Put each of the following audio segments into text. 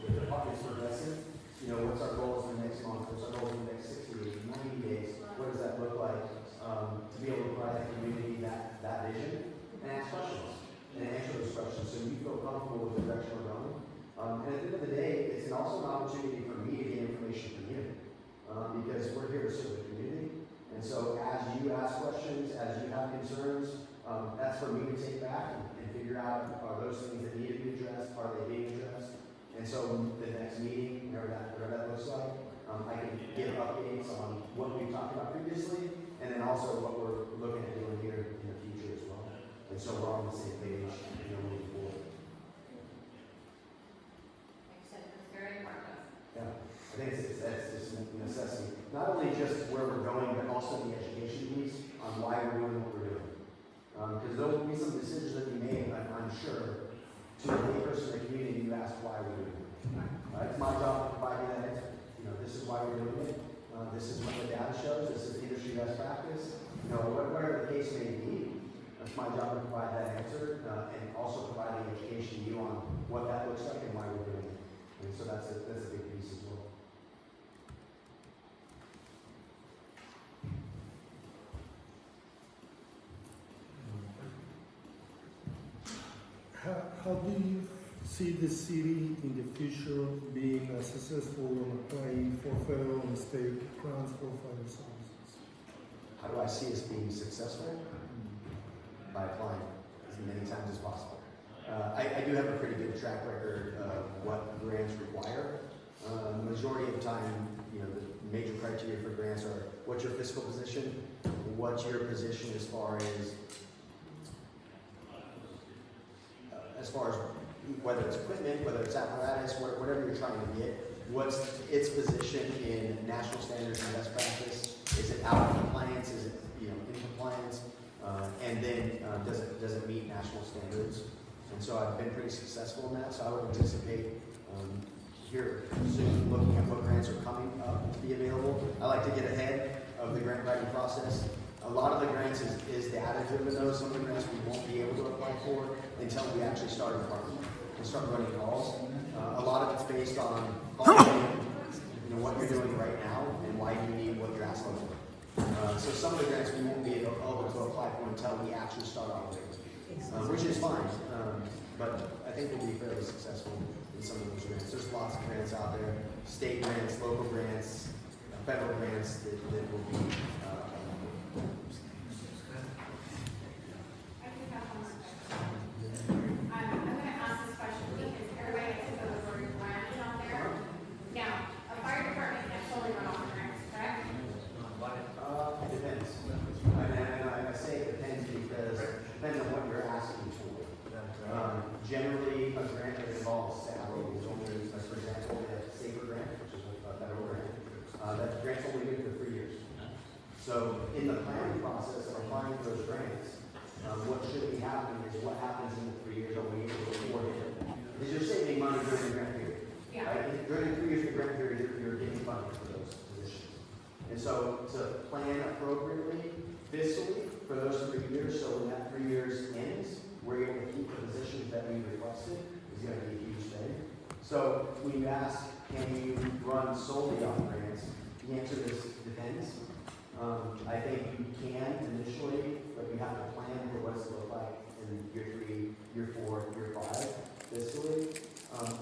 the department's progressing. You know, what's our goals for next month? What's our goals for the next 60 days, 90 days? What does that look like? To be able to provide that community that vision and ask questions and answer those questions so you feel comfortable with the direction we're going. And at the end of the day, it's also an opportunity for me to get information from you because we're here to serve the community. And so as you ask questions, as you have concerns, that's for me to take back and figure out, are those things that need to be addressed, are they being addressed? And so the next meeting, whatever that looks like, I can give updates on what we talked about previously, and then also what we're looking at doing here in the future as well. And so we're on the same page, you know, moving forward. Very important. Yeah, I think that's just a necessity. Not only just where we're going, but also the education piece on why we're doing what we're doing. Because there will be some decisions that we made, I'm sure, to a layperson in the community, you ask why we're doing it. It's my job to provide you that answer. You know, this is why we're doing it. This is what the data shows. This is industry best practice. You know, whatever the case may be, it's my job to provide that answer and also provide the education to you on what that looks like and why we're doing it. And so that's a big piece as well. How do you see the city in the future being successful in applying for federal and state grants for fire services? How do I see us being successful? By applying as many times as possible. I do have a pretty good track record of what grants require. The majority of the time, you know, the major criteria for grants are what's your fiscal position, what's your position as far as whether it's equipment, whether it's apparatus, whatever you're trying to get, what's its position in national standards and best practice? Is it out of compliance? Is it, you know, in compliance? And then does it meet national standards? And so I've been pretty successful in that. So I would anticipate here soon looking at what grants are coming up to be available. I like to get ahead of the grant writing process. A lot of the grants is data driven though. Some of the grants we won't be able to apply for until we actually start a department and start running calls. A lot of it's based on you know, what you're doing right now and why you need what you're asking for. So some of the grants we won't be able to apply for until we actually start operating, which is fine. But I think we'll be fairly successful in some of those grants. There's lots of grants out there, state grants, local grants, federal grants that will be. Generally, a grant that involves salary is only, for example, a SAFER grant, which is a federal grant. That grant's only good for 3 years. So in the planning process of applying for those grants, what should be happening is what happens in the 3 years are we able to afford it? Because you're saving money during the grant period. Yeah. Right? During the 3 years of the grant period, you're getting funding for those positions. And so to plan appropriately, fiscally, for those 3 years, so when that 3 years ends, we're able to keep the positions that we requested is going to be a huge thing. So when you ask, can you run solely on grants? The answer is depends. I think you can initially, but you have to plan for what it's going to look like in year 3, year 4, year 5, fiscally.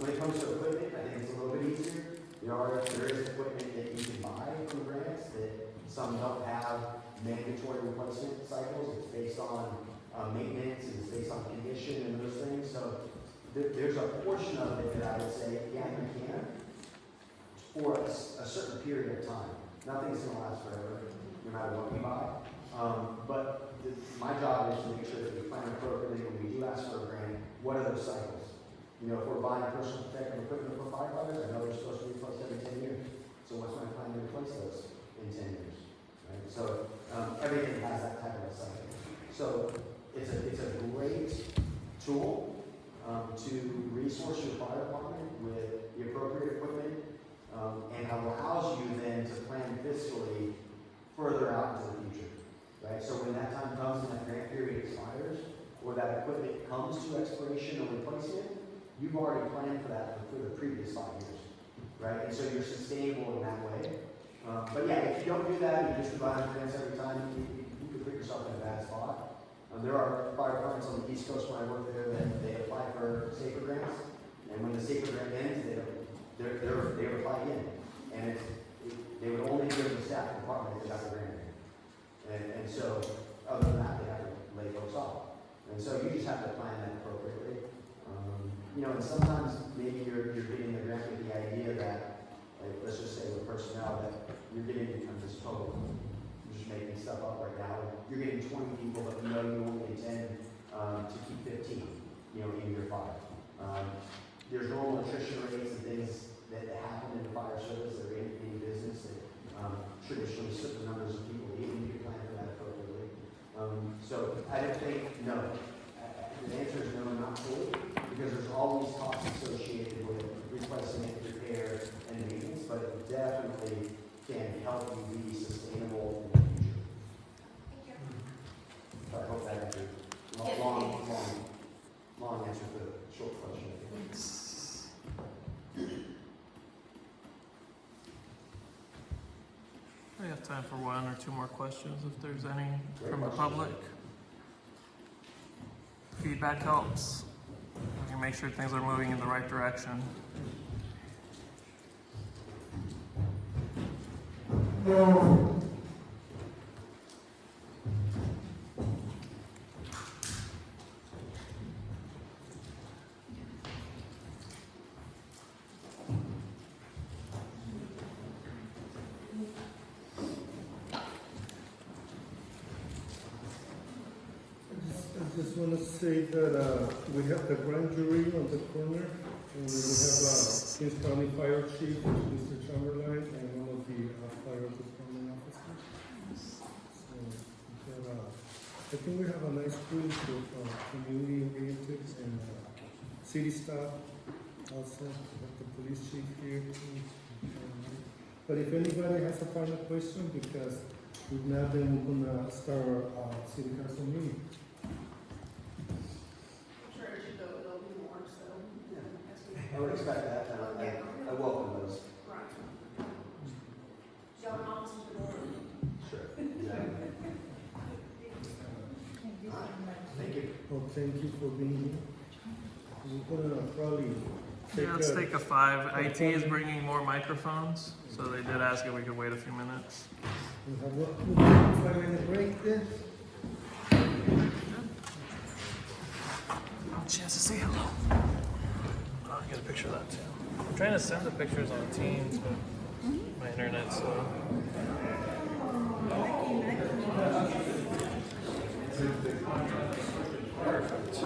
When it comes to equipment, I think it's a little bit easier. There is equipment that you can buy from grants that some don't have mandatory replacement cycles. It's based on maintenance, and it's based on condition and those things. So there's a portion of it that I would say, yeah, you can, for a certain period of time. Nothing's going to last forever, no matter what we buy. But my job is to make sure that we plan appropriately when we do ask for a grant. What are those cycles? You know, if we're buying personal protective equipment for firefighters, I know they're supposed to be replaced every 10 years. So what's my plan to replace those in 10 years? Right? So everything has that type of a cycle. So it's a great tool to resource your fire department with the appropriate equipment and allows you then to plan fiscally further out into the future. Right? So when that time comes and that grant period expires, or that equipment comes to expiration or replacement, you've already planned for that for the previous 5 years, right? And so you're sustainable in that way. But yeah, if you don't do that, you just provide grants every time, you could put yourself in a bad spot. There are fire departments on the East Coast when I worked there that they apply for safer grants, and when the safer grant ends, they apply again. And they would only give the staff department if they got the grant. And so, other than that, they have to lay folks off. And so you just have to plan that appropriately. And sometimes maybe you're getting the grant with the idea that, like, let's just say with personnel, that you're getting this total. I'm just making stuff up right now. You're getting 20 people, but you only intend to keep 15, in year 5. There's normal attrition rates and things that happen in the fire service that are in any business that traditionally certain numbers of people leave, and you can plan for that appropriately. So I don't think, no. The answer is no, not fully, because there's always costs associated with replacement, repair, and maintenance, but it definitely can help you be sustainable in the future. Thank you. So I hope that answered. Long answer for the short question. We have time for 1 or 2 more questions if there's any from the public. Feedback helps. We can make sure things are moving in the right direction. I just want to say that we have the grand jury on the corner, and we have Kings County Fire Chief, Mr. Chamberlain, and one of the fire department officers. So I think we have a nice group of community-oriented and city staff also. We have the police chief here too. But if anybody has a final question, because if not, then we're gonna start our city council meeting. I would expect that, and I welcome those. Sure. Exactly. Thank you. Well, thank you for being here. We're gonna probably Yeah, let's take a 5. IT is bringing more microphones, so they did ask if we could wait a few minutes. we have a 5-minute break then. Chance to say hello. Oh, I get a picture of that too. I'm trying to send the pictures on Teams, but my internet's slow. Perfect.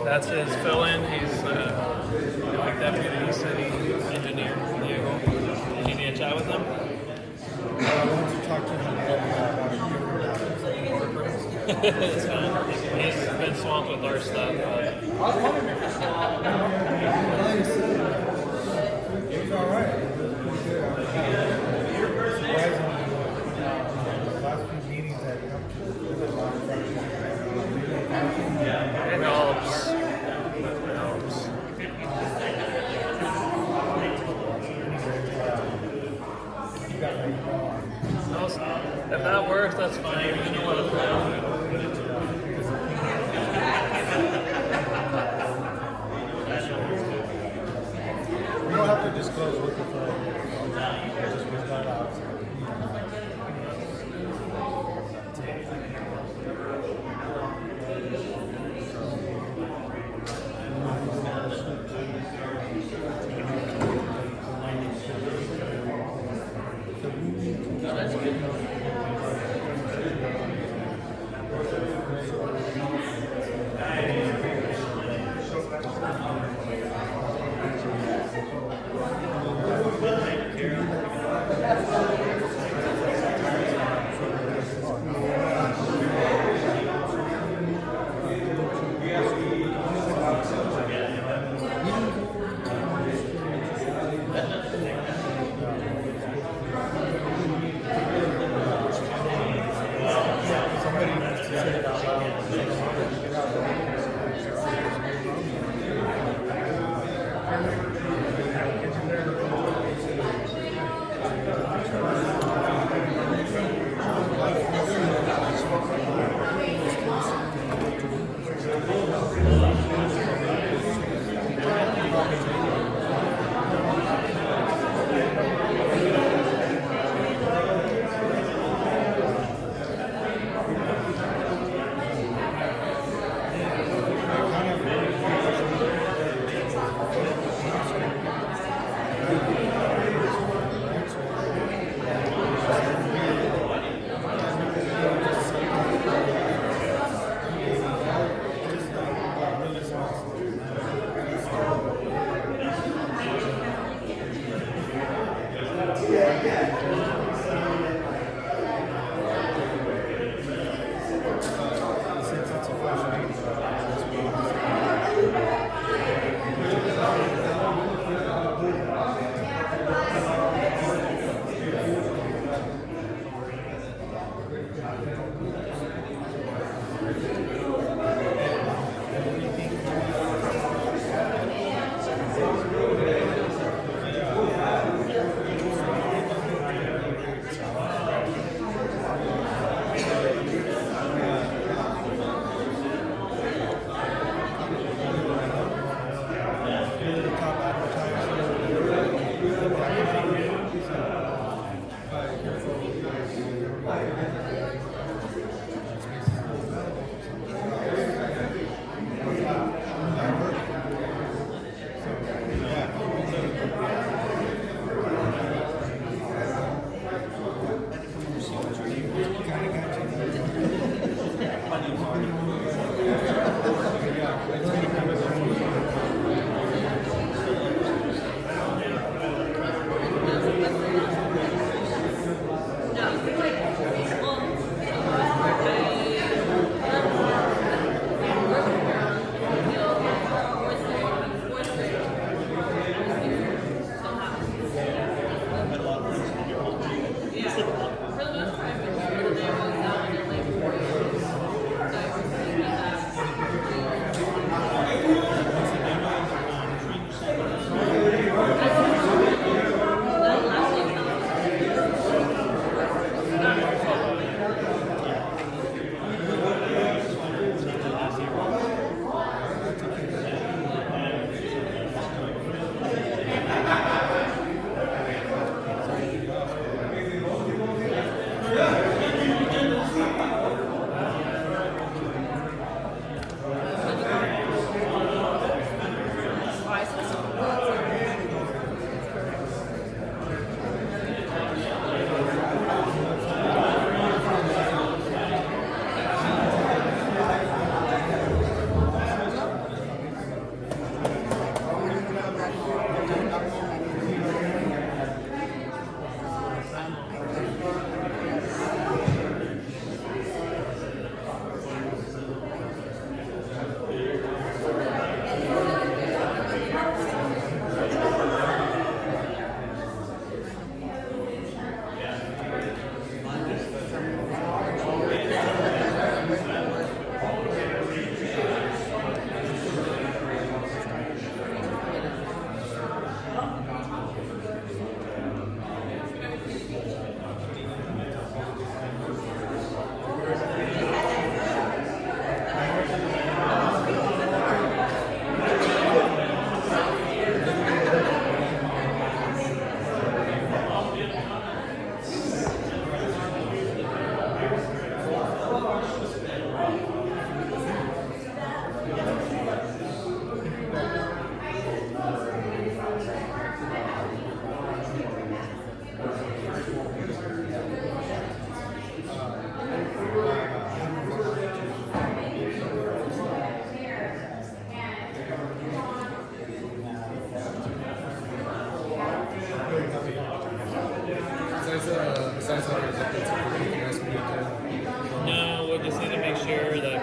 That's his fill-in. He's like deputy city engineer, Diego. You need me to chat with him? I wanted to talk to him about It's fine. He's been swamped with our stuff. It was all right. It was pretty good. Surprisingly, the last few meetings I come to, there's a lot of questions. It helps. It helps. You got me wrong. If that works, that's fine. You know what I'm doing. We don't have to disclose what the firm is. Just put that out.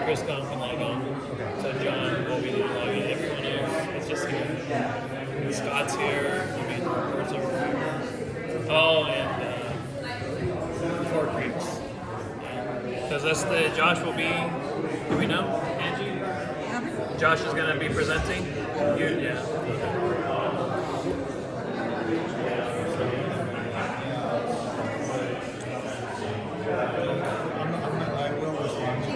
Chris Gunn can log on. So John will be logging. Everyone else, it's just here. Scott's here. I mean, Kurt's over here. Oh, and Four Creeks. Because that's the Josh will be. Do we know, Angie? Josh is going to be presenting. Yeah. I will respond to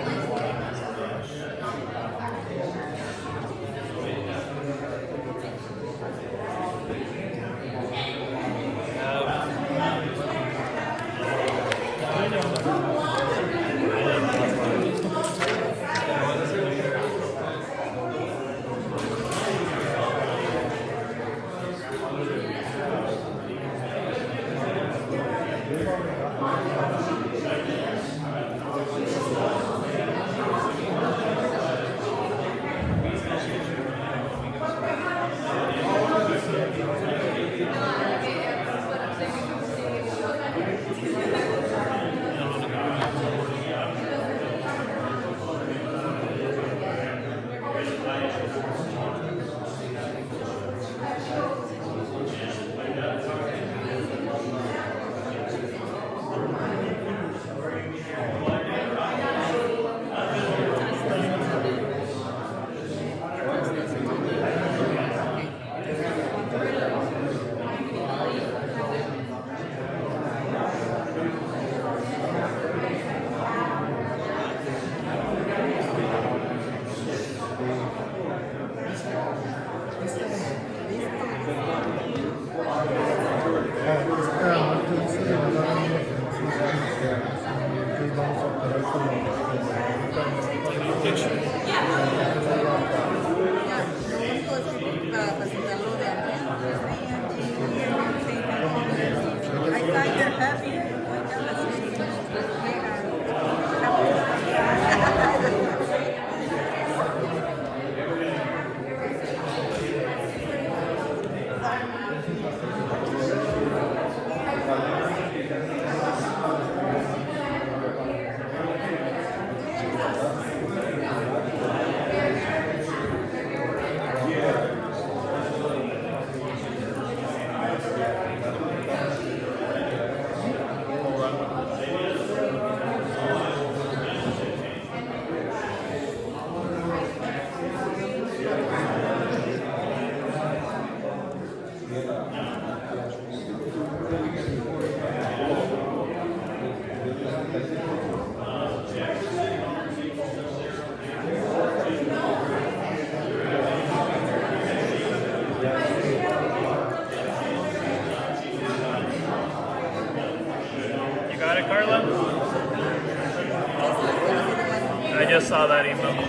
I just saw that email. Did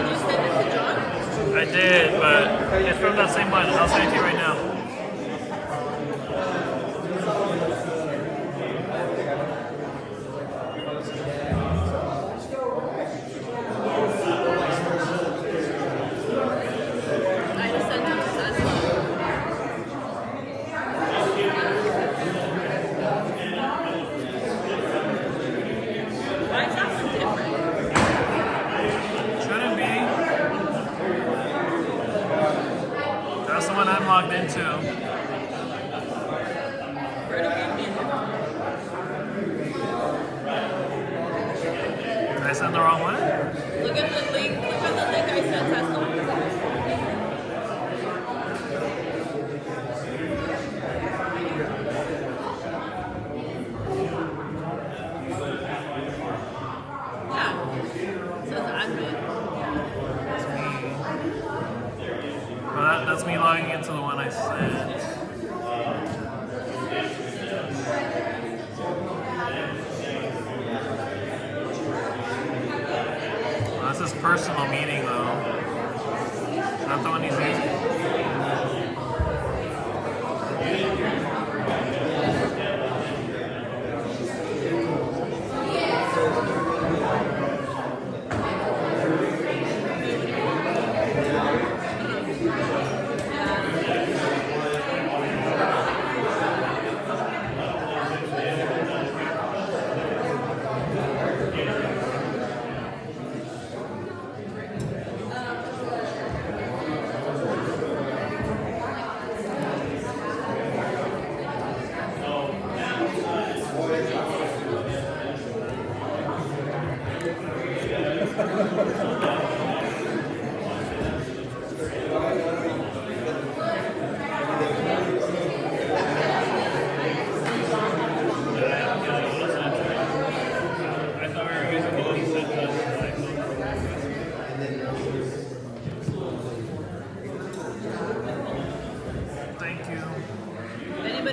you send it to John? I did, but it's from that same one. I'll send it to you right now. I just sent it to Tesla. Why is that one different? Shouldn't be. That's the one I'm logged into. Where do we meet him? Did I send the wrong one? Look at the link. Look at the link I sent Tesla. Yeah. It says admin. Well, that's me logging into the one I sent. Well, that's his personal meeting, though. Is that the one he's using?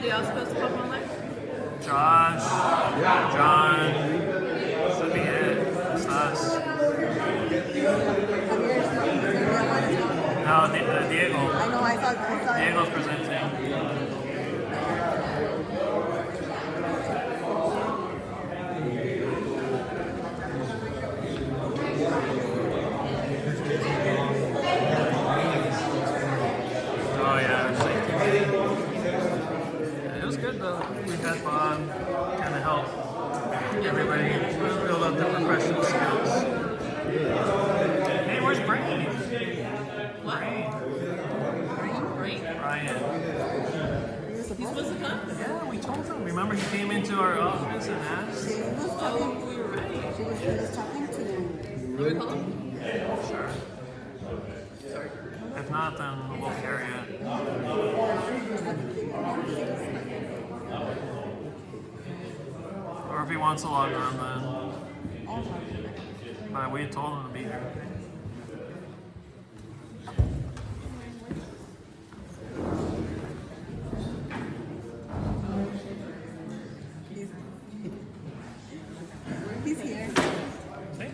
Anybody else supposed to pop on there? Josh, John, that'd be it. It's us. No, Diego. I know, I thought. Diego's presenting. Oh yeah, safety meeting. Yeah, it was good though. We had Bob kind of help everybody build up their professional skills. Hey, where's Brian? What? Right? Brian. He's supposed to come? Yeah, we told him. Remember he came into our office and asked? Oh, we were ready. She was talking to them. Do we call him? Sure. If not, then we'll carry it. Or if he wants to log on, then. But we told him to be here. He's here. See?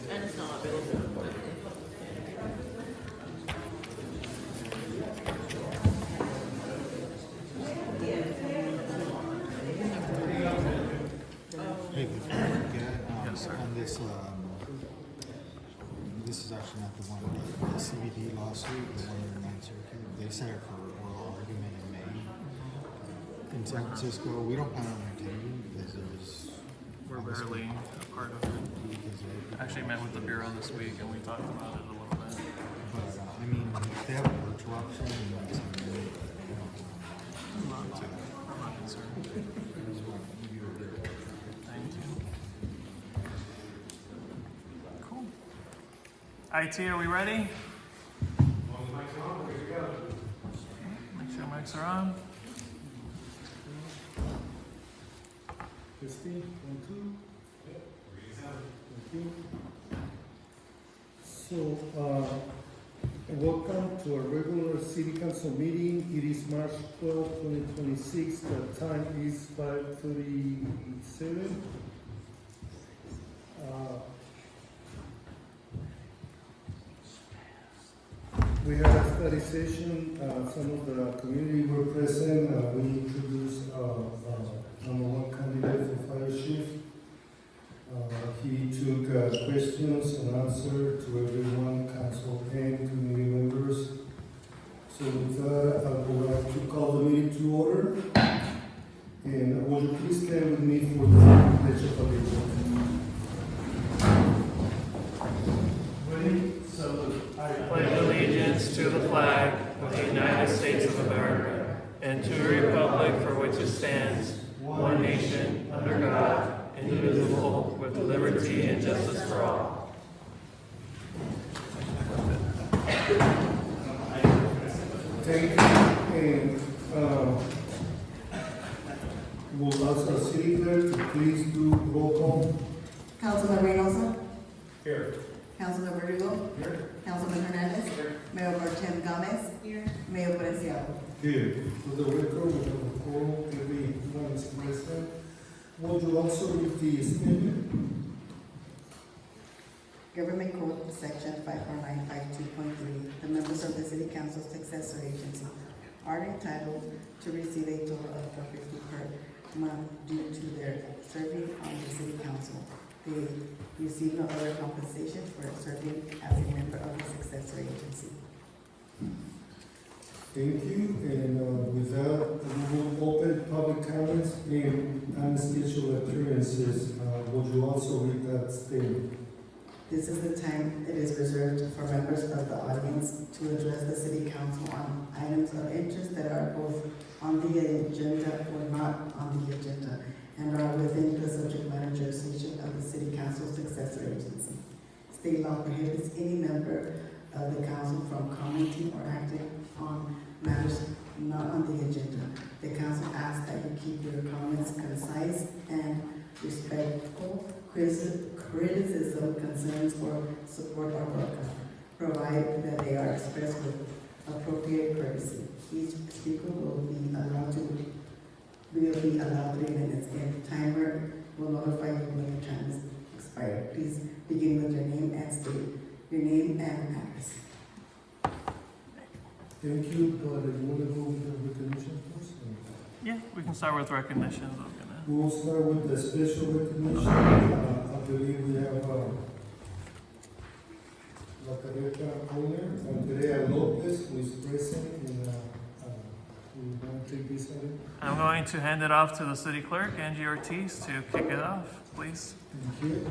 And it's not available. Hey, before we forget, Yes, sir. on this, this is actually not the one, but the CBD lawsuit, the one in the Ninth Circuit, they set it for oral argument in May. In San Francisco, we don't plan on attending because there's. We're barely a part of it. I actually met with the Bureau this week and we talked about it a little bit. But, I mean, if they have a virtual option, and that's something, I'm not concerned. Thank you. Cool. IT, are we ready? Make sure mics are on. Christine, 1, 2. Thank you. So, welcome to our regular city council meeting. It is March 12, 2026. The time is 5:37. We had a study session. Some of the community were present. We introduced number one candidate for fire chief. He took questions and answered to everyone, council and community members. So with that, I would like to call the meeting to order. And would you please stand with me for the pledge of allegiance? Ready? Salute. I pledge allegiance to the flag of the United States of America and to the republic for which it stands, one nation, under God, indivisible, with liberty and justice for all. Thank you. And we'll ask our city clerk to please do roll call. Councilman Reynosa? Here. Councilman Verdugo? Here. Councilman Hernandez? Mayor Pro Tem Gomez? Here. Mayor Preciado? Here. For the record, we have a quorum, everyone is present. Would you also read the statement? Government Code, Section 54952.3, the members of the City Council successor agency are entitled to receive a total of $450 per month due to their serving on the city council. They receive no other compensation for serving as a member of the successor agency. Thank you, and with that, we will open public comments and unscheduled appearances. Would you also read that statement? This is the time it is reserved for members of the audience to address the city council on items of interest that are both on the agenda or not on the agenda and are within the subject matter jurisdiction of the city council's successor agency. State law prohibits any member of the council from commenting or acting on matters not on the agenda. The council asks that you keep your comments concise and respectful. Criticism, concerns, or support are welcome, provided that they are expressed with appropriate courtesy. Each speaker will be allowed 3 minutes. If timer will notify you when your time is expired. Please begin with your name and state your name and address. Thank you, but you want to go with the recognition first? Yeah, we can start with recognitions. We'll start with the special recognition. I believe we have La Carreta owner, Andrea Lopez, who is present, and we want to take this item. I'm going to hand it off to the city clerk, Angie Ortiz, to kick it off, please. Thank you.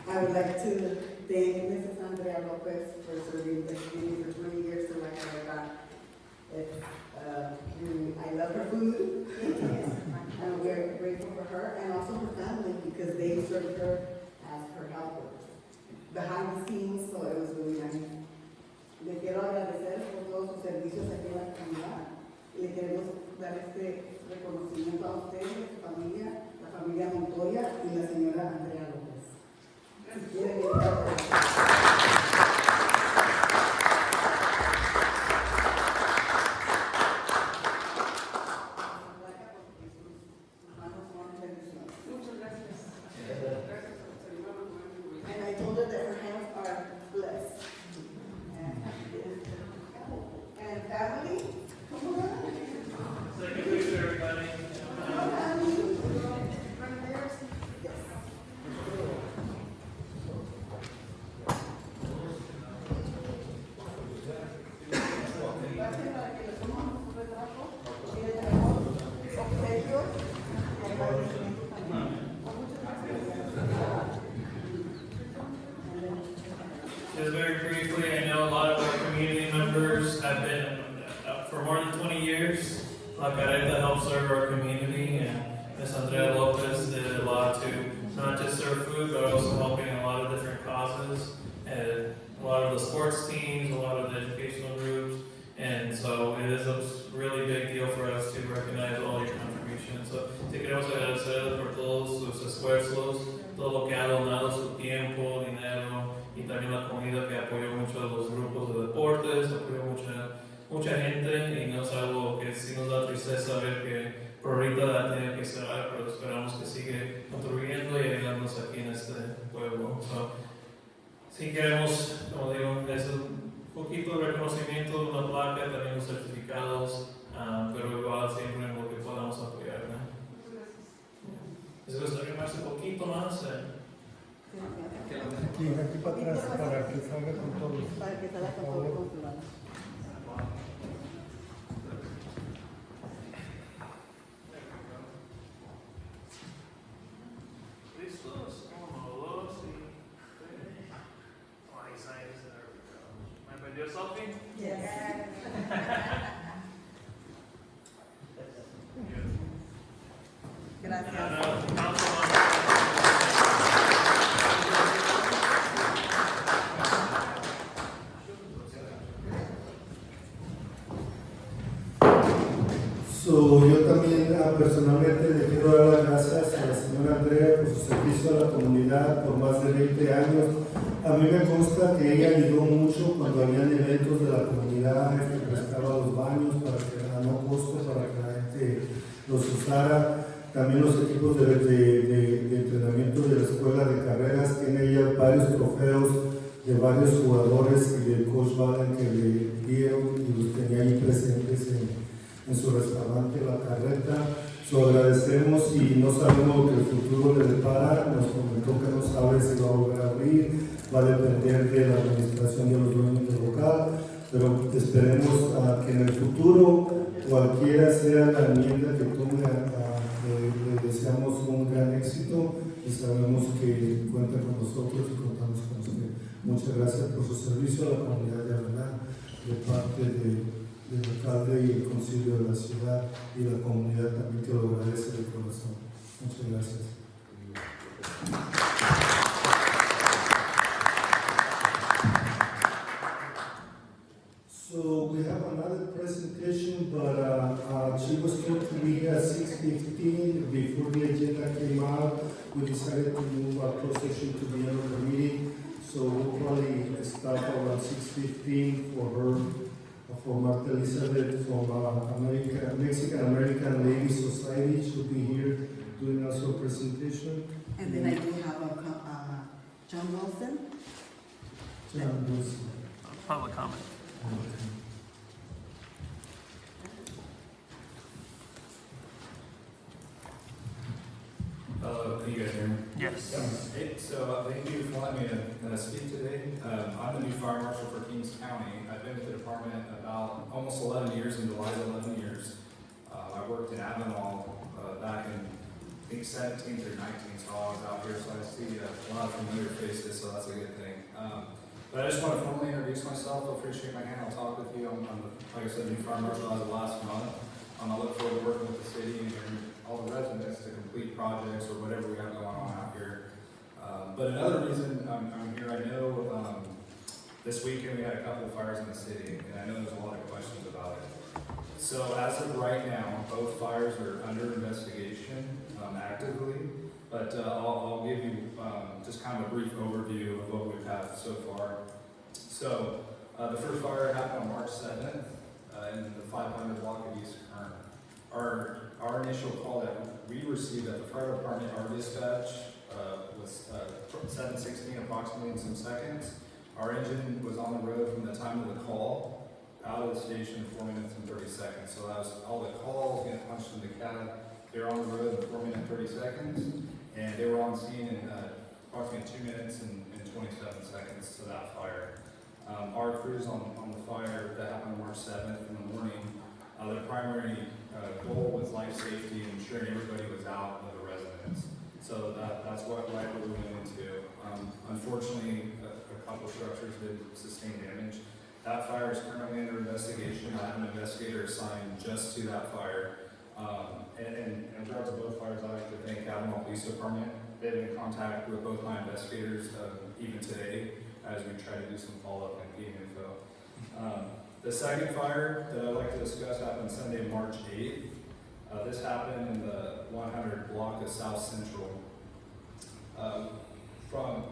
I would like to thank Mrs. Andrea Lopez for serving the community for 20 years so like I got it. I love her food and we're grateful for her and also her family because they served her as her helper behind the scenes, so it was really nice. Le quiero agradecer por todos sus servicios aquí en la comunidad y le queremos dar este reconocimiento a usted, a su familia, la familia Montoya y la señora Andrea López. Si quieren, and I told her that her hands are blessed. And family, come on. Take a picture, everybody. Come on, family. Yes. Just very briefly, I know a lot of our community members have been for more than 20 years. La Carreta helps serve our community, and Ms. Andrea Lopez did a lot to not just serve food, but also helping a lot of different causes, and a lot of the sports teams, a lot of the educational groups, and so it is a really big deal for us to recognize all your contributions. So te queremos agradecer por todos sus esfuerzos, todo lo que ha donado, su tiempo, dinero, y también la comunidad que apoyó mucho a los grupos de deportes, apoyó mucha gente, y no es algo que sí nos da tristeza ver que por ahorita la tiene que cerrar, pero esperamos que sigue contribuyendo y ayudándonos aquí en este pueblo. So, sí queremos, como digo, es un poquito de reconocimiento, una placa, también los certificados, pero igual siempre en lo que podamos apoyar, ¿no? ¿Les gustaría más un poquito más? Aquí para atrás, para que salga con todo. Para que salga con todo controlado. ¿Listos? 1, 2 y 3. Oh, ahí sale. ¿Me perdió selfie? Yes. Gracias. So, yo también personalmente le quiero dar las gracias a la señora Andrea por su servicio a la comunidad por más de 20 años. A mí me consta que ella ayudó mucho cuando habían eventos de la comunidad, que prestaba los baños para que a no costo para que la gente los usara. También los equipos de entrenamiento de la escuela de carreras, tiene ella varios trofeos bastante la carreta. So, agradecemos y no sabemos lo que el futuro le depara. Nos comentó que no sabe si va a volver a abrir, va a depender de la administración de los dueños del local, pero esperemos que en el futuro, cualquiera sea la enmienda que tome, le deseamos un gran éxito y sabemos que cuenta con nosotros y contamos con usted. Muchas gracias por su servicio a la comunidad de Arenal, de parte del alcalde y el concilio de la ciudad y la comunidad también que lo agradece de corazón. Muchas gracias. So we have another presentation, but she was told to be at 6:15. Before the agenda came out, we decided to move our closed session to the end of the meeting. So we'll probably start around 6:15 for her, for Marta Elizabeth from Mexican American Ladies Society. She'll be here doing also a presentation. And then I do have John Wilson. John Wilson. Public comment. Can you guys hear me? Yes. Hey, so thank you for letting me speak today. I'm the new fire marshal for Kings County. I've been with the department about almost 11 years, in July 11 years. I worked in Avenal back in, I think, 17 through 19, so I was out here, so I see a lot of familiar faces, so that's a good thing. But I just want to formally introduce myself. Feel free to shake my hand. I'll talk with you. I'm like I said, new fire marshal as of last month. I look forward to working with the city and all the residents to complete projects or whatever we have going on out here. But another reason I'm here, I know this weekend we had a couple of fires in the city, and I know there's a lot of questions about it. So as of right now, both fires are under investigation actively, but I'll give you just kind of a brief overview of what we've had so far. So the first fire happened on March 7th in the 500 block of East Kern. Our initial call that we received at the fire department, our dispatch was 7:16 approximately in some seconds. Our engine was on the road from the time of the call out of the station 4 minutes and 30 seconds. So that was all the calls getting punched in the cab. They were on the road in 4 minutes and 30 seconds, and they were on scene in approximately 2 minutes and 27 seconds to that fire. Our crews on the fire that happened on March 7th in the morning, their primary goal was life safety and ensuring everybody was out of the residence. So that's what we're moving into. Unfortunately, a couple structures did sustain damage. That fire is currently under investigation. I have an investigator assigned just to that fire. And in regards to both fires, I'd like to thank Avenal Police Department. They've been in contact with both my investigators even today as we try to do some follow-up and getting info. The second fire that I'd like to discuss happened Sunday, March 8th. This happened in the 100 block of South Central.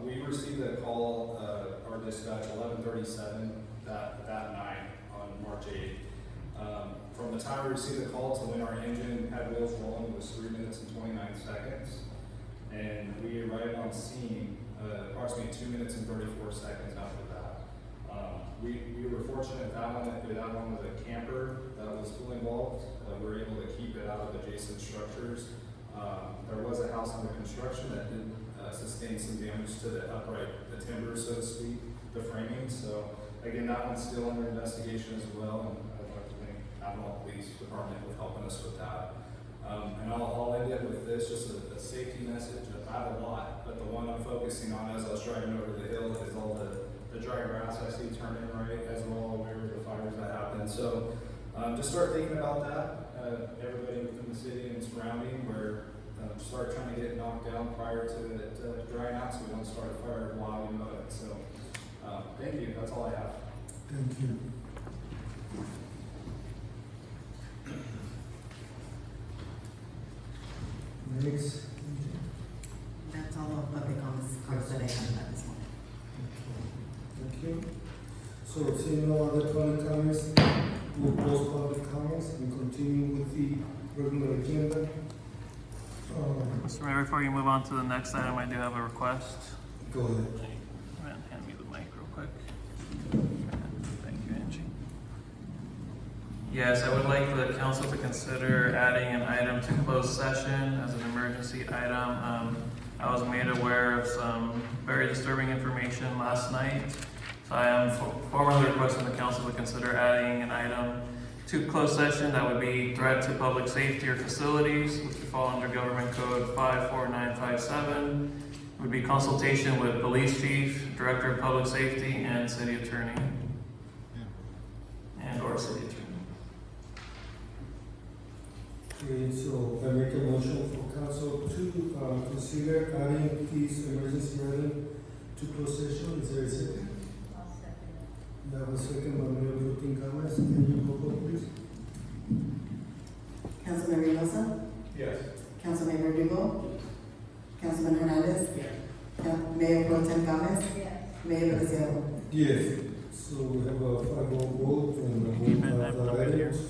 We received a call, our dispatch 11:37 that night on March 8th. From the time we received the call to when our engine had wheels rolling was 3 minutes and 29 seconds. And we arrived on scene approximately 2 minutes and 34 seconds after that. We were fortunate that one was a camper that was fully involved. We were able to keep it out of adjacent structures. There was a house under construction that did sustain some damage to the timber, so to speak, the framing. So again, that one's still under investigation as well, and I'd like to thank Avenal Police Department for helping us with that. And I'll end it with this, just a safety message. I have a lot, but the one I'm focusing on as I was driving over the hill is all the dry grass I see turning right, as well aware of the fires that happen. So just start thinking about that. Everybody within the city and surrounding, where start trying to get it knocked down prior to it drying out, so we don't start a fire while we know it. So thank you. That's all I have. Thank you. Next. That's all of public comments that I have at this moment. Thank you. So, seeing no other public comments, we'll close public comments and continue with the regular agenda. Mr. Mayor, before you move on to the next item, I do have a request. Go ahead. Hand me the mic real quick. Thank you, Angie. Yes, I would like the council to consider adding an item to closed session as an emergency item. I was made aware of some very disturbing information last night, so I am formally requesting the council to consider adding an item to closed session that would be threat to public safety or facilities, which would fall under Government Code 54957. It would be consultation with police chief, director of public safety, and city attorney, and/or city attorney. Okay, so I make a motion for council to consider adding this emergency item to closed session. Is there a second? I have a second by Mayor Pro Tem Gomez. Can you go vote, please? Councilman Reynoso? Yes. Councilman Verdugo? Councilman Hernandez? Mayor Pro Tem Gomez? Mayor Feliciano? Yes. So we have a 5-0 vote and we Keep it have that way here. items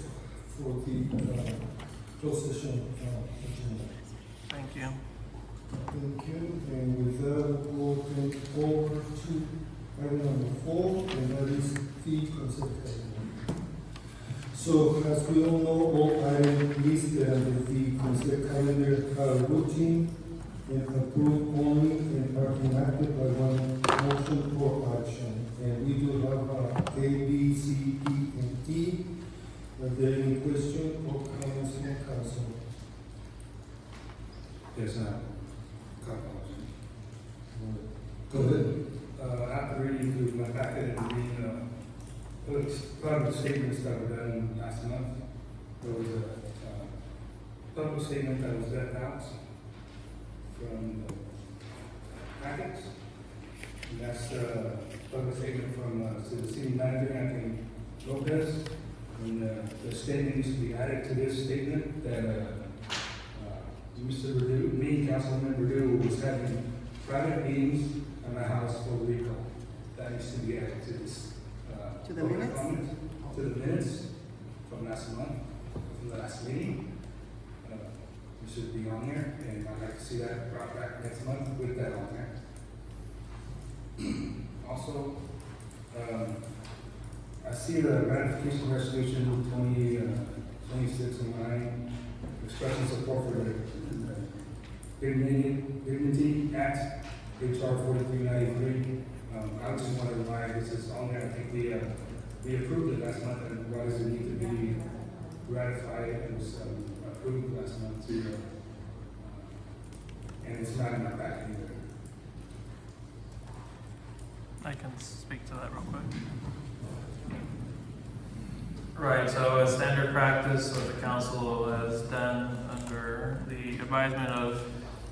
for the closed session agenda. Thank you. Thank you. And with that, we'll take over to item number 4, and that is the consent calendar. So as we all know, all items listed under the consent calendar are routine and approved only and are enacted by one motion or action. And we do have A, B, C, D, and E. Are there any questions or comments from council? Yes, couple Go ahead. after reading through my packet and reading, public statements that were done last month, there was a public statement that was left out from the packets. And that's a public statement from the city manager, Anthony Lopez. And the statement needs to be added to this statement that Mr. Verdu, me, Councilman Verdu, was having private meetings at my house for legal. That needs to be added to this. To the public minutes? comment, to the minutes from last month, from the last meeting. It should be on here, and I'd like to see that brought back next month with that on there. Also, I see the ratification resolution 2609 expressing support for the Dignity Act, HR 4393. I just wondered why this is on there. I think we approved it last month, and why does it need to be ratified? It was approved last month too. And it's not in my packet either. I can speak to that real quick. Right, so as standard practice, what the council has done under the advisement of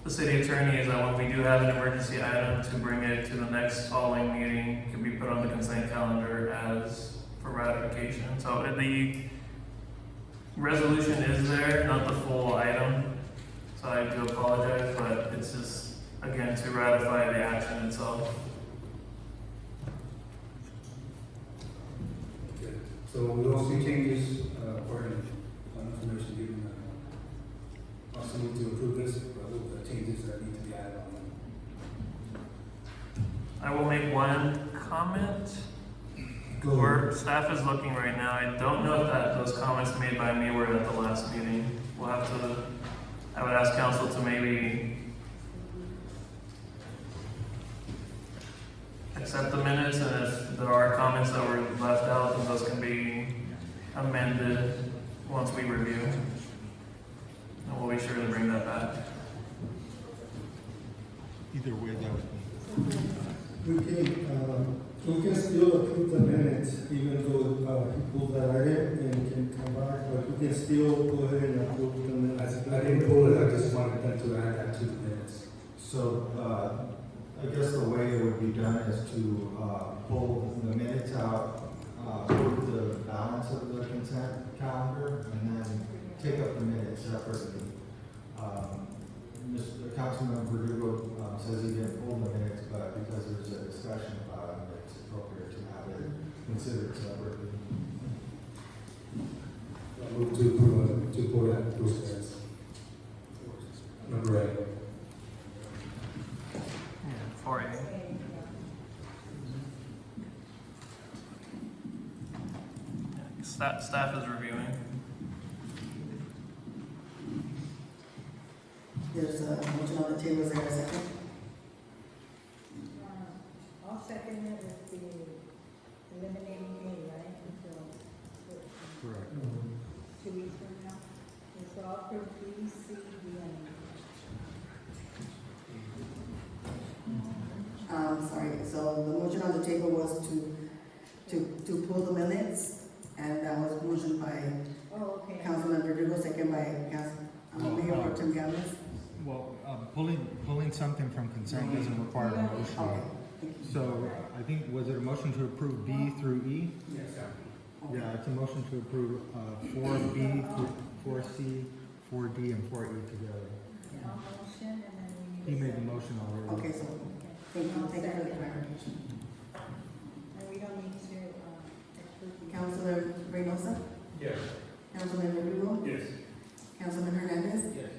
the city attorney is that when we do have an emergency item, to bring it to the next following meeting, it can be put on the consent calendar as for ratification. So the resolution is there, not the full item. So I do apologize, but it's just, again, to ratify the action itself. Okay. So we don't see changes according to information given. Also need to approve this, but with the changes that need to be added on. I will make one comment. Go ahead. Where staff is looking right now, I don't know if those comments made by me were at the last meeting. We'll have to, I would ask council to maybe accept the minutes, and if there are comments that were left out, then those can be amended once we review. And we'll be sure to bring that back. Either way, that would be. We can still approve the minutes, even though he pulled that item and can come back, but we can still go ahead and approve the minutes. I didn't pull it, I just wanted them to add that to the minutes. So, I guess the way it would be done is to pull the minutes out, approve the balance of the consent calendar, and then take up the minutes separately. Mr. Councilman Verdugo says he didn't pull the minutes, but because there's a discussion about it, it's appropriate to have it considered separately. I move to approve, to pull that, those minutes. Number 8. 4A. Next. Staff is reviewing. There's a motion on the table, is there a second? I'll second it with the eliminating A, right, until Correct. 2 weeks from now. And so I'll approve B, C, D, and Sorry, so the motion on the table was to pull the minutes, and that was motion by oh, okay. Councilman Verdugo, second by Mayor Pro Tem Gomez. Well, pulling something from consent doesn't require a Okay, motion. thank you. So I think, was it a motion to approve B through E? Yes. Yeah, it's a motion to approve 4B through 4C, 4D, and 4E together. I'll motion, and then we He need a made the second. motion already. Okay, so, thank you for the clarification. And we don't need to approve the. Councilor Reynosa? Yes. Councilman Verdugo? Yes. Councilman Hernandez? Yes.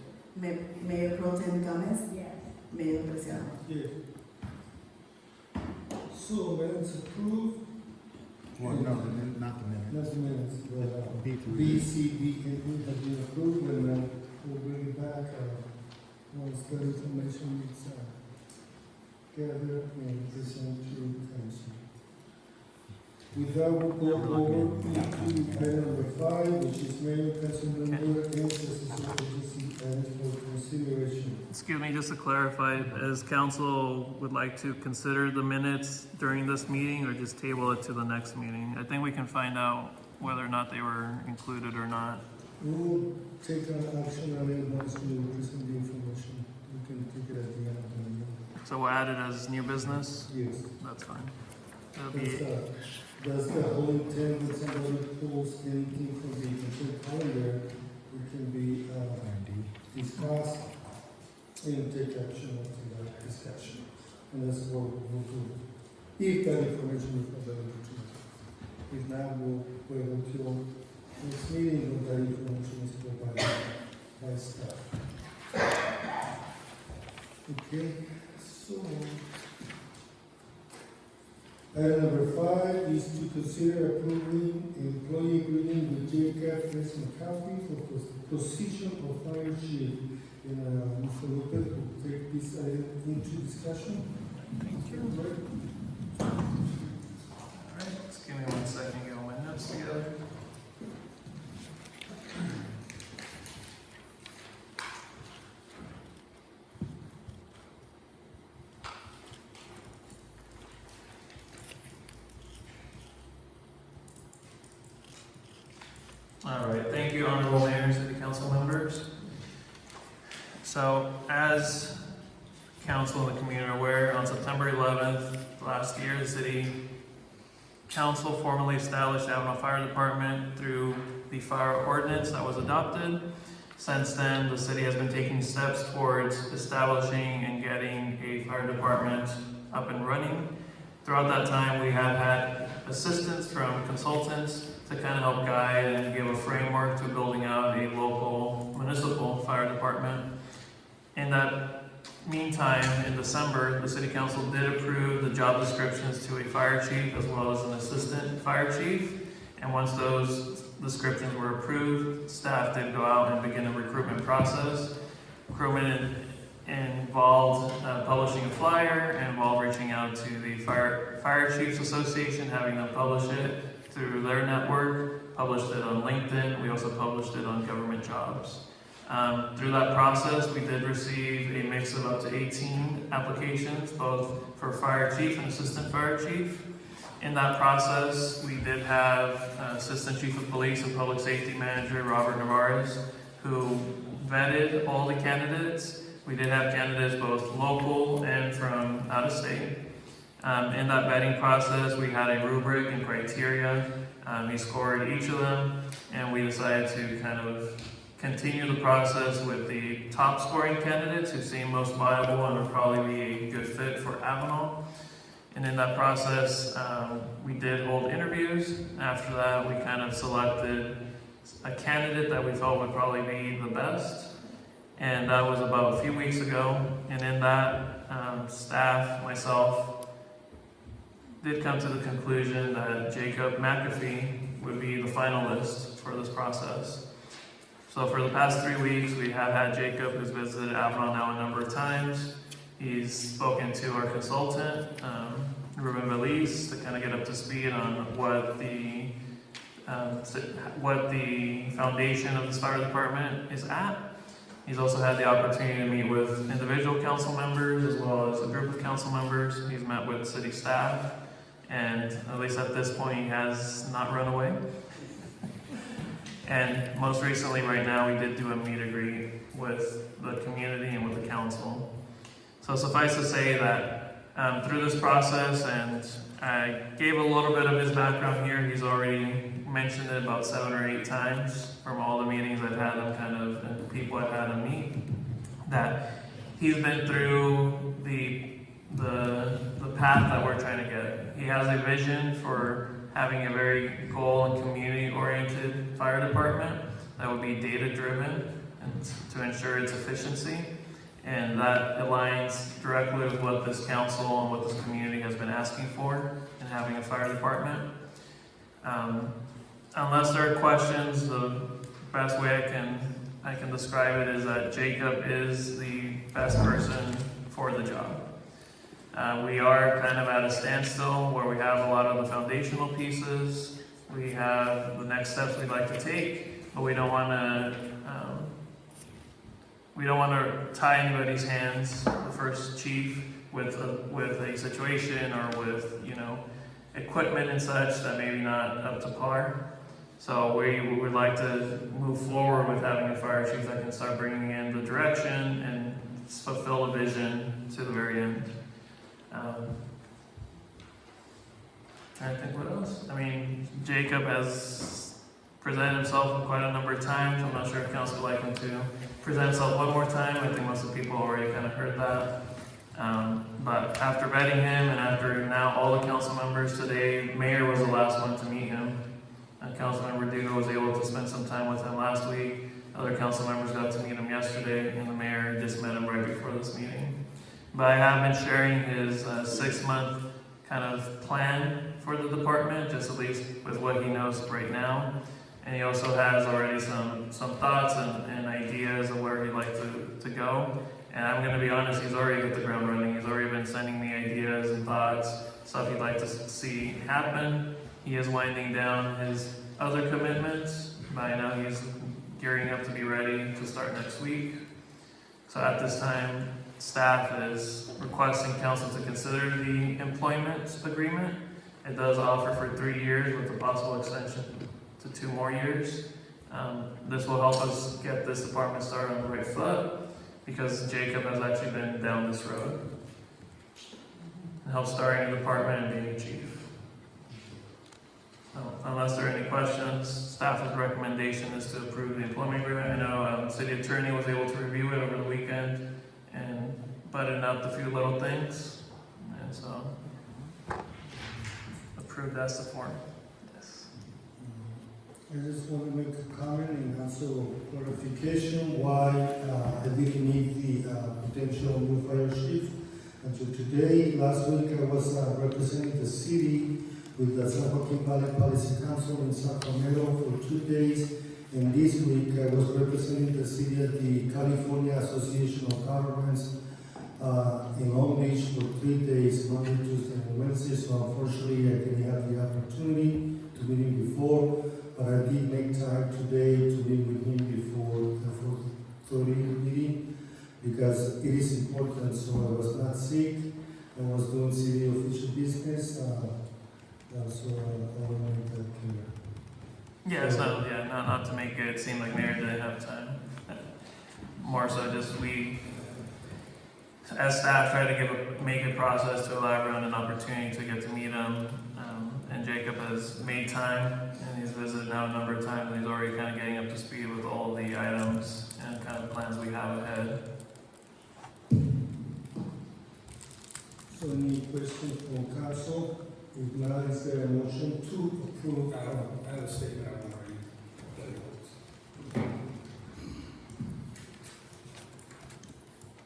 Mayor Pro Tem Gomez? Yes. Mayor Preciado. Yes. So minutes approved. Well, no, not the minute. Not the minutes, but B through B, E. C, D, and E have been approved, and we'll bring it back once that information is gathered and presented to the council. With that, we'll go over to item number 5, which is Mayor Councilman Miller and Citizens Agency items for consideration. Excuse me, just to clarify, as council would like to consider the minutes during this meeting or just table it to the next meeting? I think we can find out whether or not they were included or not. We'll take an action on it once we present the information. We can take it at the end of the meeting. So we'll add it as new business? Yes. That's fine. It'll That's be, the whole intent when somebody pulls anything from the consent calendar, it can be discussed and take action after that discussion. And that's what we'll do. If that information is available to us. If not, we'll wait until next meeting when that information is provided by staff. Okay, so. Item number 5 is to consider approving employee agreement with J.K. Fresno County for position of fire chief. And Mr. Lopez will take this item into discussion. thank you. Right. All right, just give me 1 second, get all my notes together. All right, thank you, honorable mayor, city council members. So, as council and the community are aware, on September 11th last year, the city council formally established the Avenal Fire Department through the fire ordinance that was adopted. Since then, the city has been taking steps towards establishing and getting a fire department up and running. Throughout that time, we have had assistance from consultants to kind of help guide and give a framework to building out a local municipal fire department. In that meantime, in December, the city council did approve the job descriptions to a fire chief as well as an assistant fire chief. And once those descriptions were approved, staff did go out and begin the recruitment process. Recruitment involved publishing a flyer, involved reaching out to the Fire Chiefs Association, having them publish it through their network, published it on LinkedIn. We also published it on government jobs. Through that process, we did receive a mix of up to 18 applications, both for fire chief and assistant fire chief. In that process, we did have Assistant Chief of Police and Public Safety Manager Robert Navarez, who vetted all the candidates. We did have candidates both local and from out of state. In that vetting process, we had a rubric and criteria. He scored each of them, and we decided to kind of continue the process with the top scoring candidates who seem most viable and would probably be a good fit for Avenal. And in that process, we did hold interviews. After that, we kind of selected a candidate that we felt would probably be the best. And that was about a few weeks ago. And in that, staff, myself, did come to the conclusion that Jacob McAfee would be the finalist for this process. So for the past 3 weeks, we have had Jacob, who's visited Avalon now a number of times. He's spoken to our consultant, Ruben Veliz, to kind of get up to speed on what the foundation of this fire department is at. He's also had the opportunity to meet with individual council members as well as a group of council members. He's met with city staff, and at least at this point, he has not run away. And most recently, right now, we did do a meet and greet with the community and with the council. So suffice to say that through this process, and I gave a little bit of his background here, he's already mentioned it about 7 or 8 times from all the meetings I've had him and people I've had him meet, that he's been through the path that we're trying to get. He has a vision for having a very goal and community-oriented fire department that would be data-driven and to ensure its efficiency. And that aligns directly with what this council and what this community has been asking for in having a fire department. Unless there are questions, the best way I can describe it is that Jacob is the best person for the job. We are kind of at a standstill where we have a lot of the foundational pieces. We have the next steps we'd like to take, but we don't want to tie anybody's hands, the first chief, with a situation or with equipment and such that maybe not up to par. So we would like to move forward with having a fire chief that can start bringing in the direction and fulfill the vision to the very end. Trying to think what else. I mean, Jacob has presented himself quite a number of times. I'm not sure if council would like him to present himself one more time. I think most of the people already kind of heard that. But after vetting him and after now all the council members today, Mayor was the last one to meet him. Councilmember Duda was able to spend some time with him last week. Other council members got to meet him yesterday, and the mayor just met him right before this meeting. But I have been sharing his 6-month kind of plan for the department, just at least with what he knows right now. And he also has already some thoughts and ideas of where he'd like to go. And I'm going to be honest, he's already hit the ground running. He's already been sending me ideas and thoughts, stuff he'd like to see happen. He is winding down his other commitments. By now he's gearing up to be ready to start next week. So at this time, staff is requesting council to consider the employment agreement. It does offer for 3 years with a possible extension to 2 more years. This will help us get this department started on the right foot because Jacob has actually been down this road. It helps starting a department and being a chief. Unless there are any questions, staff's recommendation is to approve the employment agreement. I know city attorney was able to review it over the weekend and button up a few little things, and so approved as the form. Yes. I just want to make a comment and also clarification why I didn't need the potential new fire chief until today. Last week I was representing the city with the San Joaquin Valley Policy Council in Sacramento for 2 days, and this week I was representing the city at the California Association of Governments in Long Beach for 3 days, Monday, Tuesday, and Wednesday. So unfortunately I didn't have the opportunity to meet him before, but I did make time today to meet with him before the 4:30 meeting because it is important. So I was not sick, I was doing city official business. So I want to make that clear. Yeah, so not to make it seem like Mayor didn't have time. More so just we, as staff, try to make a process to allow everyone an opportunity to get to meet him. And Jacob has made time, and he's visited now a number of times, and he's already kind of getting up to speed with all the items and kind of plans we have ahead. So any questions from council? If not, is there a motion to approve? I have a statement I want to read.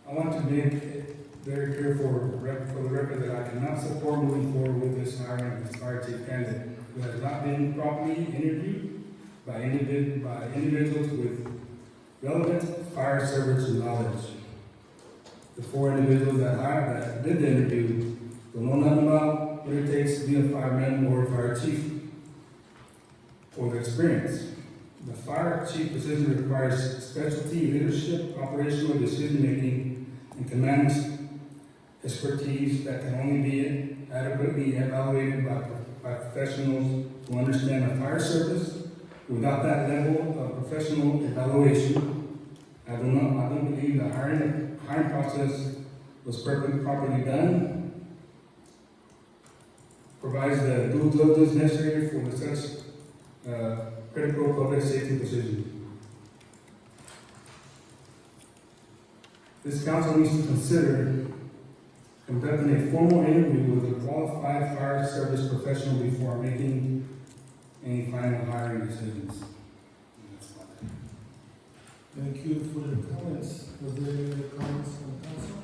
I want to make it very clear for the record that I cannot support moving forward with this hiring of this fire chief candidate who has not been properly interviewed by individuals with relevant fire service knowledge. The 4 individuals that did the interview don't know nothing about what it takes to be a fireman or a fire chief, or the experience. The fire chief position requires specialty, leadership, operational decision-making, and command expertise that can only be adequately evaluated by professionals who understand the fire service. Without that level of professional evaluation, I don't believe the hiring process was properly done, provides the due diligence necessary for such critical public safety position. This council needs to consider conducting a formal interview with a qualified fire service professional before making any final hiring decisions. Thank you for the comments. Were there any other comments from council?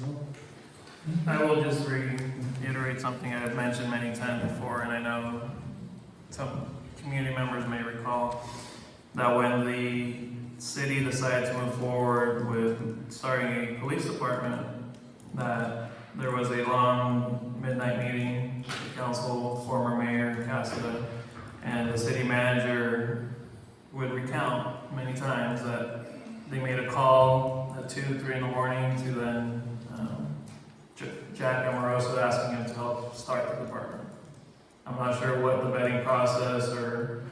No? I will just reiterate something I have mentioned many times before, and I know some community members may recall that when the city decided to move forward with starting a police department, that there was a long midnight meeting with the council, former mayor Cassida, and the city manager would recount many times that they made a call at 2, 3 in the morning to then Jack Amoroso asking him to help start the department. I'm not sure what the vetting process or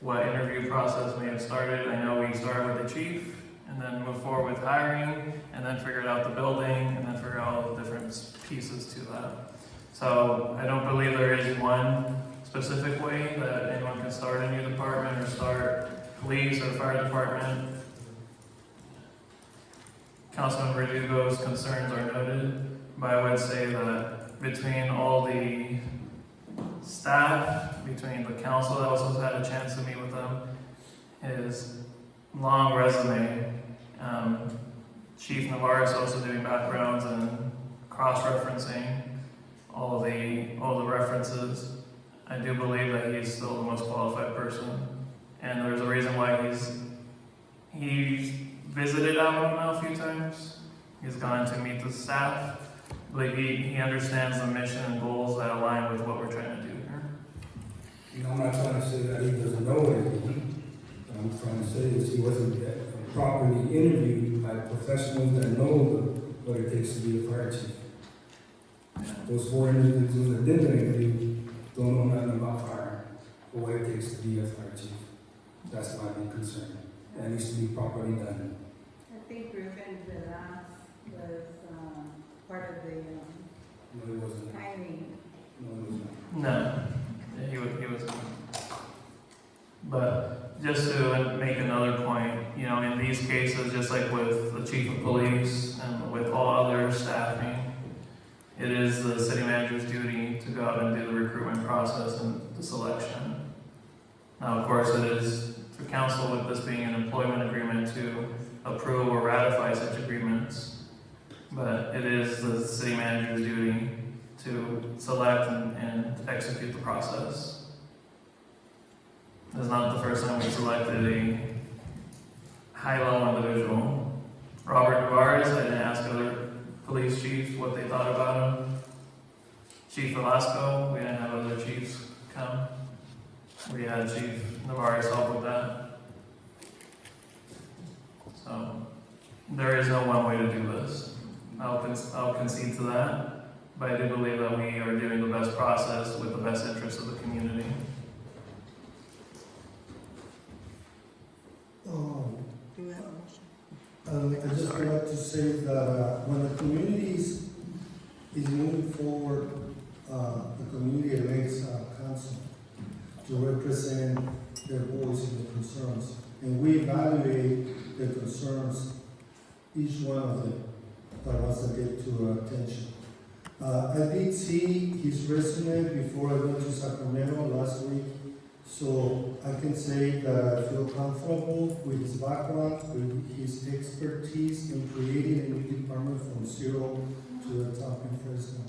what interview process may have started. I know we started with the chief and then moved forward with hiring and then figured out the building and then figured out all the different pieces to that. So I don't believe there is one specific way that anyone can start a new department or start police or fire department. Councilman Verdugo's concerns are noted, but I would say that between all the staff, between the council that also had a chance to meet with them, his long resume, Chief Navarez also doing backgrounds and cross-referencing all the references. I do believe that he's still the most qualified person, and there's a reason why he's visited Avalon a few times. He's gone to meet the staff. I believe he understands the mission and goals that align with what we're trying to do here. You know, I'm not trying to say that he doesn't know anything. What I'm trying to say is he wasn't properly interviewed by professionals that know what it takes to be a fire chief. Those 4 individuals that did the interview don't know nothing about fire or what it takes to be a fire chief. That's my big concern. That needs to be properly done. I think Ruben Velas was part of the No, it wasn't. hiring. No, it was not. No, he was. But just to make another point, you know, in these cases, just like with the chief of police and with all other staffing, it is the city manager's duty to go out and do the recruitment process and the selection. Now, of course, it is for council, with this being an employment agreement, to approve or ratify such agreements. But it is the city manager's duty to select and execute the process. It's not the first time we selected a high-level individual. Robert Navarez, I didn't ask other police chiefs what they thought about him. Chief Velasco, we didn't have other chiefs come. We had Chief Navarez help with that. So, there is no one way to do this. I'll concede to that, but I do believe that we are doing the best process with the best interests of the community. Do we have a motion? I just would like to say that when the community is moving forward, the community elects a council to represent their voice and their concerns. And we evaluate the concerns, each one of them, that was to get to attention. I did see his resume before I went to Sacramento last week, so I can say that I feel comfortable with his background, with his expertise in creating a new department from zero to the top in Fresno.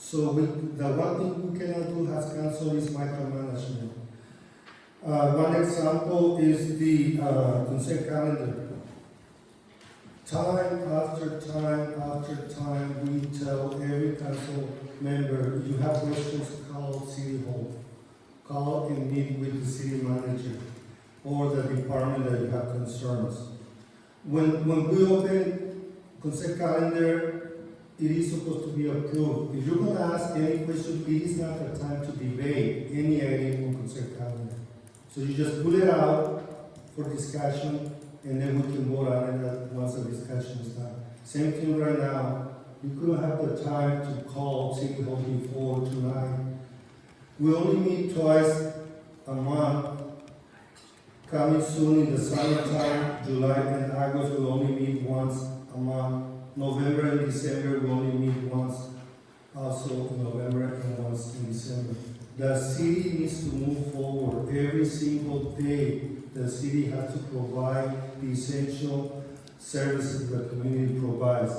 So the one thing we cannot do as council is micromanagement. One example is the consent calendar. Time after time, we tell every council member, you have questions, call City Hall. Call and meet with the city manager or the department that you have concerns. When we open consent calendar, it is supposed to be approved. If you're going to ask any question, it is not the time to debate any item on consent calendar. So you just put it out for discussion, and then we can vote on it once the discussion is done. Same thing right now. You couldn't have the time to call City Hall before tonight. We only meet twice a month. Coming soon in the summertime, July and August, we only meet once a month. November and December, we only meet once. Also in November and once in December. The city needs to move forward every single day. The city has to provide the essential services the community provides.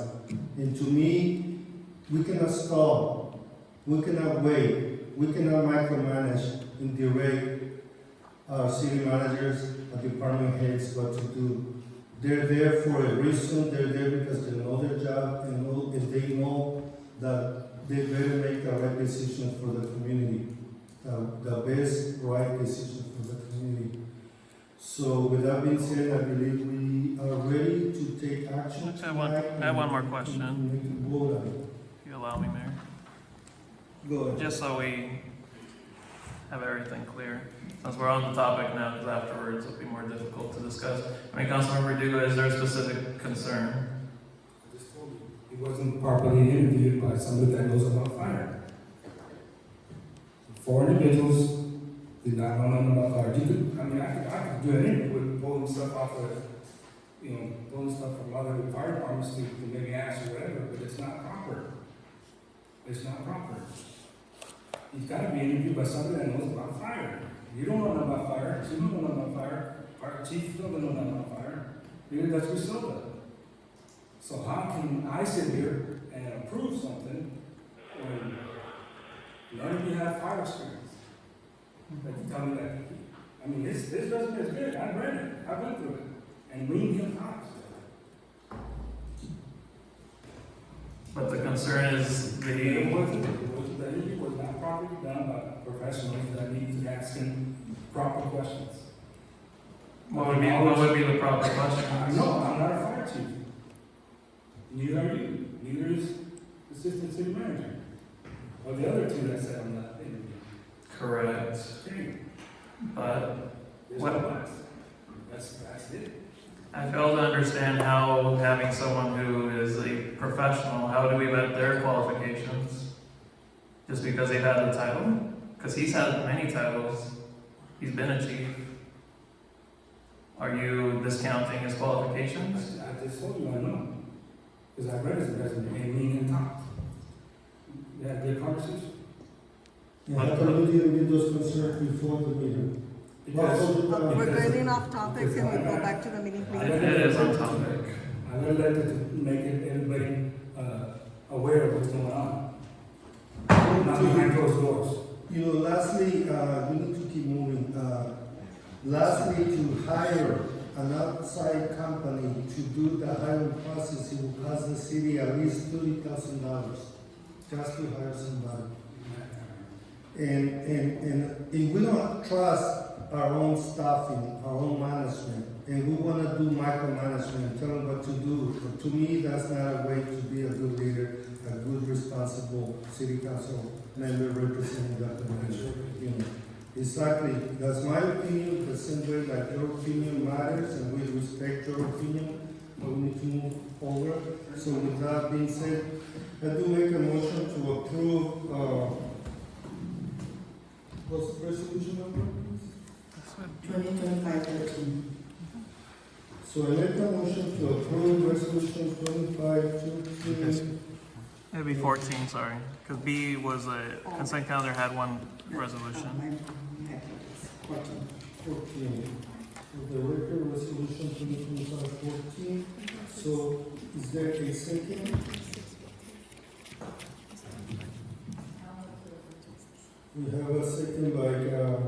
And to me, we cannot stall. We cannot wait. We cannot micromanage and direct our city managers, our department heads what to do. They're there for a reason. They're there because they know their job and if they know that they better make the right decision for the community. The best right decision for the community. So with that being said, I believe we are ready to take action. I have one more question. If you allow me, Mayor. Go ahead. Just so we have everything clear, since we're on the topic now, because afterwards it'll be more difficult to discuss. I mean, Councilmember Duga, is there a specific concern? I just told you, he wasn't properly interviewed by somebody that knows about fire. 4 individuals did not know nothing about fire. You could, I could do an interview with pulling stuff off of, pulling stuff from other fire departments to maybe ask or whatever, but it's not proper. It's not proper. He's got to be interviewed by somebody that knows about fire. You don't know nothing about fire. You don't know nothing about fire. Fire chief don't know nothing about fire. Maybe that's Griselda. So how can I sit here and approve something when none of you have fire experience? Like you tell me that. I mean, this resume is good. I've read it. I went through it. And we need him out. But the concern is The interview was not properly done by professionals that need to ask him proper questions. what would be the proper question? No, I'm not a fire chief. Neither are you. Neither is assistant city manager. Or the other two that said I'm not interviewing. Correct. Okay. But There's what- no buts. That's it. I fail to understand how having someone who is a professional, how do we vet their qualifications? Just because they've had the title? Because he's had many titles. He's been a chief. Are you discounting his qualifications? I just told you I know. Because I read his resume and me and talked. We had a good conversation. Yeah, how come we didn't get those concerns before the meeting? Because We're getting off topic, can we go back to the meeting, please? It is on topic. I would like to make everybody aware of what's going on. Not behind closed doors. You know, lastly, we need to keep moving. Lastly, to hire an outside company to do the hiring process, it will cost the city at least $30,000 just to hire somebody. And if we don't trust our own staffing, our own management, and we want to do micromanagement and tell them what to do, to me, that's not a way to be a good leader, a good, responsible city council member representing the community. You know, exactly. That's my opinion. The same way that your opinion matters, and we respect your opinion, but we need to move forward. So with that being said, I do make a motion to approve. What's the resolution number? 2025-13. So I make a motion to approve resolution 25-13. It'd be 14, sorry. Because B was a consent calendar had one resolution. 14. So the record resolution 2025-14. So is there a second? We have a second by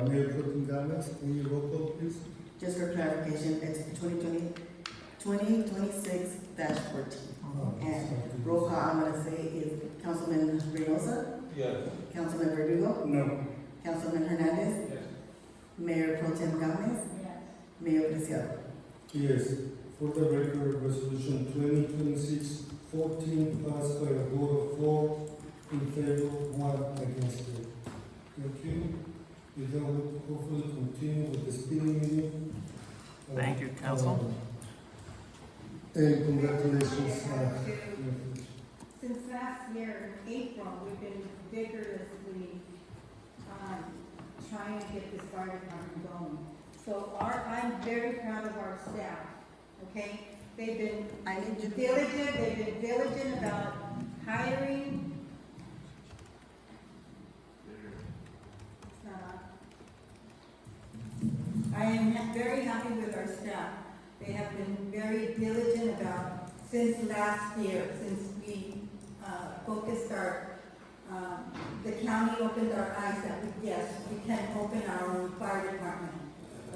Mayor Pro Tem Gomez. Can you roll call, please? Just for clarification, it's 2026-14. And roll call, I'm gonna say is Councilman Reynosa, Yes. Councilman Verdugo, No. Councilman Hernandez, Yes. Mayor Pro Tem Gomez, Yes. Mayor Preciado. Yes. For the record, resolution 2026-14 passed by a vote of 4 in favor, 1 against it. Thank you. We then will hopefully continue with the speeding meeting. Thank you, council. And congratulations. Since last year, in April, we've been vigorously trying to get this fire department going. So I'm very proud of our staff, okay? They've been diligent about hiring. I am very happy with our staff. They have been very diligent about, since last year, since we focused the county opened our eyes that yes, we can open our own fire department,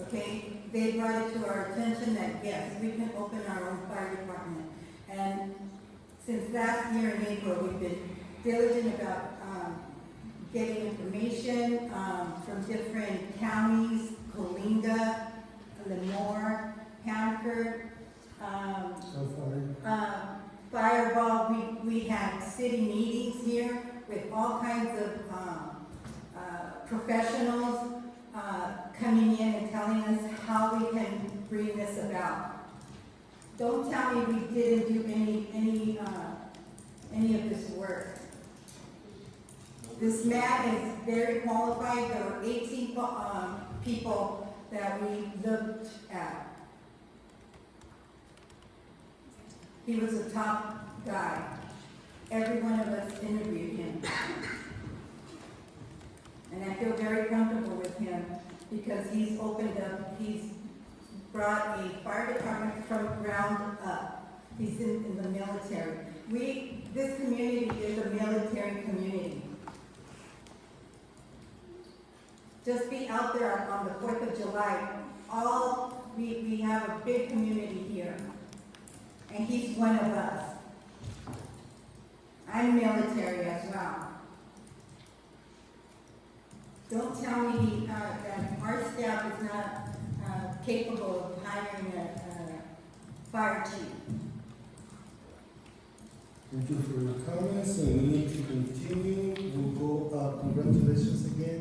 okay? They brought it to our attention that yes, we can open our own fire department. And since last year in April, we've been diligent about getting information from different counties, Colinga, Lemoore, Hanford, Fireball. We had city meetings here with all kinds of professionals coming in and telling us how we can bring this about. Don't tell me we didn't do any of this work. This man is very qualified. There were 18 people that we looked at. He was a top guy. Every one of us interviewed him. And I feel very comfortable with him because he's opened up, he's brought a fire department from ground up. He's in the military. This community is a military community. Just be out there on the 4th of July. We have a big community here. And he's one of us. I'm military as well. Don't tell me that our staff is not capable of hiring a fire chief. Thank you for your comments, and we need to continue. We'll go, congratulations again.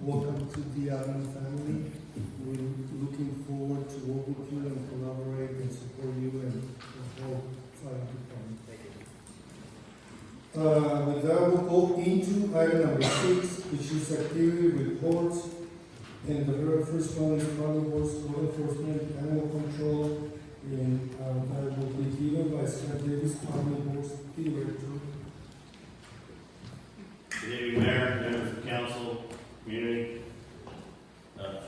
Welcome to the Adams family. We're looking forward to work with you and collaborate and support you and the whole fire department. With that, we'll go into item number 6, which is activity reports. And the very first one is County Board's Code Enforcement Animal Control. And that will be given by Scott Davis, County Board's Director. Good evening, Mayor, members of the council, community.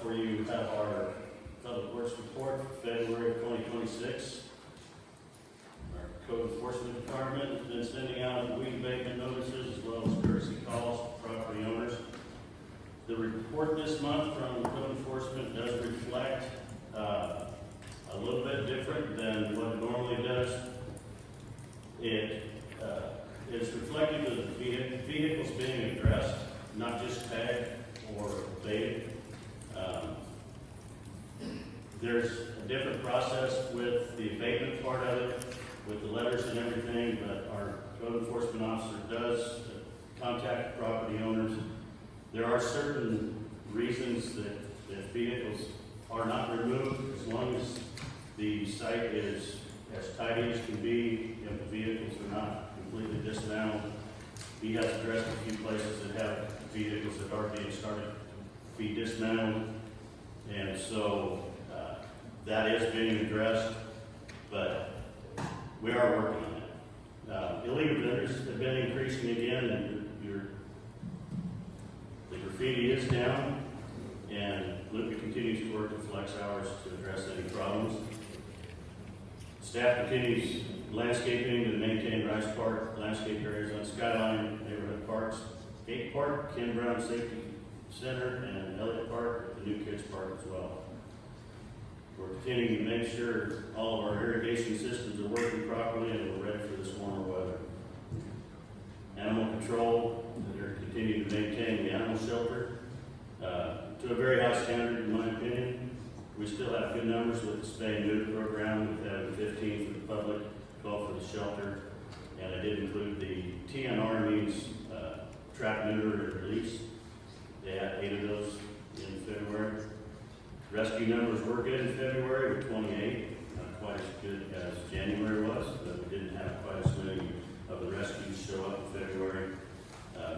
For you, we have our Public Works report for February of 2026. Our Code Enforcement Department has been sending out weed abatement notices as well as courtesy calls to property owners. The report this month from Code Enforcement does reflect a little bit different than what it normally does. It is reflective of the vehicles being addressed, not just tagged or abated. There's a different process with the abatement part of it, with the letters and everything, but our code enforcement officer does contact property owners. There are certain reasons that vehicles are not removed as long as the site is as tidy as can be, if the vehicles are not completely dismantled. He has addressed a few places that have vehicles that are being started to be dismantled, and so that is being addressed, but we are working on it. Illegal vendors have been increasing again, and the graffiti is down, and Luca continues to work to flex hours to address any problems. Staff continues landscaping to maintain Rice Park landscape areas on Skyline neighborhood parks skate park, Ken Brown Safety Center, and Elliott Park, the new kids park as well. We're continuing to make sure all of our irrigation systems are working properly and we're ready for this warmer weather. Animal control, they're continuing to maintain the animal shelter to a very high standard, in my opinion. We still have good numbers with the spay and neuter program, with having 15 for the public, 12 for the shelter, and I did include the TNR, means trap, neuter, and release. They had 8 of those in February. Rescue numbers were good in February with 28, not quite as good as January was, but we didn't have quite as many of the rescues show up in February.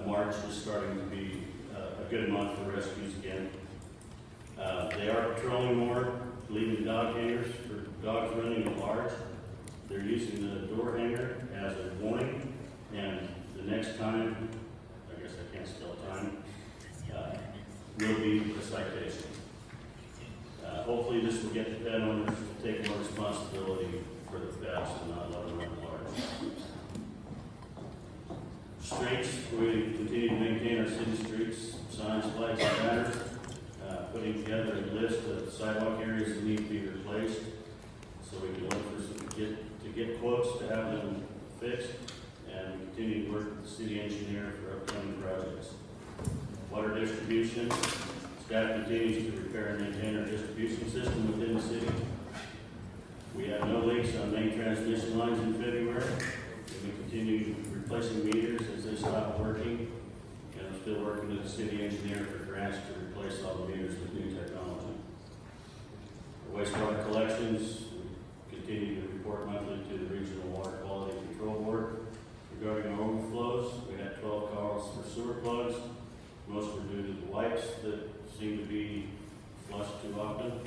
March is starting to be a good month for rescues again. They are patrolling more, leaving dog hangers for dogs running at large. They're using the door hanger as a warning, and the next time, I guess I can't spell time, will be a citation. Hopefully this will get the pet owners to take more responsibility for the pets and not let them run large. Streets, we continue to maintain our city streets, signs, flags, and banners, putting together a list of sidewalk areas that need to be replaced, so we can look for some, get quotes to have them fixed, and we continue to work with the city engineer for upcoming projects. Water distribution, staff continues to repair and maintain our distribution system within the city. We had no leaks on main transmission lines in February, and we continue replacing meters as they stop working, and I'm still working with the city engineer for grants to replace all the meters with new technology. For wastewater collections, we continue to report monthly to the Regional Water Quality Control Board. Regarding our overflows, we had 12 calls for sewer plugs. Most were due to the wipes that seem to be flushed too often,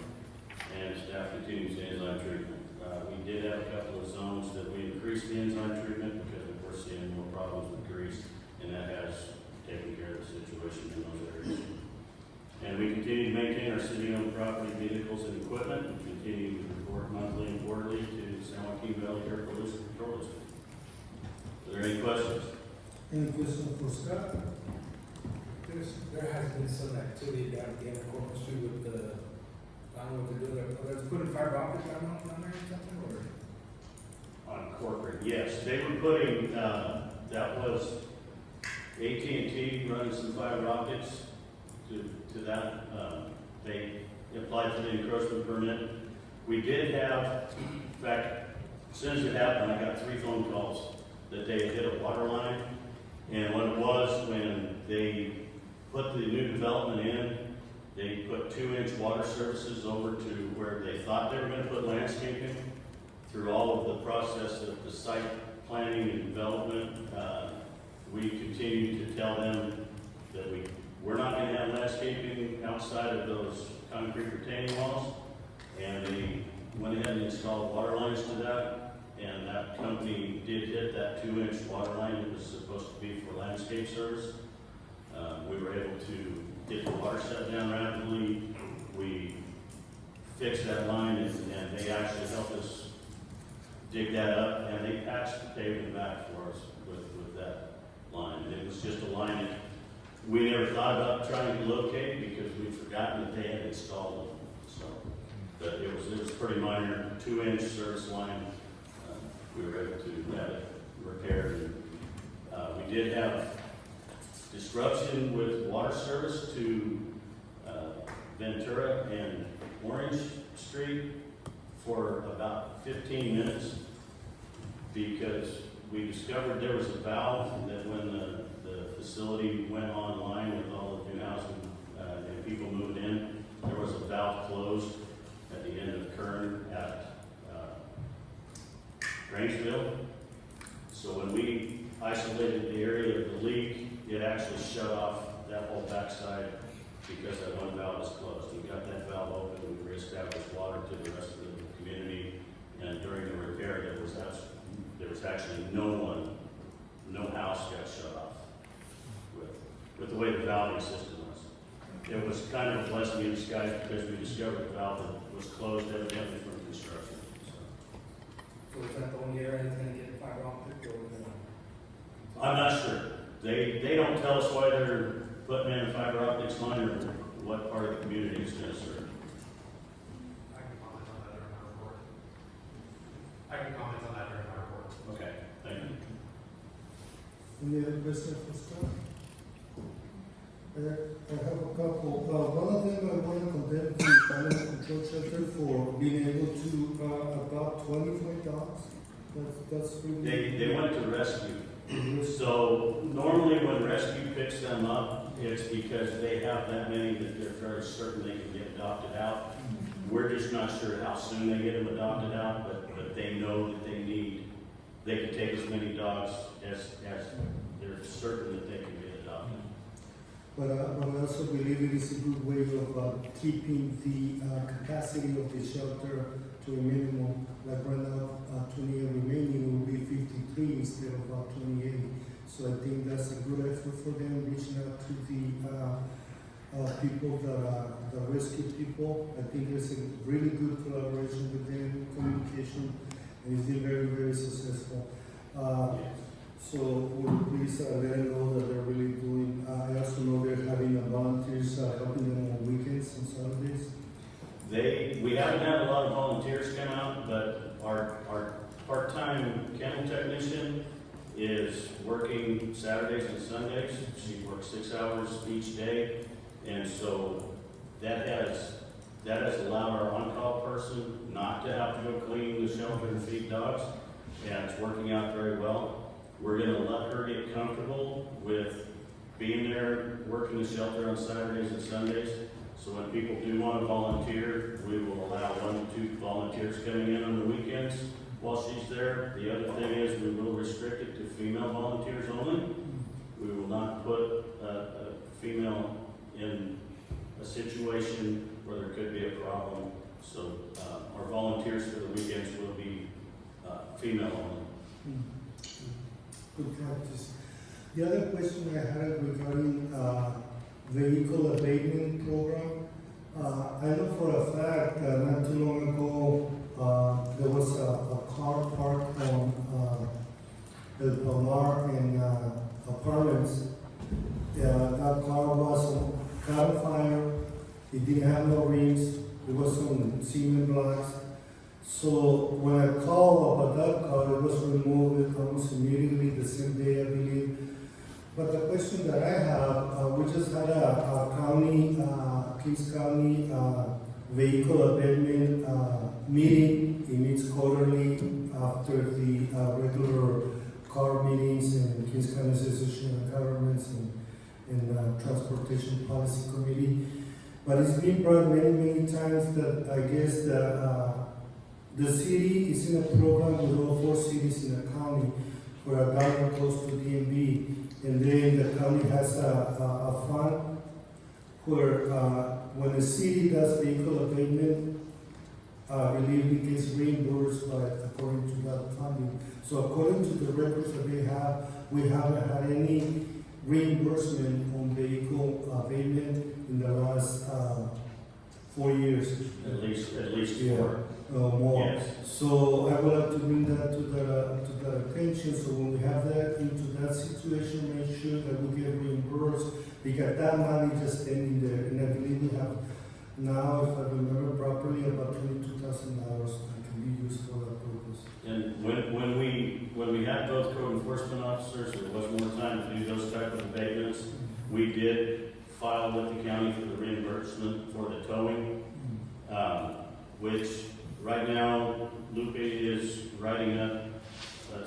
and staff continues the enzyme treatment. We did have a couple of zones that we increased the enzyme treatment because we're seeing more problems with grease, and that has taken care of the situation in those areas. And we continue to maintain our city-owned property, vehicles, and equipment, and continue to report monthly and quarterly to the San Joaquin Valley Air Pollution Control District. Are there any questions? Any question for Scott? There has been some activity down at the end of Corpus Street with the, I don't know what they're doing, they're putting fiber optic down there or something, or? On corporate, yes. They were putting, that was AT&T running some fiber optics to that. They applied for the encroachment permit. We did have, in fact, as soon as it happened, I got 3 phone calls that they had hit a water line. And what it was, when they put the new development in, they put 2-inch water services over to where they thought they were going to put landscaping. Through all of the process of the site planning and development, we continue to tell them that we're not going to have landscaping outside of those concrete retaining walls. And they went ahead and installed water lines to that. And that company did hit that 2-inch water line that was supposed to be for landscape service. We were able to get the water shut down rapidly. We fixed that line, and they actually helped us dig that up, and they patched the pavement back for us with that line. And it was just a line that we never thought about trying to locate because we'd forgotten that they had installed it. So, but it was pretty minor, 2-inch service line. We were able to have it repaired. We did have disruption with water service to Ventura and Orange Street for about 15 minutes because we discovered there was a valve that when the facility went online with all the new housing and people moved in, there was a valve closed at the end of Kern at Grangeville. So when we isolated the area of the leak, it actually shut off that whole backside because that one valve was closed. We got that valve open, we reestablished water to the rest of the community, and during the repair, there was actually no house got shut off with the way the valving system was. It was kind of a blessing in disguise because we discovered the valve that was closed evidently from construction. So is that the only area that's gonna get fiber optic, or? I'm not sure. They don't tell us why they're putting in a fiber optics line or what part of the community it's gonna serve. I can comment on that during my report. Okay, thank you. Any other questions for staff? I have a couple. One of them, I want to condemn the animal control shelter for being able to adopt 25 dogs. That's really. They went to rescue. So normally when rescue picks them up, it's because they have that many that they're very certain they can get adopted out. We're just not sure how soon they get them adopted out, but they know that they can take as many dogs as they're certain that they can get adopted. But I also believe it is a good way of keeping the capacity of the shelter to a minimum. Like right now, 28 remaining will be 53 instead of 28. So I think that's a good effort for them, reaching out to the people that rescue people. I think there's a really good collaboration with them, communication, and it's been very, very successful. So we'll please let them know that they're really doing. I also know they're having volunteers helping them on weekends and Saturdays. We haven't had a lot of volunteers come out, but our part-time kennel technician is working Saturdays and Sundays. She works 6 hours each day, and so that has allowed our on-call person not to have to go clean the shelter and feed dogs, and it's working out very well. We're going to let her get comfortable with being there, working the shelter on Saturdays and Sundays. So when people do want to volunteer, we will allow 1 to 2 volunteers coming in on the weekends while she's there. The other thing is we will restrict it to female volunteers only. We will not put a female in a situation where there could be a problem. So our volunteers for the weekends will be female only. Good practice. The other question I had regarding vehicle abatement program. I know for a fact that not too long ago there was a car parked on El Palmar and apartments. That car was caught on fire. It didn't have no rims. It was on cement blocks. So when I called about that car, it was removed almost immediately, the same day, I believe. But the question that I have, we just had a county, Kings County vehicle abatement meeting. It meets quarterly after the regular car meetings and Kings County Association of Governments and Transportation Policy Committee. But it's been brought many, many times that I guess the city is in a program with all 4 cities in the county for a dollar close to DMV. And then the county has a fund where when the city does vehicle abatement, I believe it gets reimbursed according to that funding. So according to the records that they have, we haven't had any reimbursement on vehicle abatement in the last 4 years. At least 4. Yeah. More. Yes. So I would like to bring that to the attention, so when we have that into that situation, make sure that we get reimbursed, because that money just standing there, and I believe we have now, if I remember properly, about $22,000 that can be used for that purpose. And when we had both code enforcement officers, there was more time to do those type of abatements. We did file with the county for the reimbursement for the towing, which right now Lupe is writing up a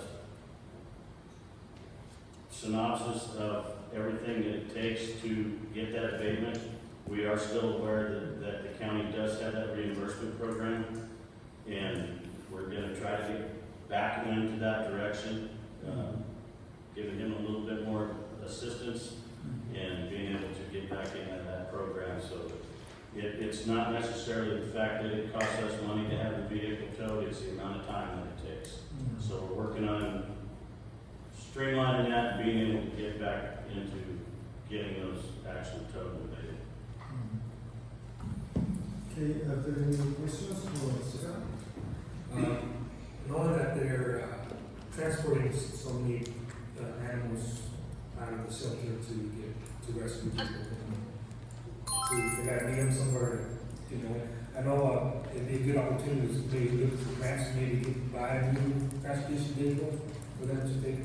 synopsis of everything that it takes to get that abatement. We are still aware that the county does have that reimbursement program, and we're going to try to get back into that direction, giving him a little bit more assistance and being able to get back into that program. So it's not necessarily the fact that it costs us money to have the vehicle towed, it's the amount of time that it takes. So we're working on streamlining that and being able to get back into getting those actually towed and abated. Okay, are there any questions for Scott? Knowing that they're transporting so many animals out of the rescue people. So if I need them somewhere, you know, I know it'd be a good opportunity to maybe look for grants, maybe to buy a new transportation vehicle for them to take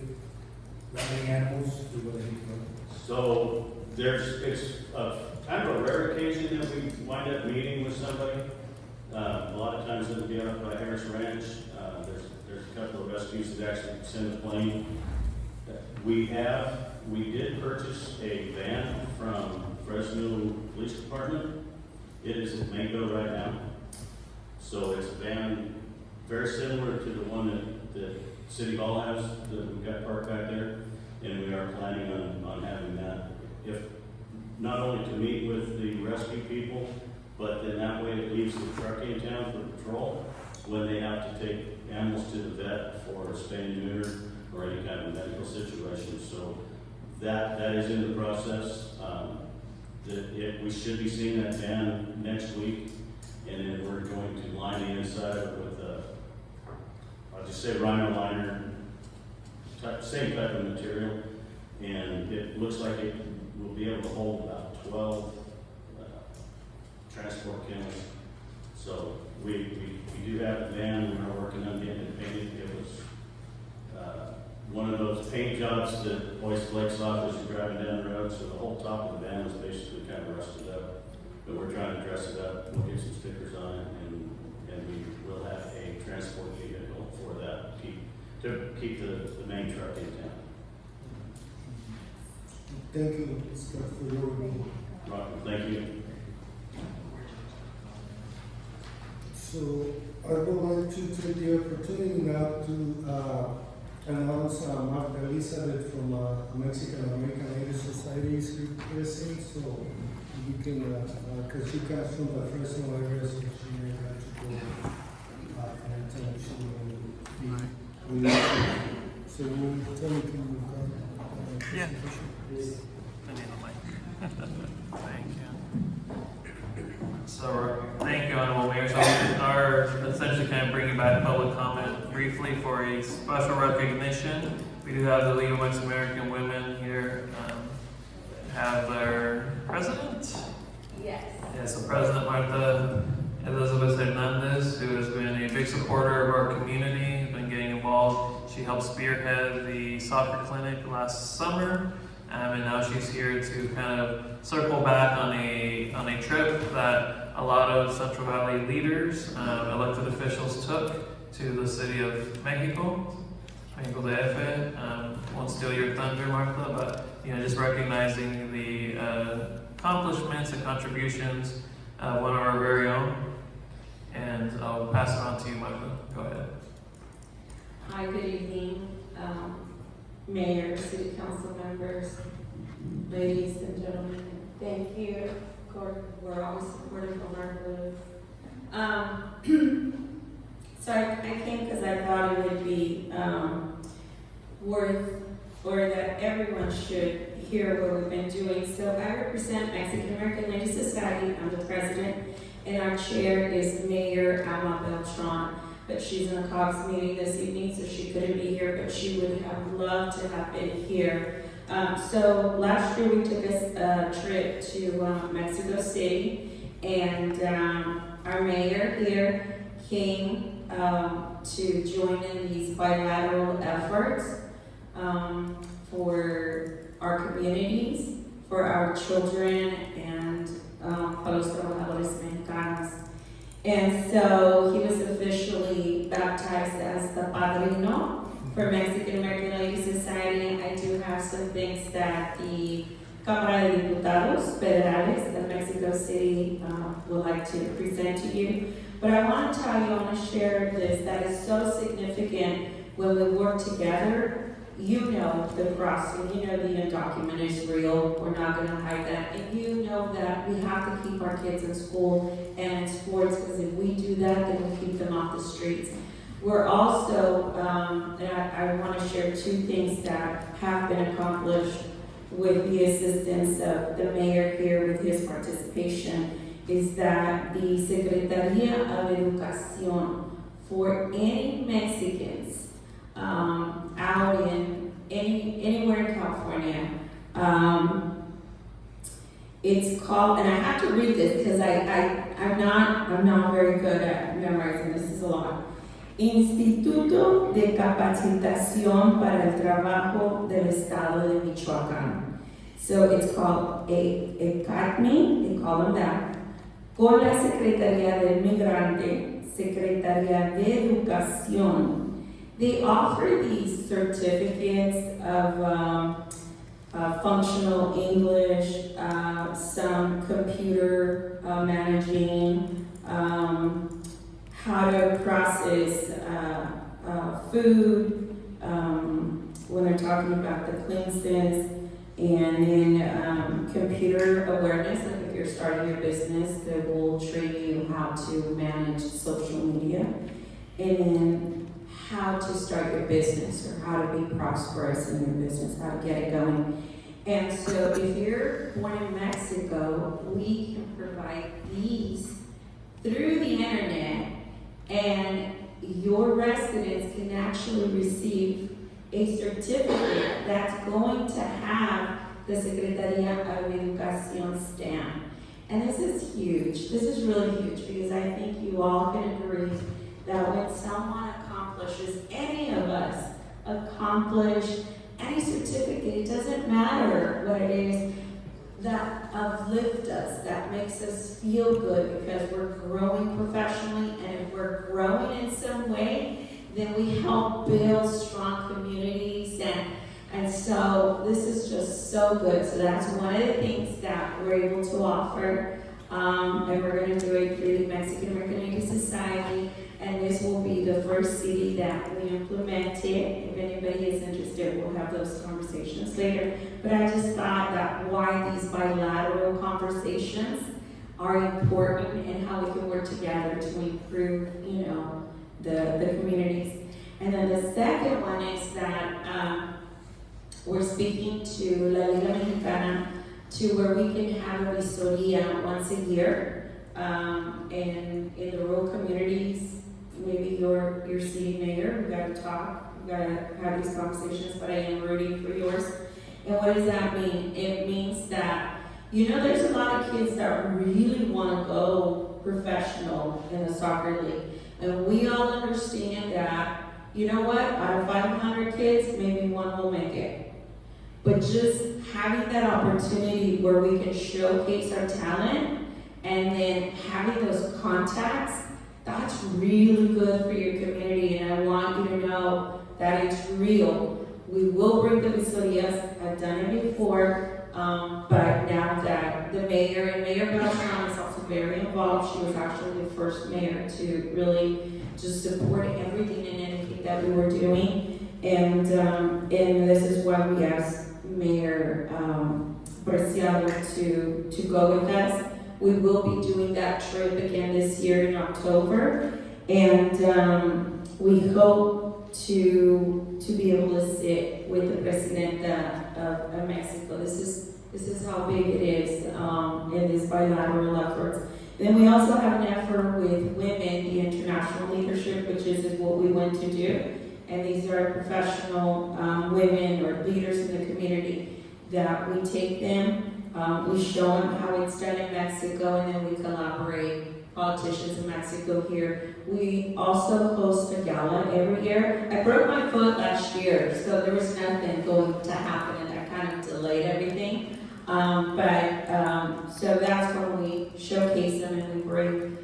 that many animals to where they need to go. So it's kind of a rare occasion that we wind up meeting with somebody. A lot of times it'll be up by Harris Ranch. There's a couple of rescues that actually send a plane. We did purchase a van from Fresno Police Department. It is at Mako right now. So it's a van very similar to the one that City Hall has, that we've got parked back there. And we are planning on having that, if not only to meet with the rescue people, but then that way it leaves the truck in town for patrol when they have to take animals to the vet for a spay and neuter or any kind of medical situation. So that is in the process. We should be seeing that van next week, and then we're going to line the inside of it with I'll just say rhino liner. Same type of material, and it looks like it will be able to hold about 12 transport kennels. So we do have a van. We are working on getting it painted. It was one of those paint jobs that always flakes off as you're driving down the road. So the whole top of the van is basically kind of rusted up. But we're trying to dress it up. We'll get some stickers on it, and we will have a transport vehicle for that to keep the main truck in town. Thank you, Scott, for your review. Roger, thank you. So I would like to take the opportunity now to announce Marta Elizabeth from Mexican American Aid Society is here present. So you can, because she comes from the Fresno area, so she may have to go anytime she will be. So we'll tell you, can you come? Yeah. I need a mic. Thank you. So, thank you, Honorable Mayor. So, we are essentially kind of bringing back public comment briefly for a special recognition. We do have the League of Mexican American Women here, have their president. Yes. Yes, the President Marta Elizabeth Hernandez, who has been a big supporter of our community, has been getting involved. She helped spearhead the soccer clinic last summer, and now she's here to kind of circle back on a trip that a lot of Central Valley leaders, elected officials took to the city of Mexico DF. Won't steal your thunder, Martha, but just recognizing the accomplishments and contributions of one of our very own. And I'll pass it on to you, Martha. Go ahead. Hi, good evening, Mayor, City Council members, ladies and gentlemen. Thank you. Of course, we're always supportive of our group. So I came because I thought it would be worth, or that everyone should hear what we've been doing. So I represent Mexican American Ladies Society. I'm the president, and our chair is Mayor Alma Beltran. But she's in a COGS meeting this evening, so she couldn't be here, but she would have loved to have been here. So last year we took a trip to Mexico City, and our mayor here came to join in these bilateral efforts for our communities, for our children, and para los trabajadores mexicanos. And so he was officially baptized as the padrino for Mexican American Ladies Society. I do have some things that the Cámara de Diputados Federales of Mexico City would like to present to you. But I want to tell you, I want to share this, that is so significant when we work together. You know the crossing, you know the undocumented is real, we're not going to hide that. And you know that we have to keep our kids in school and in sports, because if we do that, then we keep them off the streets. We're also, and I want to share two things that have been accomplished with the assistance of the mayor here with his participation, is that the Secretaría of Educación for any Mexicans out in anywhere in California It's called, and I have to read this because I'm not very good at memorizing. This is a lot. Instituto de Capacitación para el Trabajo del Estado de Michoacán. So it's called ECATMI, they call them that, con la Secretaría del Migrante, Secretaría de Educación. They offer these certificates of functional English, some computer managing, how to process food, when they're talking about the cleanliness, and then computer awareness, like if you're starting your business, they will train you how to manage social media, and then how to start your business or how to be prosperous in your business, how to get it going. And so if you're born in Mexico, we can provide these through the internet, and your residents can actually receive a certificate that's going to have the Secretaría of Educación stamp. And this is huge. This is really huge because I think you all can agree that when someone accomplishes, any of us accomplish any certificate, it doesn't matter what it is, that uplifts us, that makes us feel good because we're growing professionally, and if we're growing in some way, then we help build strong communities, and so this is just so good. So that's one of the things that we're able to offer, and we're going to do it through the Mexican American Aid Society, and this will be the first city that we implement it. If anybody is interested, we'll have those conversations later. But I just thought that why these bilateral conversations are important and how we can work together to improve, the communities. And then the second one is that we're speaking to La Liga Mexicana to where we can have a visoria once a year in the rural communities. Maybe your city mayor, we gotta talk, we gotta have these conversations, but I am rooting for yours. And what does that mean? It means that, there's a lot of kids that really wanna go professional in the soccer league. And we all understand that, out of 500 kids, maybe one will make it. But just having that opportunity where we can showcase our talent and then having those contacts, that's really good for your community, and I want you to know that it's real. We will bring the visorias. I've done it before, but now that the mayor, and Mayor Beltran is also very involved, she was actually the first mayor to really just support everything and anything that we were doing, and this is why we asked Mayor Preciado to go with us. We will be doing that trip again this year in October, and we hope to be able to sit with the President of Mexico. This is how big it is in these bilateral efforts. Then we also have an effort with women, the international leadership, which is what we want to do. And these are professional women or leaders in the community that we take them. We show them how it's done in Mexico, and then we collaborate, politicians in Mexico here. We also host a gala every year. I broke my foot last year, so there was nothing going to happen, and that kind of delayed everything. So that's when we showcase them, and we bring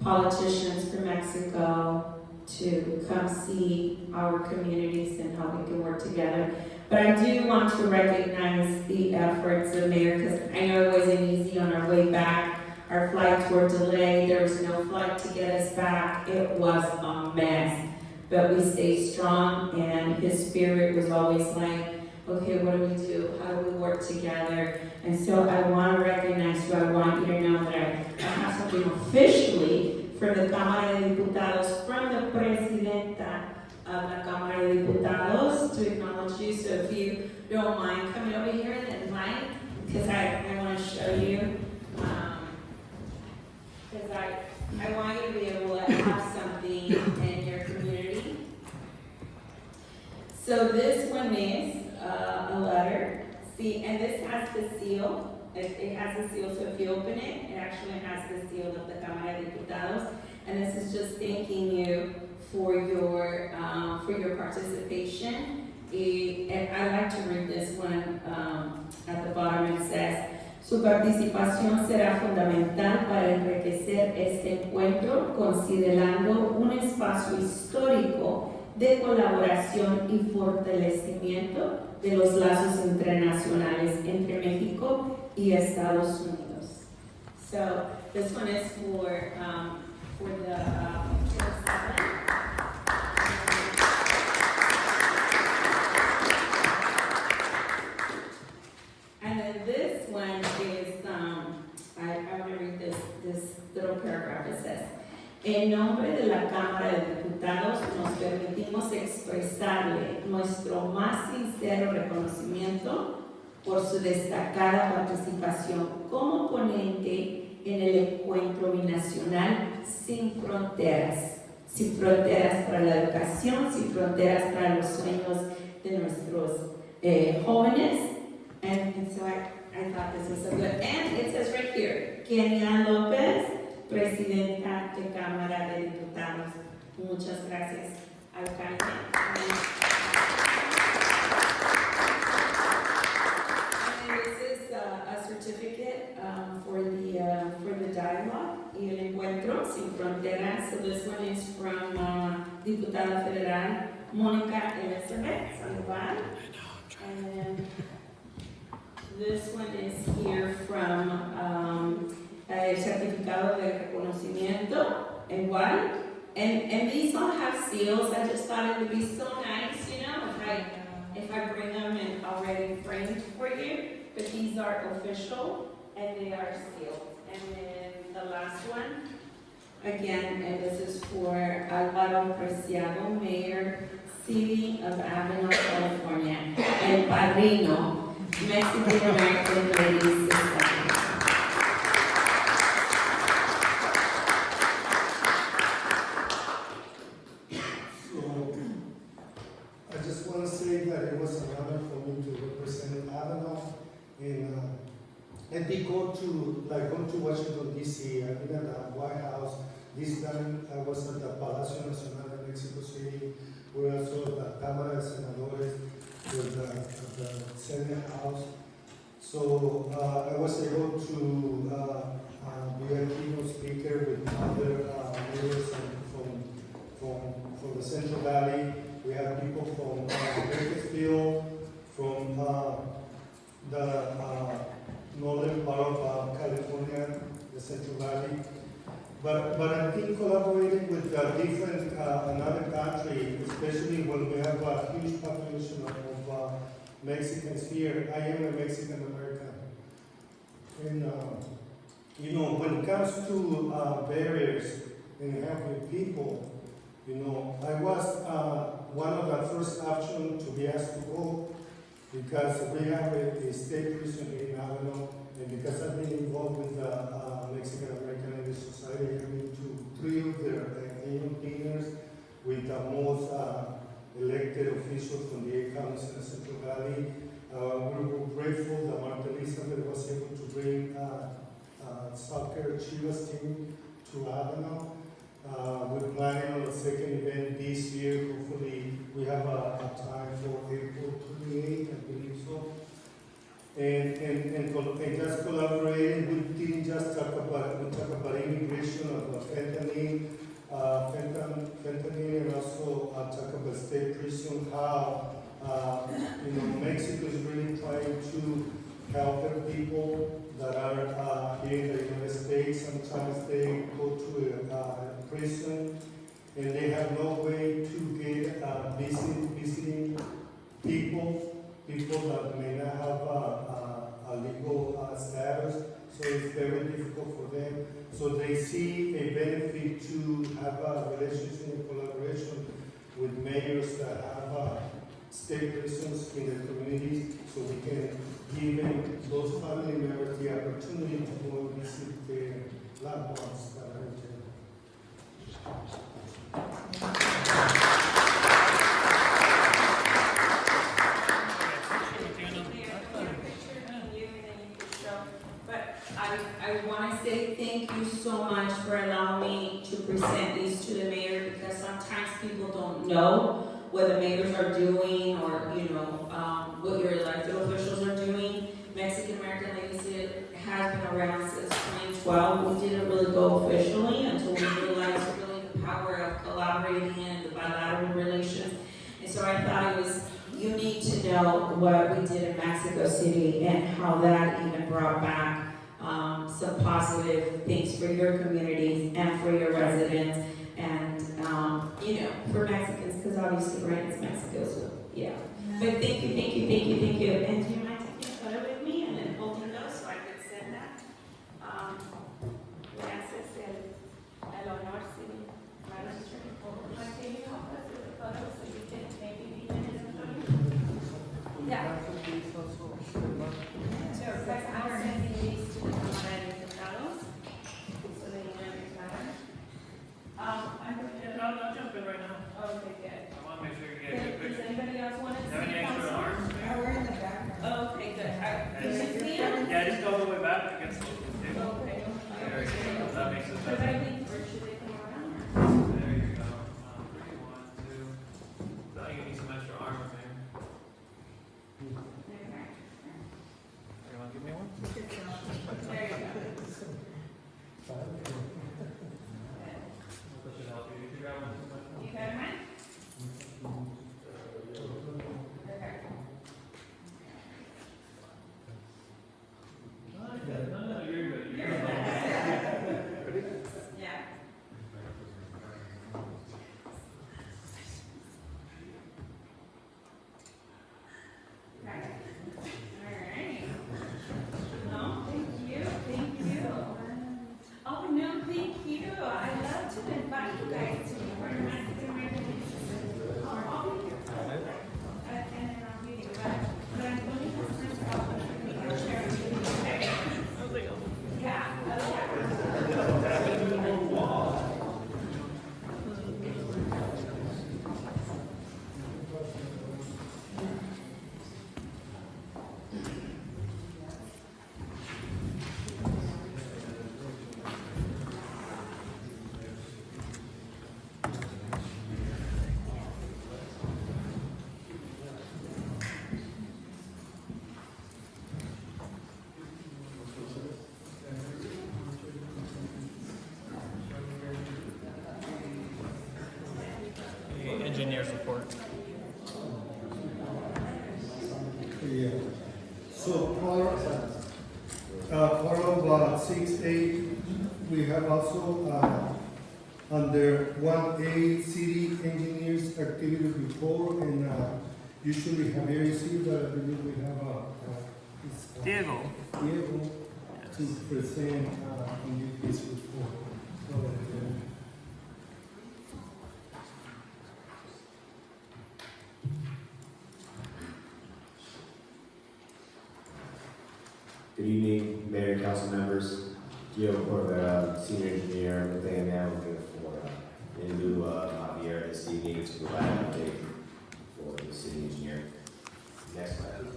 politicians from Mexico to come see our communities and how we can work together. But I do want to recognize the efforts of Mayor, because I know it wasn't easy on our way back. Our flights were delayed. There was no flight to get us back. It was a mess. But we stayed strong, and his spirit was always like, okay, what do we do? How do we work together? And so I want to recognize you. I want you to know that I have something officially from the Cámara de Diputados, from the Presidenta of la Cámara de Diputados, to acknowledge you. So if you don't mind coming over here and mic, because I want to show you, because I want you to be able to have something in your community. So this one is a letter. See, and this has the seal it has a seal, so if you open it, it actually has the seal of the Cámara de Diputados. And this is just thanking you for your participation. And I like to read this one at the bottom. It says, su participación será fundamental para enriquecer este encuentro, considerando un espacio histórico de colaboración y fortalecimiento de los lazos internacionales entre México y Estados Unidos. So this one is for the picture 7. And then this one is, I want to read this little paragraph. It says, en nombre de la Cámara de Diputados nos permitimos expresarle nuestro más sincero reconocimiento por su destacada participación como ponente en el encuentro binacional sin fronteras para la educación, sin fronteras para los sueños de nuestros jóvenes. And so I thought this was so good. And it says right here, Kenia López, Presidenta de Cámara de Diputados. Muchas gracias, alcalde. And this is a certificate for the dialogue y el encuentro sin fronteras. So this one is from Diputada Federal Mónica Elizabeth Sandoval. And then this one is here from el certificado de reconocimiento igual. And these all have seals. I just thought it would be so nice, you know, if I bring them and already framed for you. But these are official and they are sealed. And then the last one, again, and this is for Alvaro Preciado, Mayor, City of Avenal, California, El Padrino, Mexican American Ladies Society. So, I just want to say that it was an honor for me to represent Avenal, and they go to Washington D.C. I've been at the White House. This time I was at the Palacio Nacional in Mexico City. We also at the Cámara de Senadores, with the Senate House. So I was able to be a keynote speaker with other leaders from the Central Valley. We have people from Bakersfield, from the northern part of California, the Central Valley. But I think collaborating with different another country, especially when we have a huge population of Mexicans here. I am a Mexican American, and you know, when it comes to barriers and helping people, you know, I was one of the first options to be asked to go because we have a state prison in Avenal, and because I've been involved with the Mexican American Ladies Society, I've been to 3 of their annual dinners with the most elected officials from the 8 counties in the Central Valley. We were grateful that Marta Elizabeth was able to bring soccer Chivas team to Avenal. We're planning on a second event this year. Hopefully, we have a time for April 28th, I believe so. And just collaborating, we didn't just talk about immigration of fentanyl, and also talk about state prison, how you know, Mexico is really trying to help the people that are here in the United States. Sometimes they go to a prison and they have no way to get visiting people that may not have a legal status, so it's very difficult for them. So they see a benefit to have a relationship and collaboration with mayors that have state prisons in their communities, so we can give those family members the opportunity to go and visit their loved ones that are in jail. I want to say thank you so much for allowing me to present these to the mayor, because sometimes people don't know what the mayors are doing, or, you know, what your elected officials are doing. Mexican American Legacy has been around since 2012. We didn't really go officially until we realized really the power of collaborating and the bilateral relations. And so I thought it was unique to know what we did in Mexico City and how that even brought back some positive things for your communities and for your residents, and you know, for Mexicans, because obviously right is Mexico, so yeah. But thank you, thank you, thank you, thank you. And do you mind taking a photo with me and then holding those so I could send that? Gracias, el honor, sí. Yeah. So, I'll send these to the Cámara de Diputados, so they know it's matter. I'm going to. No, jump in right now. Okay, good. I want to make sure you get a good Does picture. anybody else want to see? Have any extra arms? We're in the back. Okay, good. Can you see them? Yeah, just go all the way back against the table. Okay. There you go. That makes it Should better. I leave, or should they come around? There you go. 3, 1, 2. Now you need some extra arm up here. Okay. You want to give me one? There you go. That should help you. You can grab one. You got mine? Okay. No, you're good. You're good. Yeah. Right. All right. No, thank you, thank you. Oh, no, thank you. I love to invite you guys to be part of Mexican American Institute. I'll be here. And then I'll be here. But I'm going to have to talk about it. Yeah. The engineer's report. Yeah. So part of 6A, we have also under 1A city engineers activity report, and usually Javier received, but I believe we have Diego. Diego to present in his report. So, Good evening, Mayor and Council members. Gio Corvera, Senior Engineer with A&M, looking for in lieu of Javier this evening to provide an update for the City Engineer. Next slide.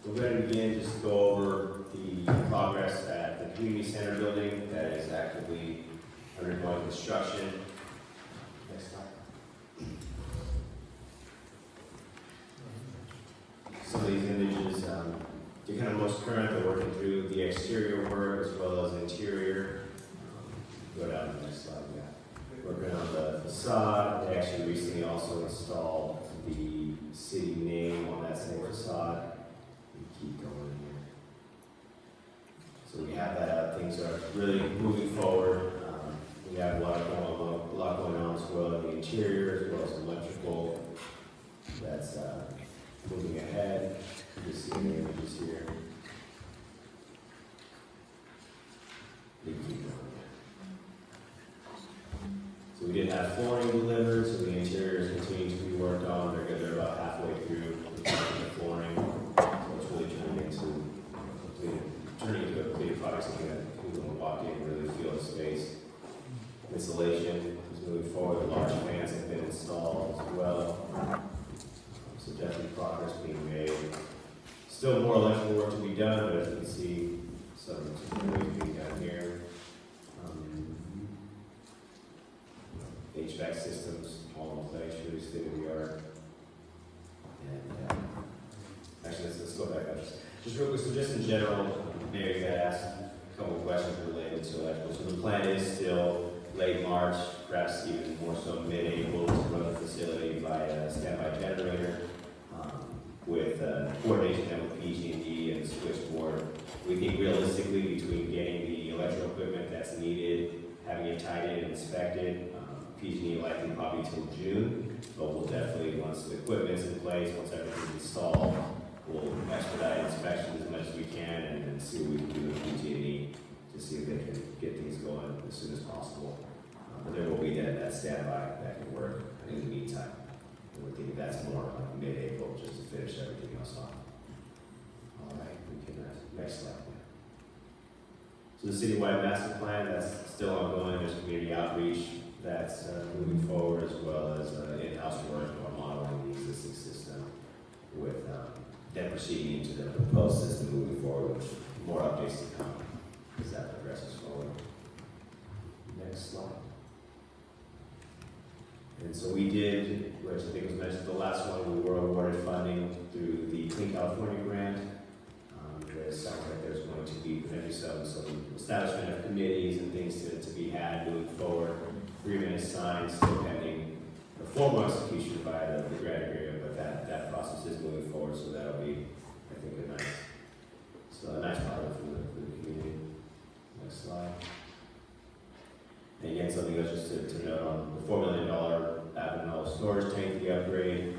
We're going to begin just to go over the progress at the Community Center building that is actively undergoing construction. Next slide. Some of these images, they're kind of most current. They're working through the exterior work as well as interior. Go down to the next slide. Yeah. Working on the facade. They actually recently also installed the city name on that same facade. We keep going here. So we have that. Things are really moving forward. We have a lot going on as well in the interior as well as electrical. That's moving ahead. You can see the images here. We keep going. So we did have flooring delivered, so the interior is continuing to be worked on. They're about halfway through the flooring. So it's really turning into a complete product, something that people can walk in and really feel the space. Insulation is moving forward. The large fans have been installed as well. So definitely progress being made. Still more electrical work to be done, but as you can see, some things being done here. HVAC systems all in place, really state of the art. And actually, let's go back up. Just real quick, so just in general, Mary got asked a couple of questions related to electrical. So the plan is still late March, perhaps even more so mid-April, to run the facility by a standby generator with coordination then with PG&E and switchboard. We think realistically between getting the electrical equipment that's needed, having it tied in and inspected, PG&E likely probably till June, but we'll definitely, once the equipment's in place, once everything's installed, we'll expedite inspection as much as we can and see what we can do with PG&E to see if they can get things going as soon as possible. But there will be that standby that can work in the meantime. And we think that's more like mid-April, just to finish everything else off. All right, we can, next slide. So the citywide master plan, that's still ongoing. There's community outreach that's moving forward, as well as in-house work on modeling the existing system with then proceeding into the proposed system moving forward, with more updates to come as that progresses forward. Next slide. And so we did, which I think was mentioned, the last one, we were awarded funding through the Clean California grant. It sounds like there's going to be potentially some establishment of committees and things to be had moving forward. Agreement is signed, still pending the formal execution by the grant agreement, but that process is moving forward, so that'll be, I think, a nice product for the community. Next slide. And again, something else just to note on the $4 million Avenal storage tank to be upgrade.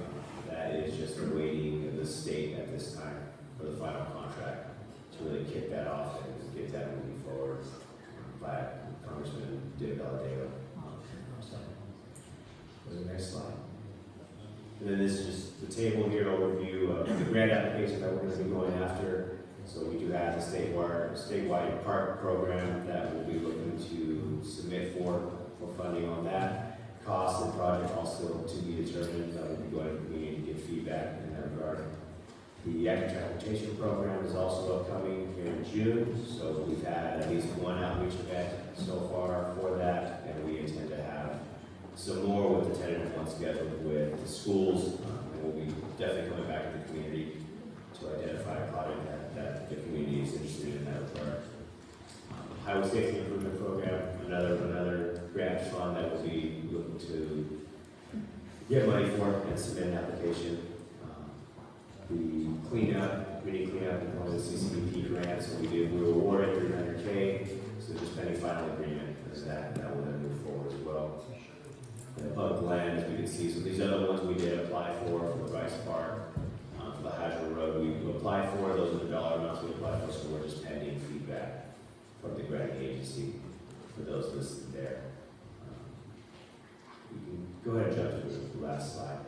That is just awaiting the state at this time for the final contract to really kick that off and get that moving forward by Congressman David Valadeo. Go to the next slide. And then this is just the table here, overview of the grant application that we're going to be going after. So we do have a statewide park program that we'll be looking to submit for funding on that. Cost and project also to be determined. We'll be going to the community to get feedback in that regard. The active transportation program is also upcoming here in June. So we've had at least one outreach event so far for that, and we intend to have some more with the tentative one scheduled with the schools. And we'll be definitely coming back to the community to identify a project that the community is interested in that regard. Highway Safety Improvement Program, another grant fund that will be looking to get money for and submit an application. The cleanup, community cleanup, and one of the CCDP grants, so we were awarded $300K, so just pending final agreement, because that will then move forward as well. And public land, as we can see, so these other ones we did apply for the Rice Park, for the Hydro Road we applied for, those are the dollar amounts we applied for, so we're just pending feedback from the granting agency for those listed there. We can go ahead and jump to the last slide.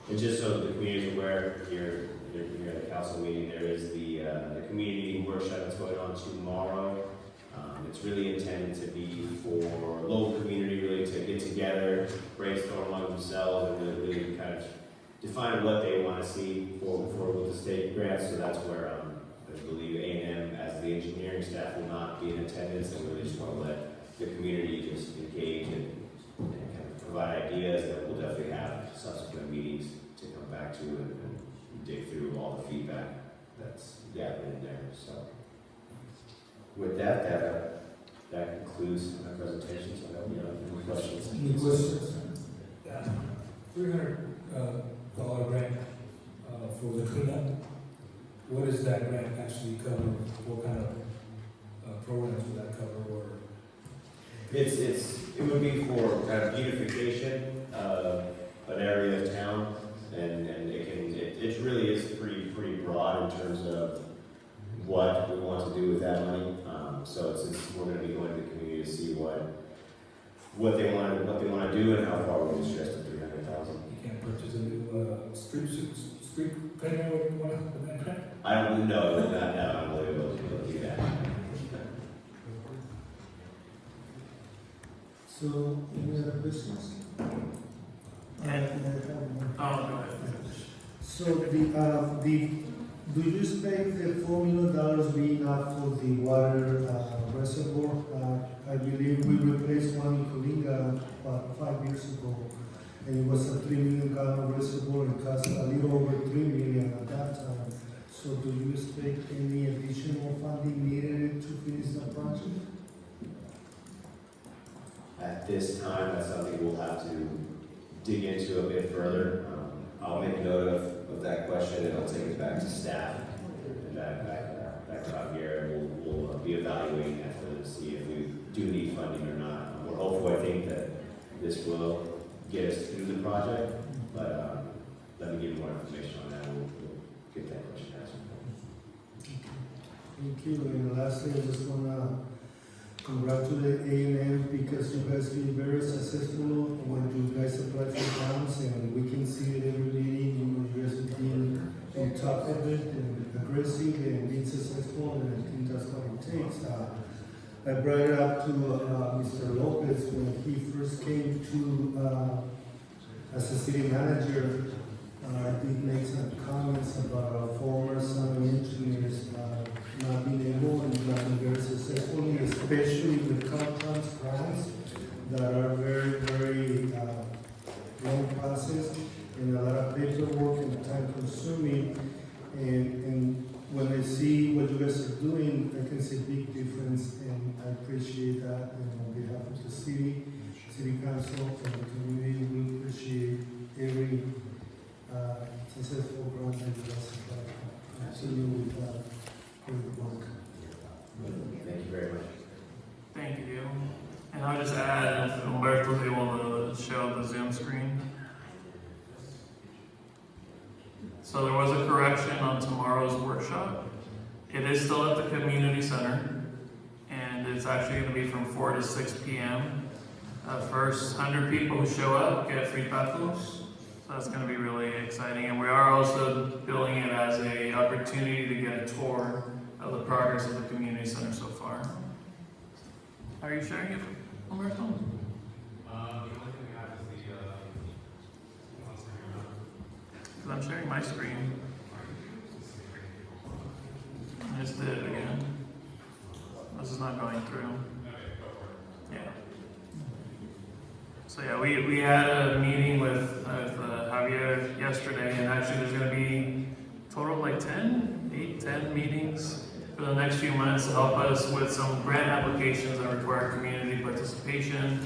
And just so the community is aware, here at the council meeting, there is the community workshop that's going on tomorrow. It's really intended to be for local community, really to get together, brainstorm among themselves, and really kind of define what they want to see for with the state grants. So that's where I believe A&M as the engineering staff will not be in attendance, and really just want to let the community just engage and kind of provide ideas that we'll definitely have subsequent meetings to come back to and dig through all the feedback that's gathered in there. So with that concludes my presentation. So I don't know if you have any questions. Any questions? $300 grant for the cleanup. What does that grant actually cover? What kind of programs would that cover? Or it would be for kind of beautification of an area of town, and it really is pretty broad in terms of what we want to do with that money. So we're going to be going to the community to see what they want to do and how far we can stretch to $300,000. you can't purchase a new street cleaner with that grant? I don't know. I don't believe we'll do that. So, any other questions? So the Do you expect the $4 million be enough for the water reservoir? I believe we replaced one in Coringa about 5 years ago, and it was a 3 million gallon reservoir and cost a little over $3 million at that time. So do you expect any additional funding needed to finish the project? At this time, that's something we'll have to dig into a bit further. I'll make note of that question and I'll take it back to staff and back out here, and we'll be evaluating that to see if we do need funding or not. We're hopeful, I think, that this will get us through the project, but let me give more information on that. We'll get that question answered. Thank you. And lastly, I just want to congratulate A&M because you guys been very successful when you guys apply for grants, and we can see it every meeting. You guys have been on top of it and aggressive and being successful, and I think that's what it takes. I brought it up to Mr. Lopez when he first came to as a city manager. I did make some comments about our former summer engineers not being able and not being very successful, especially with Caltrans grants that are very, very long process and a lot of paperwork and time consuming. And when I see what you guys are doing, I can see a big difference, and I appreciate that. And on behalf of the city council, and the community, we appreciate every successful grant that you guys have. Continue with great work. Thank you very much. Thank you. And I'll just add, if Humberto is able to show the Zoom screen. So there was a correction on tomorrow's workshop. It is still at the community center, and it's actually going to be from 4 to 6 p.m. First 100 people who show up get free patos. So that's going to be really exciting. And we are also billing it as an opportunity to get a tour of the progress of the community center so far. Are you sharing it, Humberto? The only thing we have is Because I'm sharing my screen. I just did it again. This is not going through. Yeah. So yeah, we had a meeting with Javier yesterday, and actually there's going to be a total of like 10 meetings for the next few months to help us with some grant applications that require community participation.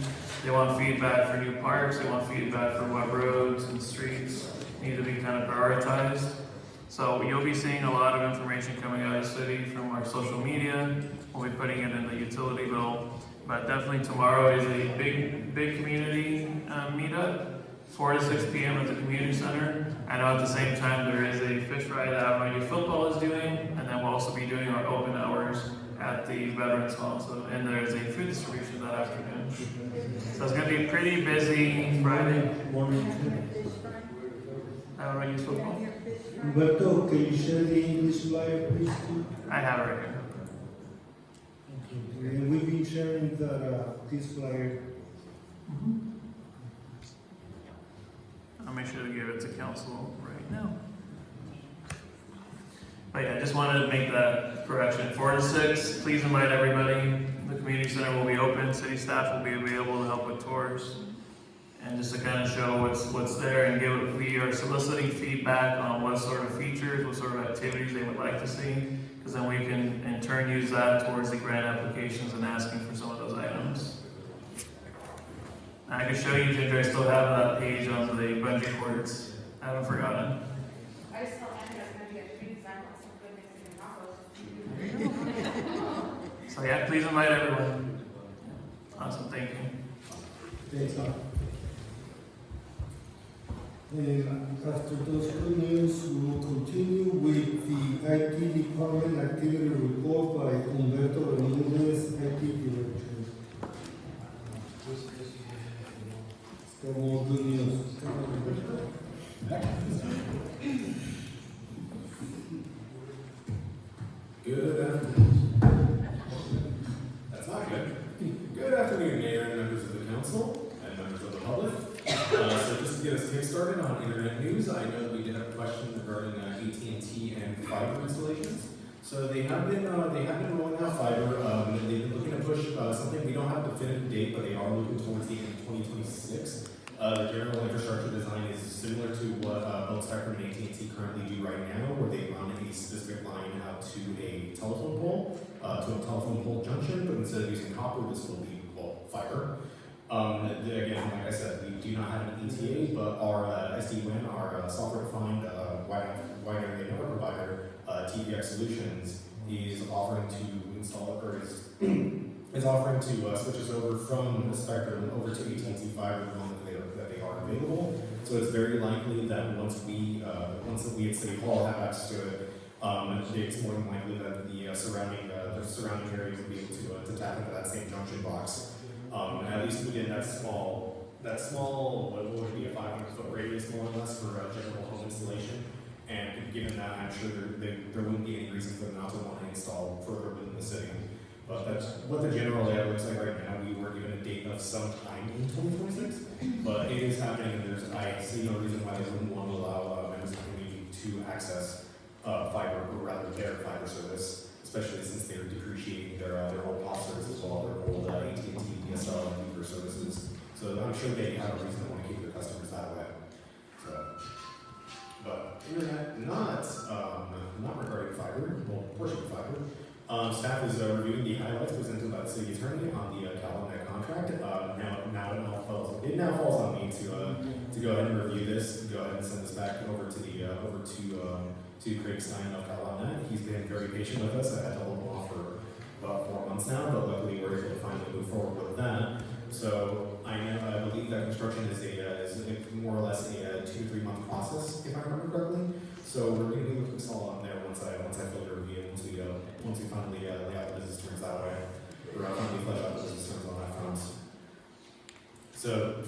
They want feedback for new parks, they want feedback for what roads and streets need to be kind of prioritized. So you'll be seeing a lot of information coming out of the city from our social media. We'll be putting it in the utility bill. But definitely tomorrow is a big community meetup, 4 to 6 p.m. at the community center. I know at the same time there is a fish fry that Avenue Football is doing, and then we'll also be doing our open hours at the Veterans Hall. So, and there's a food distribution that afternoon. So it's going to be pretty busy Friday. Avenue Football. Humberto, can you share the English flyer, please? I have it right here. And we've been sharing this flyer. I'll make sure to give it to council right now. But yeah, I just wanted to make that correction. 4 to 6, please invite everybody. The community center will be open. City staff will be available to help with tours. And just to kind of show what's there and we are soliciting feedback on what sort of features, what sort of activities they would like to see, because then we can in turn use that towards the grant applications and asking for some of those items. I can show you, Ginger, I still have that page on the bungee cords. I haven't forgotten. I just told Andy I was going to get a design on some good Mexican tacos. So yeah, please invite everyone. Awesome, thank you. Thanks, and after those good news, we will continue with the IT Department Activity Report by Humberto Benitez, IT Director. More good news. Good afternoon. That's not good. Good afternoon, Mayor and members of the council and members of the public. So just to get us kick-started on internet news, I know we did have a question regarding AT&T and and fiber installations. So they have been rolling out fiber. They've been looking to push something. We don't have a definitive date, but they are looking towards the end of 2026. The general infrastructure design is similar to what both Spectrum and AT&T currently do right now, where they run a specific line out to a telephone pole junction, but instead of using copper, this will be fiber. Again, like I said, we do not have an ETA, but our SD-WAN, our software-defined wide area network provider, TVX Solutions, is offering to install or is offering to switch us over from the Spectrum over to AT&T fiber the moment that they are available. So it's very likely that once we at City Hall have access to it, it's more than likely that the surrounding areas will be able to tap into that same junction box. At least within that small, what would be a 500-foot radius more or less for general home installation. And given that, I'm sure there wouldn't be any reason for them not to want to install further within the city. But that's what the general layout looks like right now. We were given a date of some time in 2026, but it is happening, and I see no reason why they wouldn't want to allow members of the community to access fiber, or rather their fiber service, especially since they're depreciating their old POP services, well, their old AT&T, DSL, and Uber services. So I'm sure they have a reason to want to keep their customers that way. So, but internet, not regarding fiber, well, portion of fiber. Staff is reviewing the highlights presented by the city attorney on the CalNet contract. It now falls on me to go ahead and review this, go ahead and send this back over to Craig Stein of CalNet. He's been very patient with us. I had to hold him off for about 4 months now, but luckily we're able to finally move forward with that. So I believe that construction is more or less a 2 to 3 month process, if I remember correctly. So we're going to be able to install on there once I fully review it, once we finally lay out the business terms that way, or finally flesh out the business terms on that front. So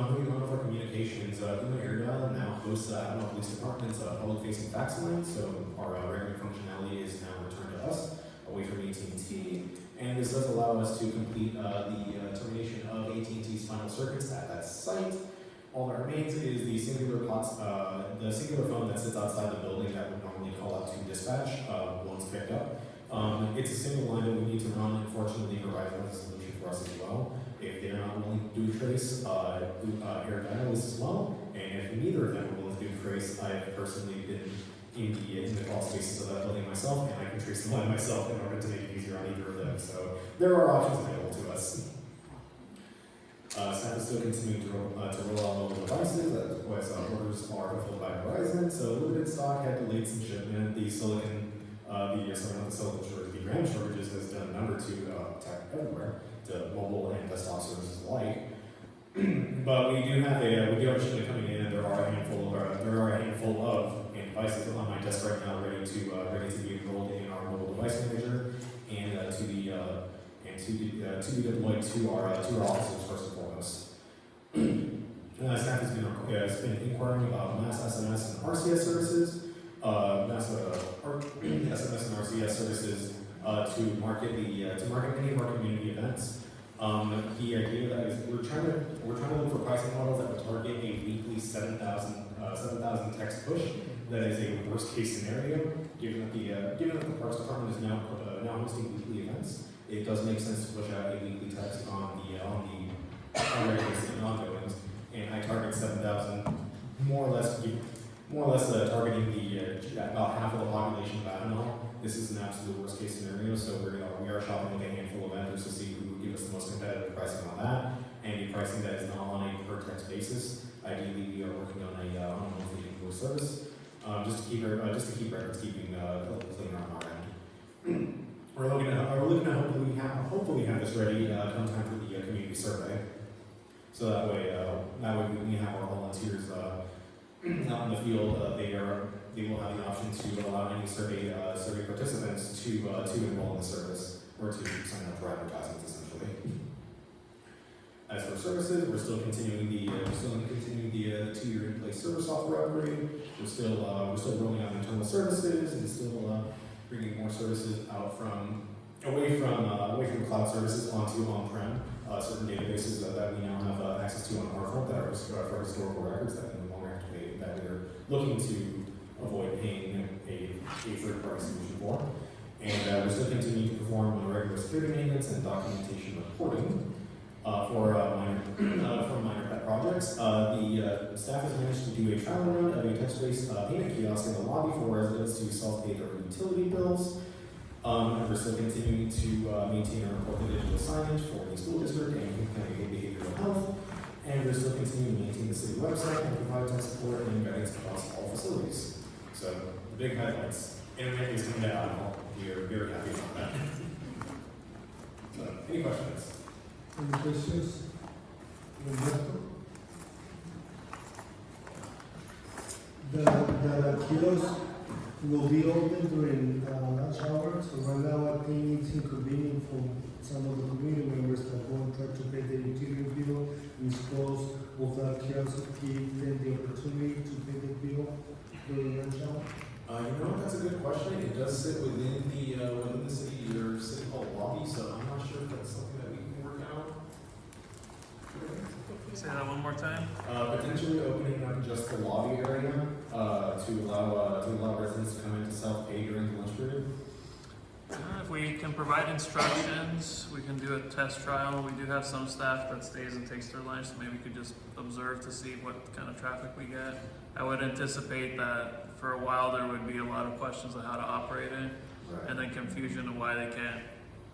moving on with our communications, Luma Airedale now hosts Avalon Police Department's public-facing fax line. So our regular functionality is now returned to us away from AT&T, and this does allow us to complete the termination of AT&T's final circuits at that site. All that remains is the singular phone that sits outside the building that would normally call out to dispatch once picked up. It's a single line that we need to run. Unfortunately, Verizon has a solution for us as well. If they're not willing to do trace, Airedale is as well. And if neither of them are willing to do trace, I've personally been in the crawl spaces of that building myself, and I can trace the line myself in order to make it easier on either of them. So there are options available to us. Staff is still continuing to roll out mobile devices as orders are fulfilled by Verizon. So limited stock had delayed some shipment. The RAM shortages has done a number to attack everywhere, to mobile and desktop services alike. But we do have a shipment coming in, and there are a handful of devices on my desk right now ready to be enrolled in our mobile device manager and to be deployed to our offices first and foremost. Staff has been inquiring about mass SMS and RCS services, SMS and RCS services to market many of our community events. The idea that is we're trying to look for pricing models that would target a weekly 7,000 text push. That is a worst case scenario, given that the Parks Department is now hosting weekly events. It does make sense to push out a weekly text on the ongoings, and I target 7,000, more or less targeting about half of the population of Avenal. This is an absolute worst case scenario, so we are shopping with a handful of vendors to see who would give us the most competitive pricing on that, and the pricing that is not on a per text basis. Ideally, we are working on a monthly invoice service, just to keep records keeping clean on our end. We're looking at hopefully have this ready come time for the community survey. So that way we have our volunteers out in the field. They will have the option to allow any survey participants to enroll in the service or to sign up for advertisements essentially. As for services, we're still continuing the 2-year in-place server software upgrade. We're still rolling out internal services and still bringing more services out away from cloud services onto on-prem certain databases that we now have access to on our front that are for historical records that we no longer have to pay, that we're looking to avoid paying a perform regular security maintenance and documentation reporting for minor pet projects. The staff has managed to do a trial run of a touch-based payment kiosk in the lobby for residents to self-pay their utility bills. And we're still continuing to maintain and report the digital signage for the school district and behavioral health. And we're still continuing to maintain the city website and provide tech support and guidance across all facilities. So the big highlights, internet is coming down. We are very happy about that. So, any questions? Any questions? Roberto? The kiosk will be open during lunch hour, so right now I think it's inconvenient for some of the community members that go and try to pay the utility bill and it's closed. Will that kiosk give them the opportunity to pay the bill during lunch hour? That's a good question. It does sit within the city or city hall lobby, so I'm not sure if that's something that we can work out. Say that one more time. Potentially opening up just the lobby area to allow residents to come in to self-pay during the lunch period. If we can provide instructions, we can do a test trial. We do have some staff that stays and takes their lunch, so maybe we could just observe to see what kind of traffic we get. I would anticipate that for a while there would be a lot of questions on how to operate it, and then confusion of why they can't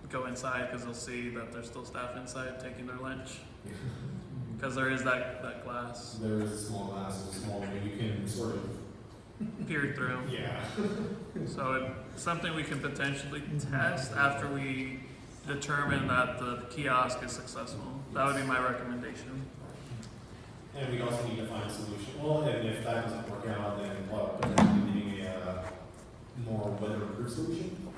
go inside because they'll see that there's still staff inside taking their lunch. Because there is that glass. There is a small glass, it's a small window. You can sort of peer through. Yeah. So it's something we can potentially test after we determine that the kiosk is successful. That would be my recommendation. And we also need to find a solution. Well, and if that doesn't work out, then potentially needing a more weather-proof solution.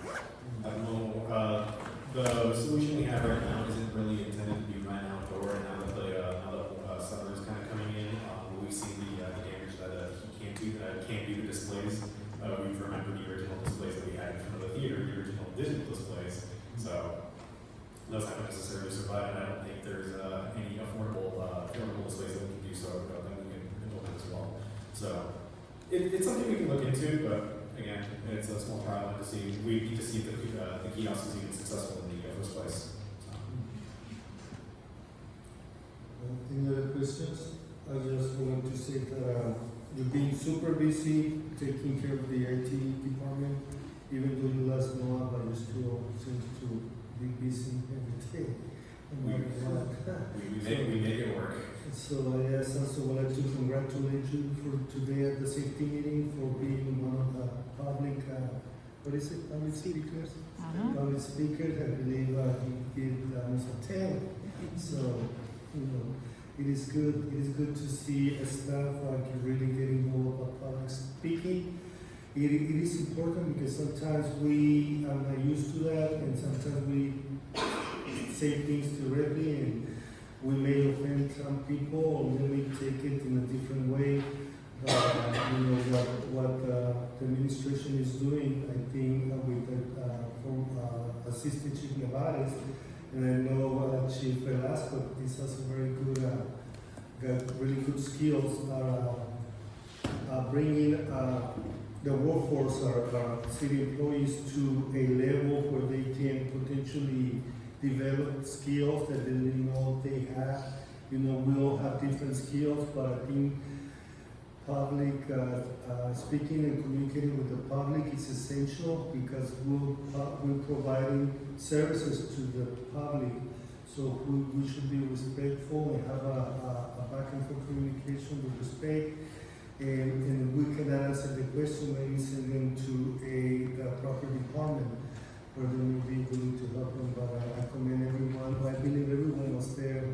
I don't know. The solution we have right now isn't really intended to be run outdoor. And now that the summer is kind of coming in, we've seen the damage that he can't do the displays. We've remembered the original displays that we had in front of the theater, the original digital displays. So those haven't necessarily survived, and I don't think there's any affordable displays that we can do so that we can implement as well. So it's something we can look into, but again, it's a small trial to see. We need to see if the kiosk is even successful in the first place. Any other questions? I just wanted to say that you've been super busy taking care of the IT department, even though you last Noah, but you still seem to be busy every day. We make it work. So I also wanted to congratulate you for today at the safety meeting for being one of the public, public speakers? Public speakers, I believe he did almost a 10. So, it is good to see a staff really get involved with public speaking. It is important because sometimes we are not used to that, and sometimes we say things directly and we may offend some people or we may take it in a different way. What the administration is doing, I think, with the Assistant Chief Nevares, and I know Chief Velasco is also very good, got really good skills, bringing the workforce, our city employees, to a level where they can potentially develop skills that they didn't know they have. We all have different skills, but I think public speaking and communicating with the public is essential because we're providing services to the public. So we should be respectful and have a back and forth communication with respect. And we can answer the question, maybe send them to the proper department where they may be willing to help them. But I commend everyone. I believe everyone was there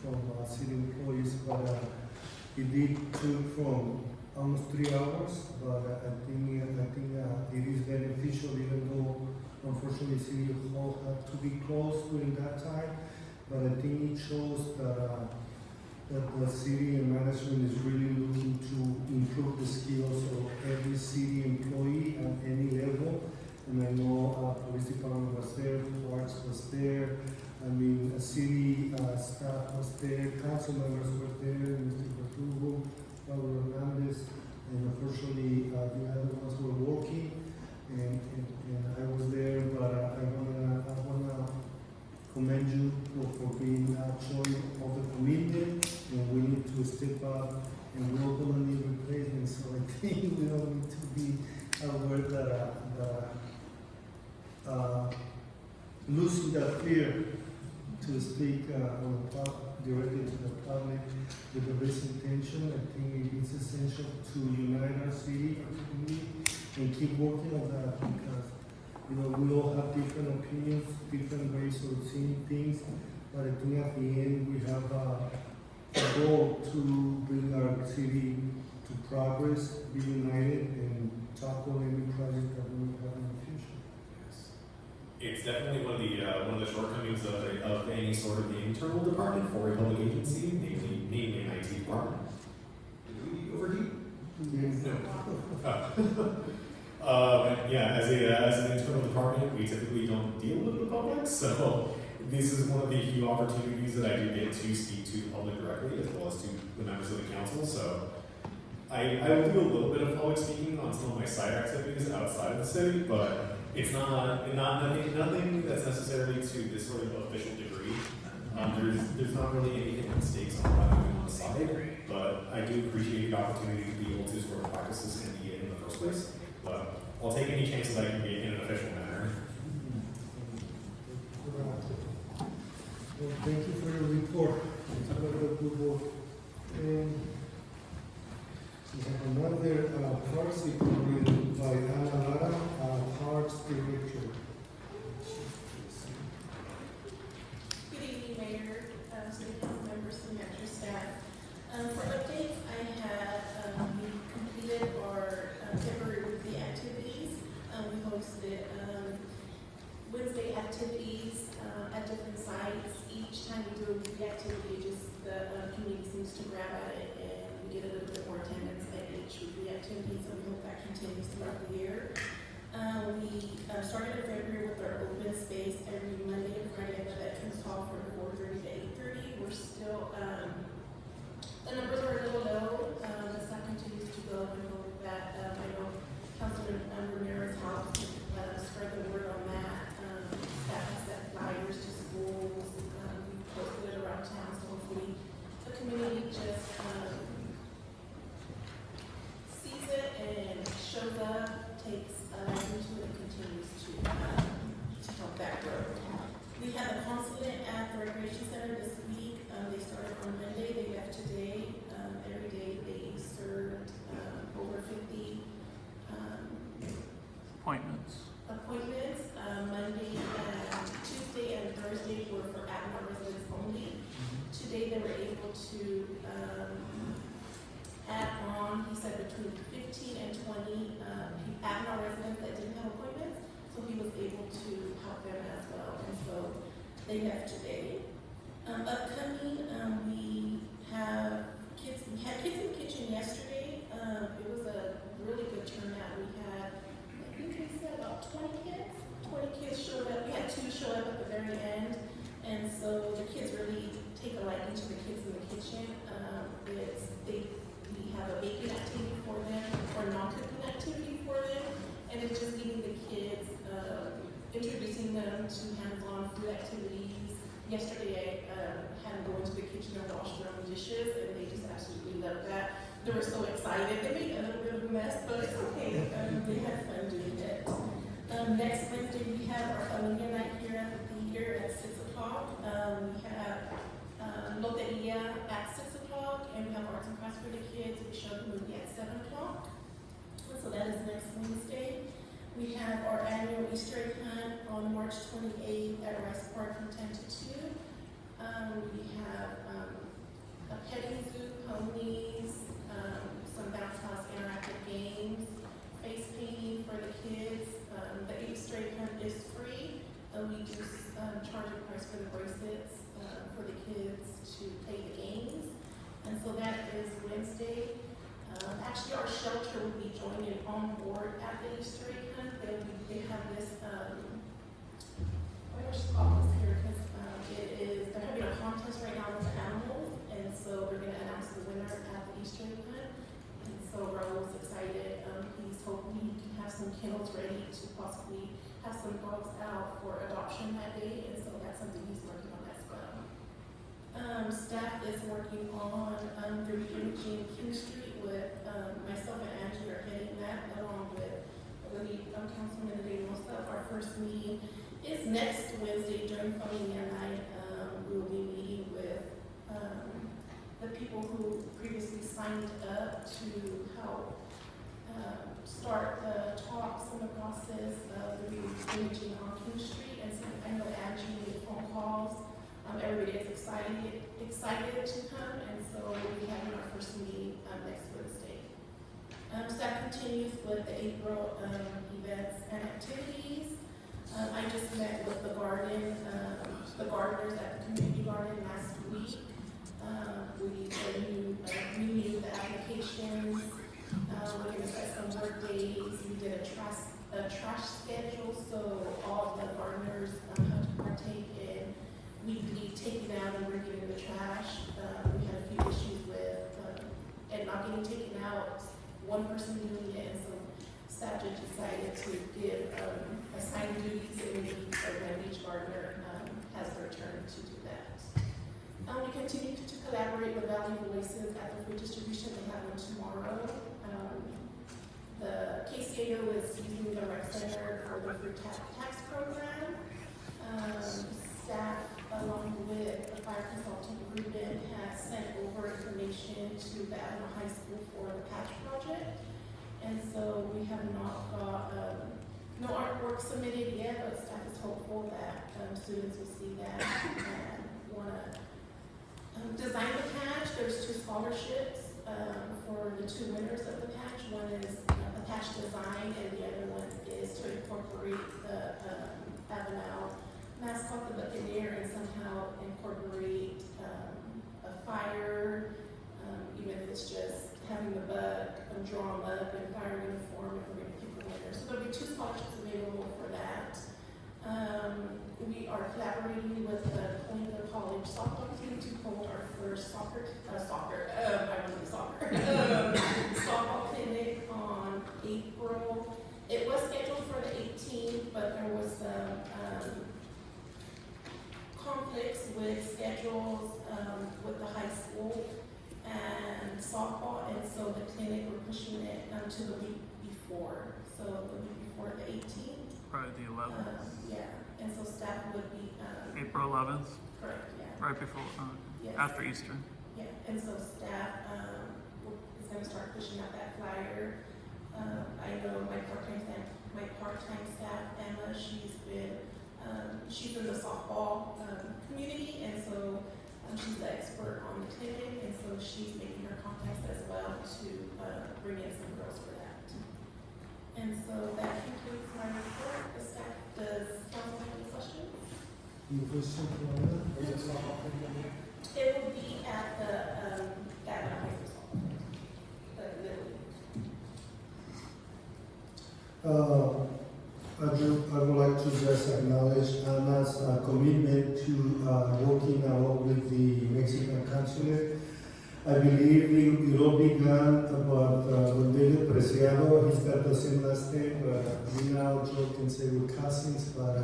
from city employees, but it did took from almost 3 hours. But I think it is beneficial, even though unfortunately City Hall had to be closed during that time. But I think it shows that the city and management is really looking to improve the skills of every city employee at any level. And I know police department was there, Parks was there, city staff was there, council members were there, Mr. Verdugo, Pablo Hernandez, and unfortunately the other ones were working, and I was there, but I want to aware that losing that fear to speak directly to the public with the best intention. I think it is essential to unite our city, our community, and keep working on that because, you know, we all have different opinions, different ways of seeing things, but I think at the end we have a goal to bring our city to progress, be united, and tackle any project that we have in the future. It's definitely one of the shortcomings of any sort of internal department for a public agency, namely an IT department. Did we overheat? No. Yeah, as an internal department, we typically don't deal with the public, so this is one of the few opportunities that I do get to speak to the public directly, as well as to the members of the council. So I will do a little bit of public speaking on some of my side activities outside of the city, but it's nothing that's necessarily to this sort of official degree. There's not really anything at stake on what I'm doing on the side, but I do appreciate the opportunity to be able to sort of practice this in the first place. But I'll take any chances I can get in an official manner. Well, thank you for your report. It's a very good work. And we have another parks report by Ana Lara, Parks Director. Good evening, Mayor, City Council members, and Metro staff. For updates, I have completed our temporary weekly activities. We hosted Wednesday activities at different sites. Each time we do a weekly activity, the community seems to grab at it, and we get a little bit more attendance at each weekly activity, so we hope that continues throughout the year. We started in February with our open space every Monday and Friday at the Veterans Hall from 4:30 to 8:30. We're still, the numbers are a little low. The staff continues to go, and hope that, I know Councilman Ramirez helped spread the word on that. Staff has sent flyers to schools. We posted it around town, so hopefully the community just sees it and shows up, takes into it, and continues to help that grow. We have a consulate at the Recreation Center this week. They started on Monday, they left today. Every day they served over 50 Appointments. Monday, Tuesday, and Thursday were for Avalon residents only. Today they were able to add on, he said, between 15 and 20 Avalon residents that didn't have appointments, so he was able to help them as well, and so they left today. Upcoming, we had kids in the kitchen yesterday. It was a really good turnout. We had, I think we said about 20 kids. 20 kids showed up. We had 2 show up at the very end, and so the kids really take a liking to the kids in the kitchen. We have a baking activity for them, or non-cooking activity for them, and it's just giving the kids, introducing them to hands-on food activities. Yesterday, I had them go into the kitchen and wash their own dishes, and they just absolutely loved that. They were so excited. They made a little bit of a mess, but it's okay. They had fun doing it. Next Wednesday, we have our Familia Night here at the theater at 6 o'clock. We have Loteria at 6 o'clock, and we have arts and crafts for the kids. We show the movie at 7 o'clock. So that is next Wednesday. We have our annual Easter egg hunt on March 28th at Rice Park from 10 to 2. We have a petting zoo, ponies, some bounce house interactive games, face painting for the kids. The Easter egg hunt is free. We do charge a price for the bracelets for the kids to play the games. And so that is Wednesday. Actually, our shelter will be joining on board at the Easter egg hunt. They have this, I just call this here because they're having a contest right now with the animals, and so they're going to announce the winner at the Easter egg hunt. And so Raul's excited. He's hoping he can have some kennels ready to possibly have some dogs out for adoption that day, and so that's something he's working on as well. Staff is working on the re-imaging King Street with myself and Angie are heading that, along with first meeting is next Wednesday during Funding Night. We will be meeting with the people who previously signed up to help start the talks and the process of the re-imaging on King Street. And so I know Angie made phone calls. Everybody is excited to come, and so we'll be having our first meeting next Wednesday. Staff continues with the April events and activities. I just met with the gardeners at the community garden last week. We renewed the applications. We're going to set some work days. We did a trash schedule, so all the gardeners have to partake in weekly taking out and bringing in the trash. We had a few issues with it not getting taken out, one person doing it, and so staff just decided to give assigned duties and each gardener has their turn to do that. We continue to collaborate with Valley Voices at the food distribution. They have one tomorrow. The KCAO is using the rec center for the food tax program. Staff, along with the fire consultant group, has sent over information to the Avenal High School for the patch project. And so we have not got no artwork submitted yet, but staff is hopeful that students will see that and want to design the patch. There's 2 scholarships for the 2 winners of the patch. One is a patch design, and the other one is to incorporate the Avenal mascot, the Buccaneer, and somehow incorporate a fire, even if it's just having the buck drawn up in fire uniform, and we're going to pick the winner. So there'll be 2 scholarships available for that. We are collaborating with the Columbia College softball team to hold our first softball clinic on April. It was scheduled for the 18th, but there was some conflicts with schedules with the high school and softball, and so the clinic, we're pushing it to the week before. So the week before the 18th. Probably the 11th. Yeah, and so staff would be. April 11th? Correct, yeah. Right before, Yes. after Easter. Yeah, and so staff is going to start pushing out that flyer. I know my part-time staff, Emma, she's in the softball community, and so she's the expert on the clinic, and so she's making her contacts as well to bring in some girls for that. And so that concludes my report. The staff, does council have any questions? Any question for Anna? It will be at the high school, the Little League. I would like to just acknowledge Anna's commitment to working along with the Mexican consulate. I believe it all began about when David Preciado, he's got the same last name, but we now joke and say we're cousins, but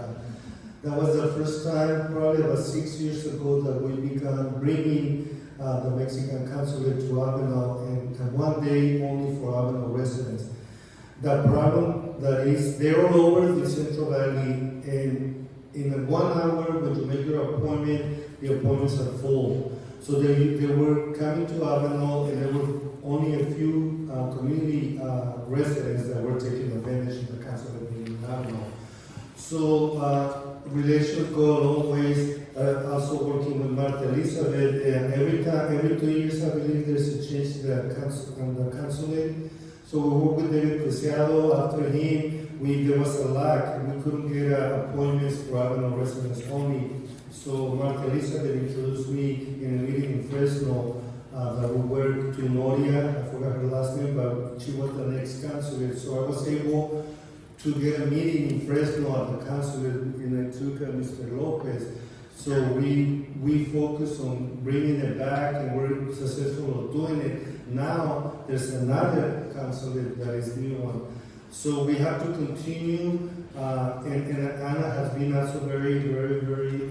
that was the first time, probably about 6 years ago, that we began bringing the Mexican consulate to Avenal, and one day only for Avenal residents. The problem that is, they're all over the Central Valley, and in 1 hour when you make your appointment, the appointments are full. So they were coming to Avenal, and there were only a few community residents that were taking advantage of the consulate meeting in Avenal. So relations go a long ways. Also working with Martha Elizabeth, and every 2 years, I believe there's a change to the consulate. So we worked with David Preciado. After him, there was a lack. We couldn't get appointments for Avenal residents only. So Martha Elizabeth introduced me in a meeting in Fresno that we worked to Noria. I forgot her last name, but she was the next consulate. So I was able to get a meeting in Fresno at the consulate, and I took Mr. Lopez. So we focus on bringing it back, and we're successful at doing it. Now there's another consulate that is new one. So we have to continue, and Anna has been also very, very, very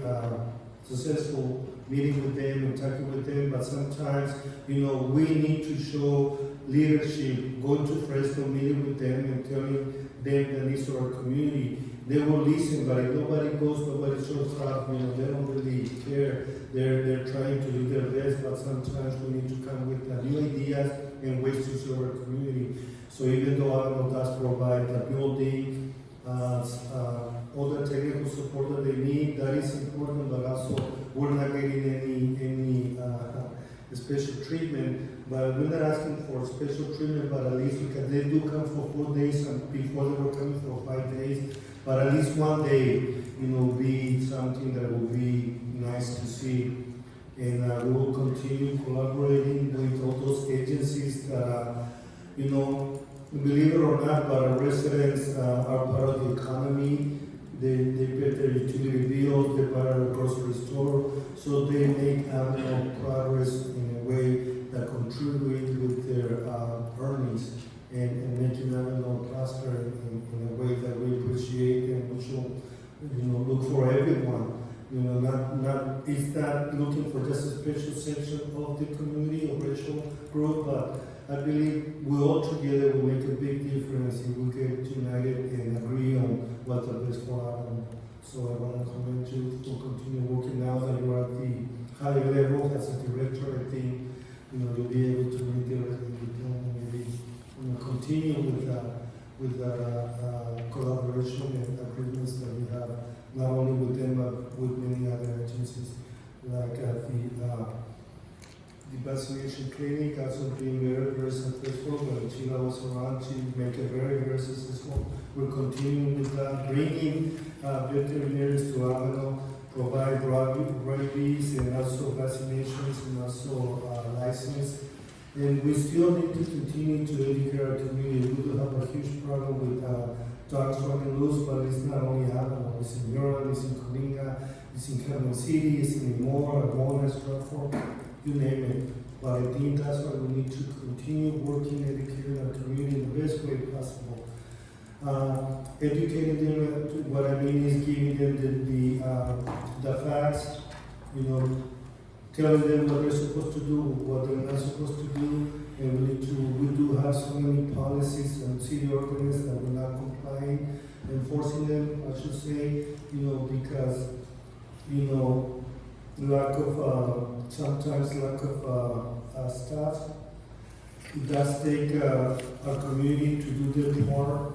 successful meeting with them and talking with them, but sometimes, we need to show leadership, go to Fresno, meeting with them and telling them, the needs of our community. They will listen, but if nobody goes, nobody shows up, you know, they don't really care. They're trying to do their best, but sometimes we need to come with new ideas and ways to serve our community. So even though Avano does provide the building, all the technical support that they need, that is important, but also we're not getting any special treatment. But we're not asking for special treatment, but at least because they do come for 4 days, and before they were coming for 5 days. But at least one day, you know, be something that will be nice to see. And we will continue collaborating with all those agencies that, you know, believe it or not, but our residents are part of the economy. They pay their utility bills, they buy our grocery store, so they make progress in a way that contribute with their earnings and making Avano prosper in a way that we appreciate and we should, you know, look for everyone. You know, it's not looking for just a special section of the community or racial group, but I believe we all together will make a big difference if we get united and agree on what's the best for Avano. So I want to commend you for continue working now that you are at the higher level as a director. I think, you know, you'll be able to meet directly with them and maybe, you know, continue with collaboration and agreements that we have, not only with them but with many other agencies, like the vaccination clinic also being very, very successful. When Sheila was around, she made it very, very successful. We're continuing with that, bringing veterinarians to Avano, provide rabies and also vaccinations and also license. And we still need to continue to educate our community. We do have a huge problem with dogs running loose, but it's not only Avano. It's in Europe, it's in Coringa, it's in Cameron City, it's in Limor, Agona, Stratford, you name it. But I think that's why we need to continue working, educating our community in the best way possible. Educating them, what I mean is giving them the facts, you know, telling them what they're supposed to do, what they're not supposed to do, and we do have so many policies and city ordinances that we're not complying, enforcing them, I should say, you know, because, you know, sometimes lack of staff. It does take our community to do their part,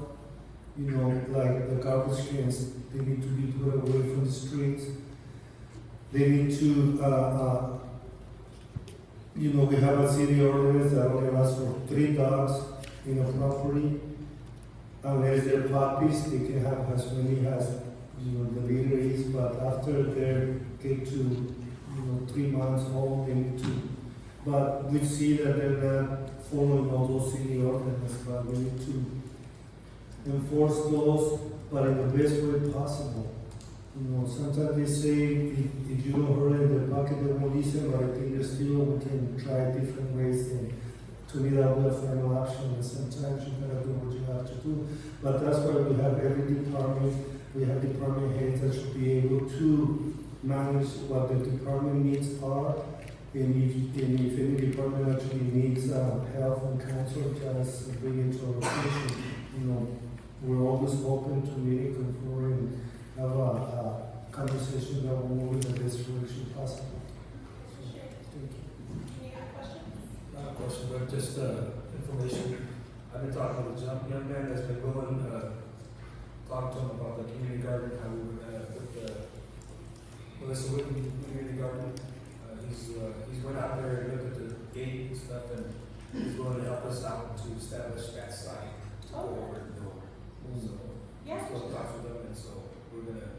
you know, like the garbage cans, they need to be put away from the streets. They need to, you know, we have a city ordinance that only allows for 3 dogs in a property. Unless they're puppies, they can have as many as, you know, the leader is, but after they get to, you know, 3 months old, they need to. But we see that they're not following all those city ordinances, but we need to enforce those, but in the best way possible. You know, sometimes they say if you don't hurt in their pocket, they won't listen, but I think there's still, we can try different ways and to meet out with final action, and sometimes you gotta do what you have to do. But that's why we have every department, we have department heads that should be able to manage what the department needs are, and if any department actually needs help and counsel, just bring it to our attention. You know, we're always open to meeting, confer, and have a conversation that will move in the best direction possible. So, thank you. Any other questions? Not a question, but just information. I've been talking with a young man that's been going, talking to him about the community garden, how we would put the Melissa Whitten community garden. He's went out there and looked at the gate and stuff, and he's going to help us out to establish that site. Over the door. So, Yeah. so we'll talk with them, and so we're gonna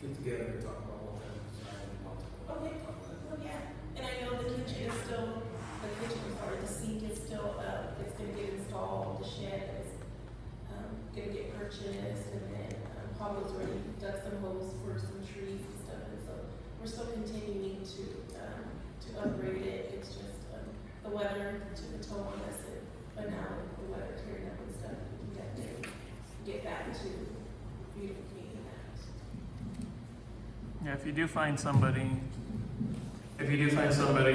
get together and talk about what kind of design and multiple. Okay. Well, yeah. And I know the sink is still up, it's gonna get installed, the shed is, gonna get purchased, and then, Paul was already dug some holes for some trees and stuff, and so we're still continuing to upgrade it, it's just, the weather took a toll on us, but now the weather clearing up and stuff, we can definitely get back to beautifying that. Yeah, if you do find somebody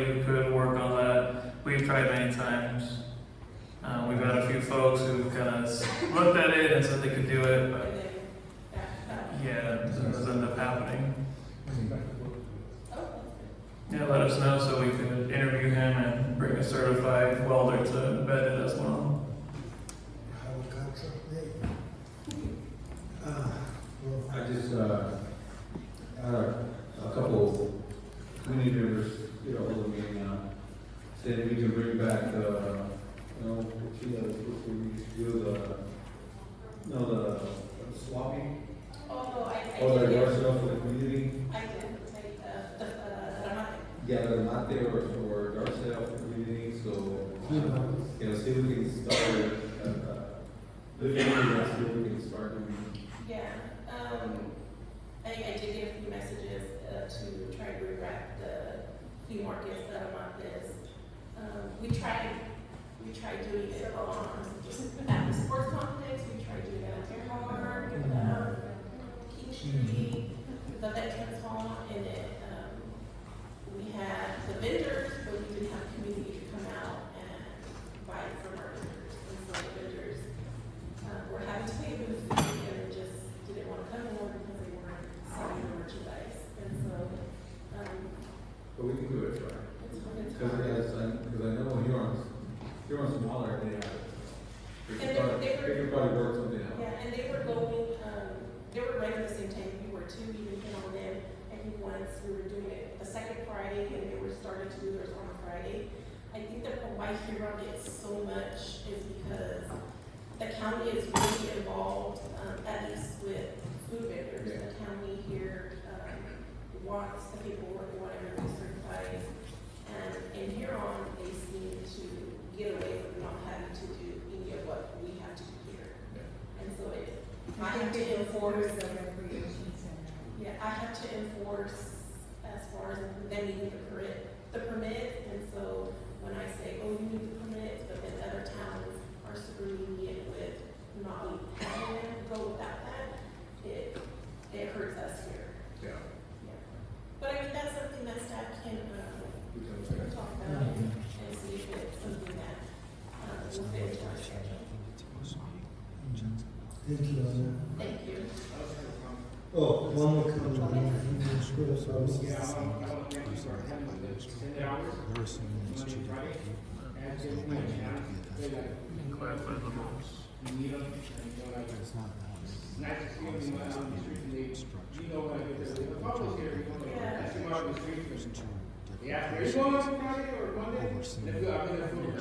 who could work on that, we've tried many times. We've had a few folks who kind of looked at it and said they could do it, but yeah, it doesn't end up happening. Yeah, let us know so we could interview him and bring a certified welder to vet it as well. I just, had a couple community members get a hold of me and, said we can bring back the, what we used to do, the swapping. Oh, I Or the did. yard sale for the community. I did take the ramate. Yeah, the not there or yard sale for the community, so, see if we can start, looking at, see if we can start doing. Yeah, I did get a few messages to try to rewrap the flea markets that I'm on this. We tried doing it at the sports complex, we tried doing it at Earhart, King Street, the Veterans Hall, and it, we had the vendors, but we didn't have community to come out and buy it from our vendors. And so the vendors were having to pay a booth fee and they just didn't want to come anymore because they weren't selling the merchandise. And so, But we can do it, right? it's Because I know you're on smaller, they could probably work something out. yeah, and they were going, they were running the same time we were too, even on them. I think once we were doing it the second Friday and they were starting to do theirs on a Friday. I think that why Huron gets so much is because the county is really involved, at least with food vendors. The county here, wants the paperwork or whatever they certify. And in Huron, they seem to get away from not having to do any of what we have to do here. And so I have to enforce the recreation center. yeah, I have to enforce as far as them needing the permit, and so when I say, oh, you need the permit, but then other towns are screwing me in with not having it, go without that, it hurts us here. Yeah. Yeah. But I mean, that's something that staff can, talk about and see if it's something that, will fit into our schedule. Thank you, Anna. Thank you. Oh, one more comment. There are some units cheated. Clarify the rules. It's not that.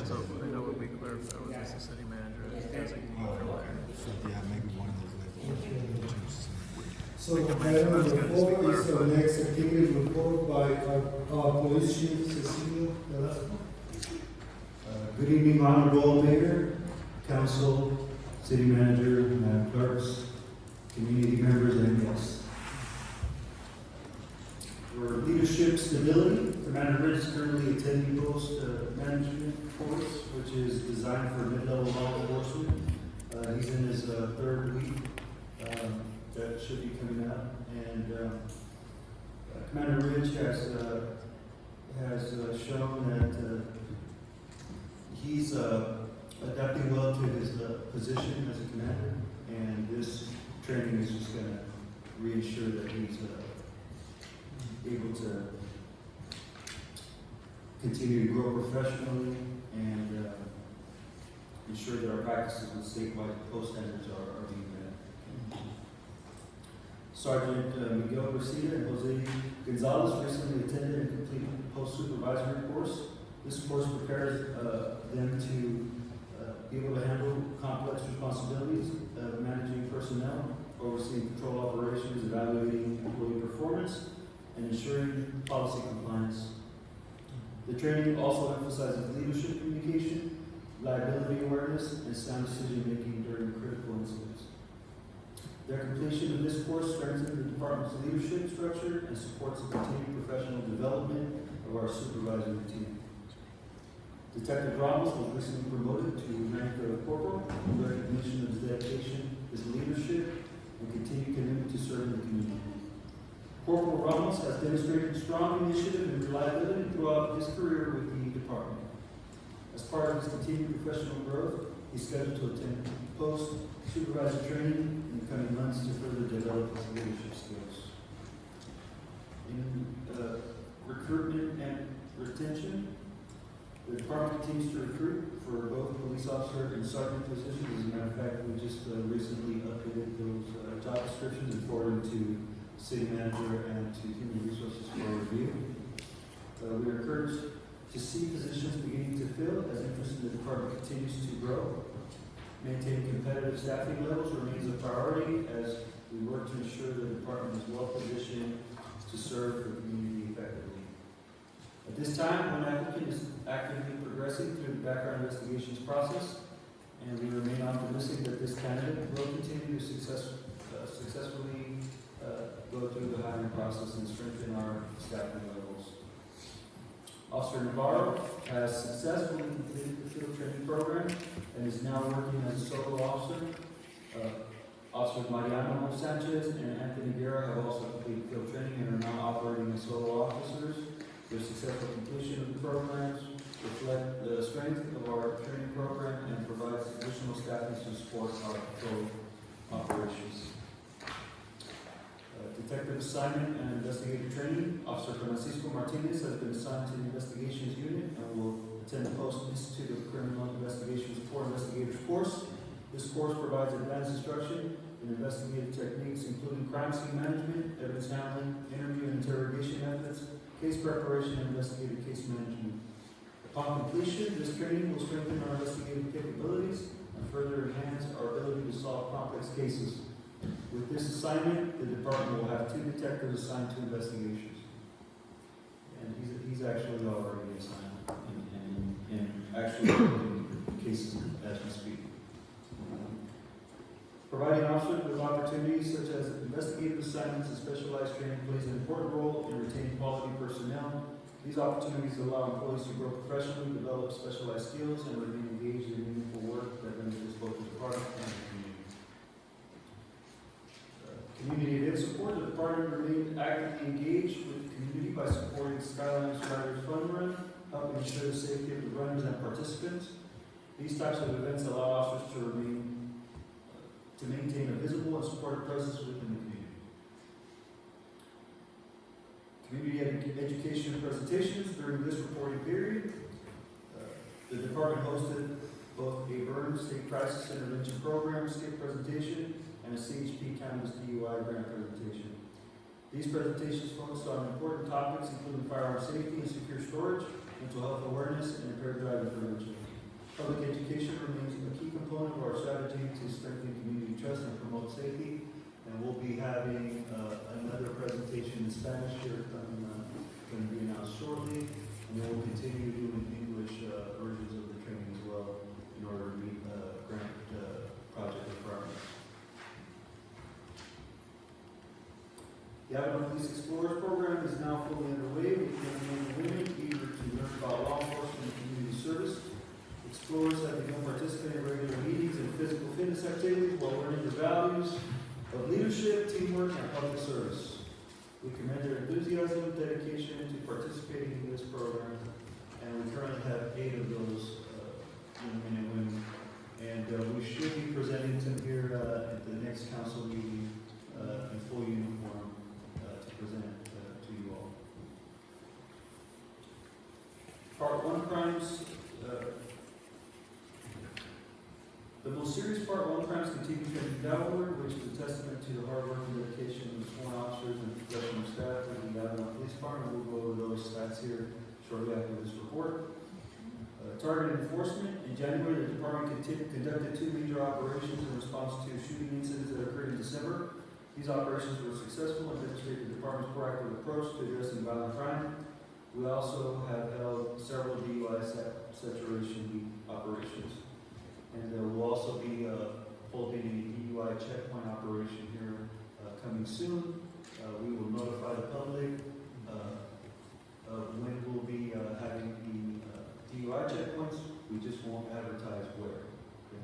So I know what we clarified was just the city manager is designated for like. So, yeah, maybe one of those labels. So item number 4 is our next activity report by our police chief, Cecilia Velasco. Good evening, Honorable Mayor, Council, City Manager, Madam Clerks, community members, and guests. For leadership stability, Commander Ridge is currently attending post management course, which is designed for mid-level law enforcement. He's in his third week. That should be coming out. And Commander Ridge has shown that he's adapting well to his position as a commander, and this training is just going to reassure that he's able to continue to grow professionally and ensure that our practices with statewide post standards are being met. Sergeant Miguel Garcia and Jose Gonzalez recently attended and completed the post-supervisory course. This course prepares them to be able to handle complex responsibilities of managing personnel, overseeing patrol operations, evaluating employee performance, and ensuring policy compliance. The training also emphasizes leadership communication, liability awareness, and sound decision-making during critical incidents. Their completion of this course strengthens the department's leadership structure and supports the continued professional development of our supervisory team. Detective Ramos was recently promoted to rank of corporal in recognition of his dedication, his leadership, and continued commitment to serving the community. Corporal Ramos has demonstrated strong initiative and reliability throughout his career with the department. As part of his continued professional growth, He's scheduled to attend post-supervisor training in the coming months to further develop his leadership skills. In recruitment and retention, the department continues to recruit for both police officer and sergeant positions. As a matter of fact, we just recently updated those job descriptions and forwarded to city manager and to human resources for review. We are encouraged to see positions beginning to fill as interest in the department continues to grow. Maintaining competitive staffing levels remains a priority as we work to ensure the department is well positioned to serve the community effectively. At this time, one applicant is actively progressing through the background investigations process, and we remain optimistic that this candidate will continue to successfully go through the hiring process and strengthen our staffing levels. Officer Navarro has successfully completed the field training program and is now working as a solo officer. Officers Mariano Sanchez and Anthony Guerra have also completed field training and are now operating as solo officers. Their successful completion of the programs reflect the strength of our training program and provides additional staffing to support our patrol operations. Detective assignment and investigative training. Officer Francisco Martinez has been assigned to the investigations unit and will attend the Post Institute of Criminal Investigations Core Investigators course. This course provides advanced instruction in investigative techniques including crime scene management, evidence handling, interview and interrogation methods, case preparation, and investigative case management. Upon completion, this training will strengthen our investigative capabilities and further enhance our ability to solve complex cases. With this assignment, the department will have 2 detectives assigned to investigations. And he's actually already assigned and actually in cases as we speak. Providing officers with opportunities such as investigative assignments and specialized training plays an important role in retaining quality personnel. These opportunities allow employees to grow professionally, develop specialized skills, and remain engaged in meaningful work that benefits both the department and the community. Community event support. The department remains actively engaged with the community by supporting Skyline Riders Fun Run, helping ensure the safety of the runners and participants. These types of events allow officers to maintain a visible and supportive presence within the community. Community education presentations during this reporting period. The department hosted both a Burn State Crisis Intervention Program skit presentation and a CHP Cannabis DUI grant presentation. These presentations focused on important topics including firearm safety and secure storage, mental health awareness, and impaired driving prevention. Public education remains a key component of our strategy to strengthen community trust and promote safety. And we'll be having another presentation in Spanish here going to be announced shortly. And then we'll continue doing English versions of the training as well in order to meet grant project requirements. The Avalon Police Explorers program is now fully underway with young men and women eager to learn about law enforcement and community service. Explorers have begun participating in regular meetings and physical fitness activities while learning the values of leadership, teamwork, and public service. We commend their enthusiasm and dedication to participating in this program, and we currently have 8 of those young men and women. And we should be presenting them here at the next council meeting in full uniform to present to you all. Part 1 crimes. The most serious Part 1 crimes continue trending downward, which is a testament to the hard work and dedication of the sworn officers and professional staff of the Avalon Police Department. We'll go over those stats here shortly after this report. Targeted enforcement. In January, the department conducted 2 major operations in response to shooting incidents that occurred in December. These operations were successful and demonstrated the department's proactive approach to addressing violent crime. We also have held several DUI saturation operations. And we'll also be holding a DUI checkpoint operation here coming soon. We will notify the public when we'll be having the DUI checkpoints. We just won't advertise where. Okay?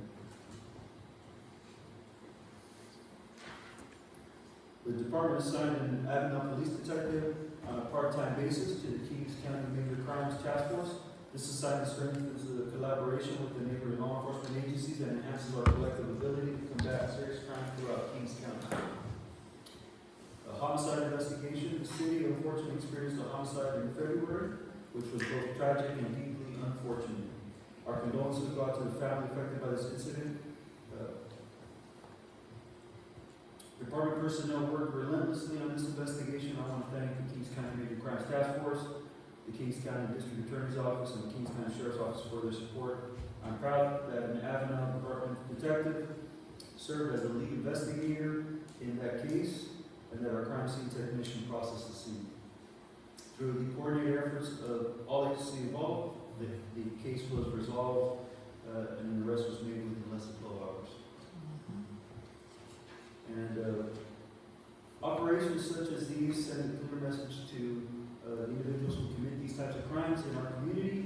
The department assigned an Avalon police detective on a part-time basis to the Kings County Major Crimes Task Force This assignment strengthens the collaboration with the neighboring law enforcement agencies and enhances our collective ability to combat serious crime throughout Kings County. A homicide investigation. The city unfortunately experienced a homicide in February, which was both tragic and deeply unfortunate. Our condolences go out to the family affected by this incident. Department personnel worked relentlessly on this investigation. I want to thank the Kings County Major Crimes Task Force, the Kings County District Attorney's Office, and the Kings County Sheriff's Office for their support. I'm proud that an Avenel Department detective served as the lead investigator in that case, and that our crime scene technician processed the scene. Through the coordinated efforts of all agencies involved, the case was resolved, and the arrest was made within less than 12 hours. And operations such as these send a clear message to individuals who commit these types of crimes in our community,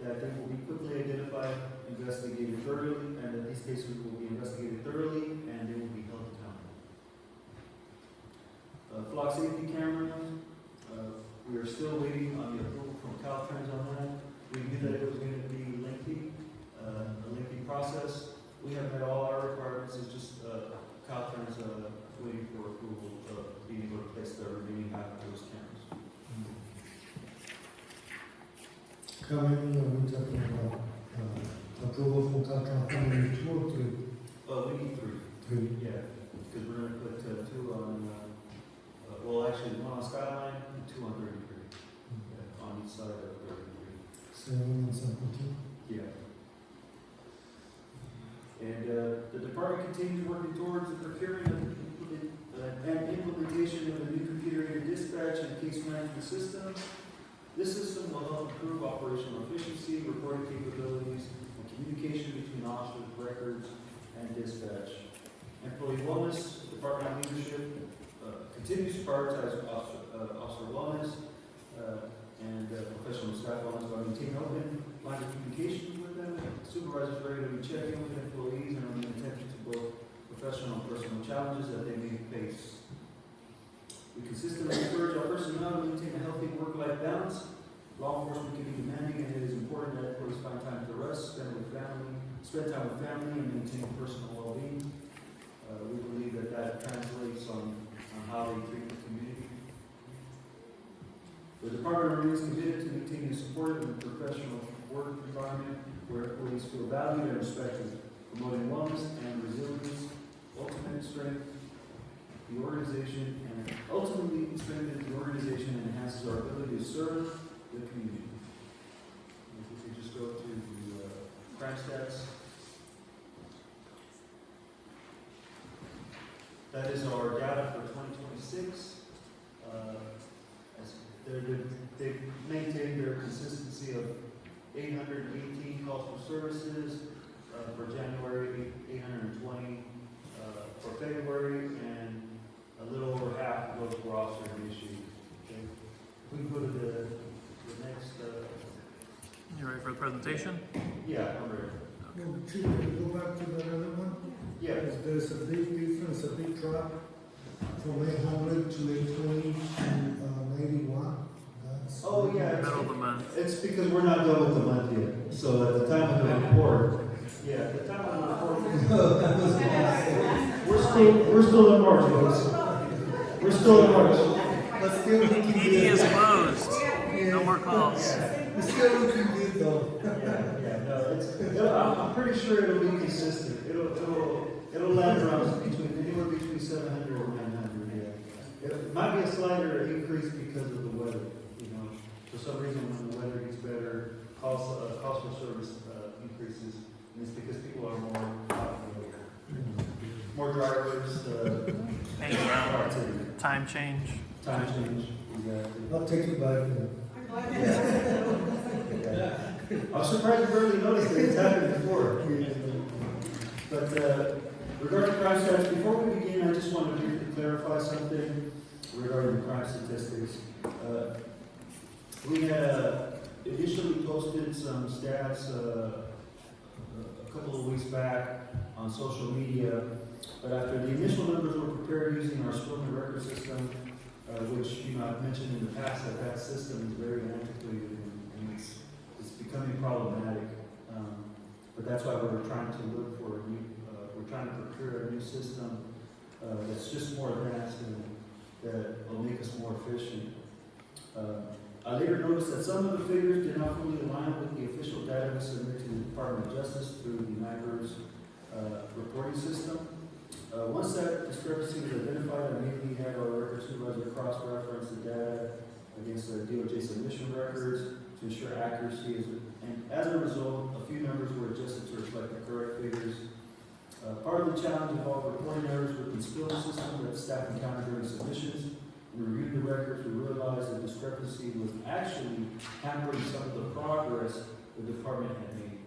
that they will be quickly identified, investigated thoroughly, and that these cases will be investigated thoroughly, and they will be held accountable. Flock safety cameras, we are still waiting on the approval from Caltrans on that. We knew that it was going to be lengthy, a lengthy process. We have met all our requirements. It's just Caltrans waiting for approval of being able to place the remaining half of those cameras. How many are we talking about? Approval from Caltrans, how many, 2 or 3? We need 3. 3. Yeah, because we're going to put 2 on, well, actually, 1 on Skyline and 2 on 33. On each side of 33. 7 and 17. Yeah. And the department continues working towards the procurement and implementation of a new computer-aided dispatch and case management system. This system will help improve operational efficiency, reporting capabilities, and communication between officers, records, and dispatch. Employee wellness, department leadership continues to prioritize officer wellness and professional staff wellness by maintaining open line of communication with them. Supervisors regularly check in with employees and are paying attention to both professional and personal challenges that they may face. We consistently encourage our personnel to maintain a healthy work-life balance. Law enforcement can be demanding, and it is important that employees find time to rest, spend time with family, and maintain personal well-being. We believe that translates on how they treat the community. The department remains committed to maintaining a supportive and professional work environment where employees feel valued and respected, promoting wellness and resilience, ultimate strength, the organization, and ultimately strengthens the organization and enhances our ability to serve the community. If we could just go to the crime stats. That is our data for 2026. They've maintained their consistency of 818 calls for services for January, 820 for February, and a little over half of those were officer issued. Okay. If we go to the next. You ready for the presentation? Yeah, I'm ready. No, Chief, can you go back to the other one? Yeah. Because there's a big difference, a big drop from 800 to 820 to 91. Oh, yeah. Middle of the month. It's because we're not done with the month yet. So at the time of the report, at the time of the report, we're still in March, folks. We're still in March. But still looking ED good. is closed. No more calls. It's still looking good though. I'm pretty sure it'll be consistent. It'll land around anywhere between 700 and 900. Yeah. It might be a slighter increase because of the weather. You know, for some reason when the weather gets better, cost for service increases, and it's because people are more drivers. Hang around. Time change. Time change. Exactly. I'll take you back then. I'm surprised you barely noticed that it's happened before. But regarding crime stats, before we begin, I just want to briefly clarify something regarding crime statistics. We had initially posted some stats a couple of weeks back on social media, but after the initial numbers were prepared using our Spillman record system, which I've mentioned in the past that system is very antiquated and it's becoming problematic. But that's why we're trying to look for a new, we're trying to procure a new system that's just more advanced and that will make us more efficient. I later noticed that some of the figures did not fully align with the official data we submitted to the Department of Justice through the NIBR's reporting system. Once that discrepancy was identified, I immediately had our record supervisor cross-reference the data against the DOJ submission records to ensure accuracy. And as a result, a few numbers were adjusted to reflect the correct figures. Part of the challenge involved reporting errors with the spilling system that staff encountered during submissions. We reviewed the records, we realized the discrepancy was actually hampering some of the progress the department had made.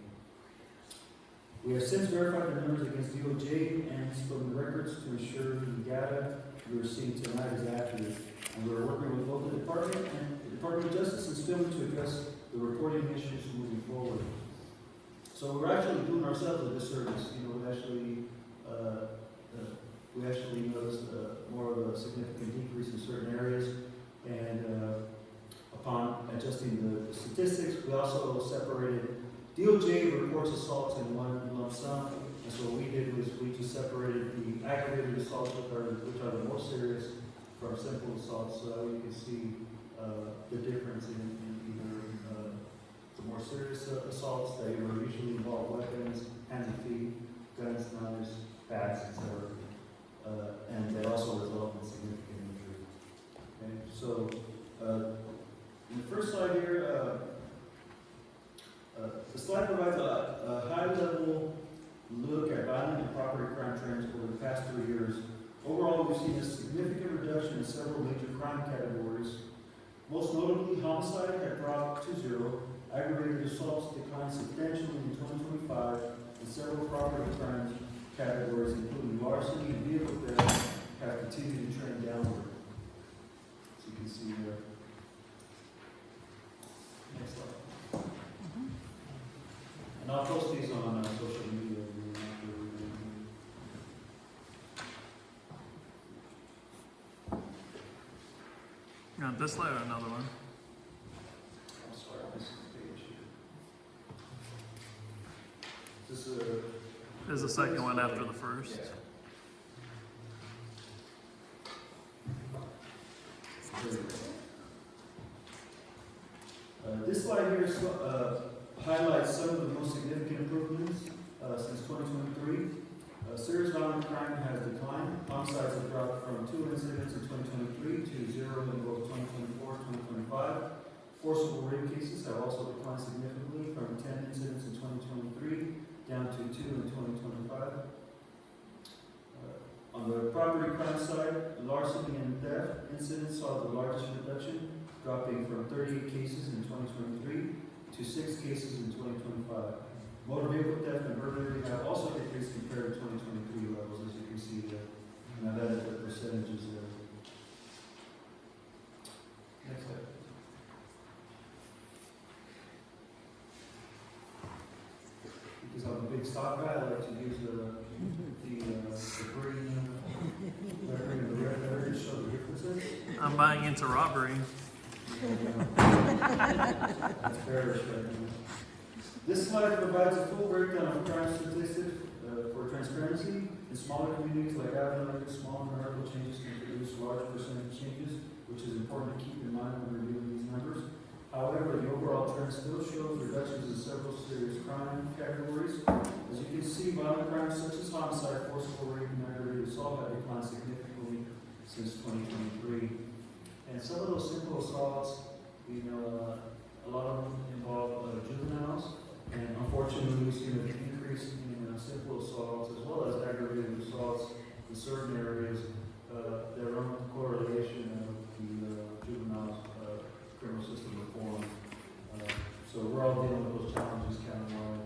We have since verified the numbers against DOJ and from the records to ensure the data we received tonight is accurate. And we're working with both the department and the Department of Justice and Spillman to address the reporting issues moving forward. So we're actually doing ourselves a disservice. We actually noticed more of a significant decrease in certain areas, and upon adjusting the statistics, we also separated DOJ reports assaults in one lump sum, and so what we did was we just separated the aggravated assaults, which are the more serious, from simple assaults, so that we can see the difference in either the more serious assaults that usually involve weapons, hands and feet, guns, knives, bats, etc. And they also result in significant injury. Okay, so in the first slide here, the slide provides a high-level look at violent and property crime trends over the past 3 years. Overall, we've seen a significant reduction in several major crime categories. Most notably, homicide had dropped to 0, aggravated assaults declined substantially in 2025, and several property crime categories, including larceny and vehicle theft, have continued to trend downward. So you can see there. Next slide. And I'll post these on social media. Yeah, this slide or another one? I'm sorry, this is the page here. This is the second one after the first. Yeah. This slide here highlights some of the most significant improvements since 2023. Serious violent crime has declined. Homicides have dropped from 2 incidents in 2023 to 0 in both 2024 and 2025. Forcible rape cases have also declined significantly from 10 incidents in 2023 down to 2 in 2025. On the property crime side, larceny and theft incidents saw the largest reduction, dropping from 38 cases in 2023 to 6 cases in 2025. Motor vehicle theft and burglary have also decreased compared to 2023 levels, as you can see there. And that is the percentages there. Next slide. Because I'm a big stock guy, I like to use the green lettering and the red lettering to show the differences. I'm buying into robbery. That's bearish right now. This slide provides a full breakdown of crime statistics for transparency. In smaller communities like Avalon, small numerical changes can produce large percentage changes, which is important to keep in mind when reviewing these numbers. However, the overall trend still shows reductions in several serious crime categories. As you can see, violent crimes such as homicide, forcible rape, and aggravated assault have declined significantly since 2023. And some of those simple assaults, a lot of them involve juveniles. And unfortunately, we've seen an increase in simple assaults as well as aggravated assaults in certain areas that are on the correlation of the juvenile criminal system reform. So we're all dealing with those challenges countywide.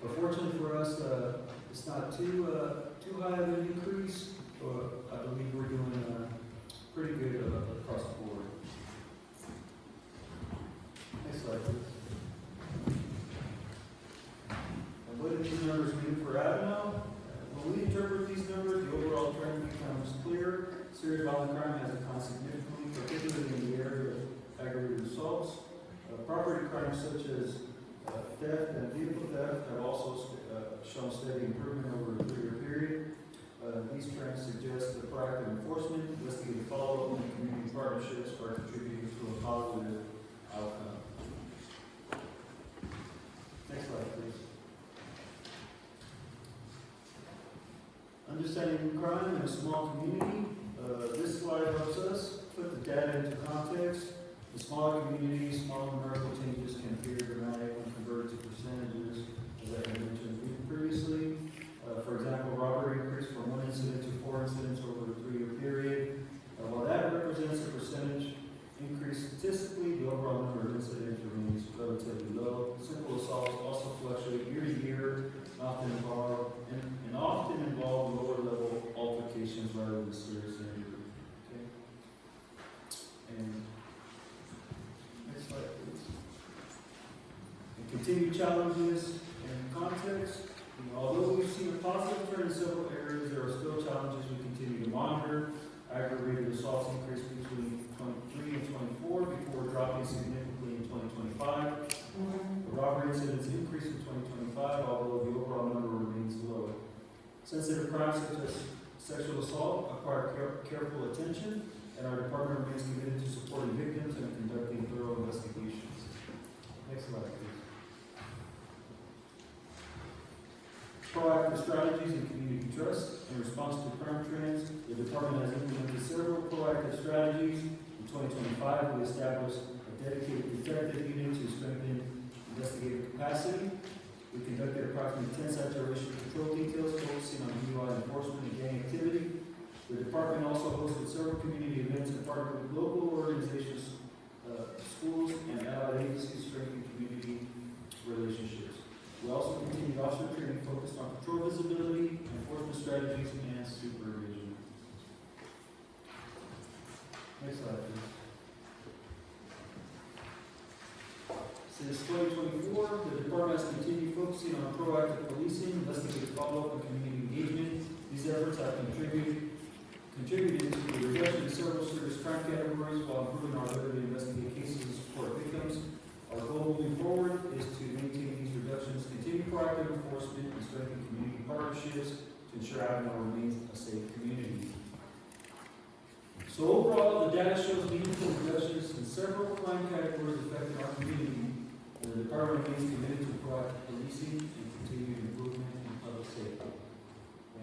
But fortunately for us, it's not too high of an increase. I believe we're doing pretty good across the board. Next slide, please. What do these numbers mean for Avenel? When we interpret these numbers, the overall trend becomes clear. Serious violent crime has declined significantly, particularly in the area of aggravated assaults. Property crimes such as Theft and vehicle theft have also shown steady improvement over a 3-year period. These trends suggest that proactive enforcement, investigative follow-up, and community partnerships are contributing to a positive outcome. Next slide, please. Understanding crime in a small community. This slide helps us put the data into context. The smaller communities, small numerical changes can appear dramatic when converted to percentages, as I mentioned previously. For example, robbery increased from 1 incident to 4 incidents over a 3-year period. While that represents a percentage increase statistically, the overall number of incidents remains relatively low. Simple assaults also fluctuate year to year, often involve lower level altercations rather than serious injury. Okay. And next slide, please. And continued challenges and context. Although we've seen a positive trend in several areas, there are still challenges we continue to monitor. Aggravated assaults increased between 23 and 24 before dropping significantly in 2025. The robbery incidents increased in 2025, although the overall number remains low. Sensitive crimes such as sexual assault acquire careful attention, and our department remains committed to supporting victims and conducting thorough investigations. Next slide, please. Proactive strategies and community trust. In response to current trends, the department has implemented several proactive strategies. In 2025, we established a dedicated detective unit to strengthen investigative capacity. We conducted approximately 10 saturation control details focusing on DUI enforcement and gang activity. The department also hosted several community events and partnered with local organizations, schools, and allied agencies to strengthen community relationships. We also continued officer training focused on patrol visibility, enforcement strategies, and supervision. Next slide, please. Since 2024, the department has continued focusing on proactive policing, investigative follow-up, and community engagement. These efforts have contributed to the reduction in several serious crime categories while improving our ability to investigate cases and support victims. Our goal moving forward is to maintain these reductions, continue proactive enforcement, and strengthen community partnerships to ensure Avenal remains a safe community. So overall, the data shows meaningful reductions in several crime categories affecting our community. The department remains committed to proactive policing and continued improvement in public safety.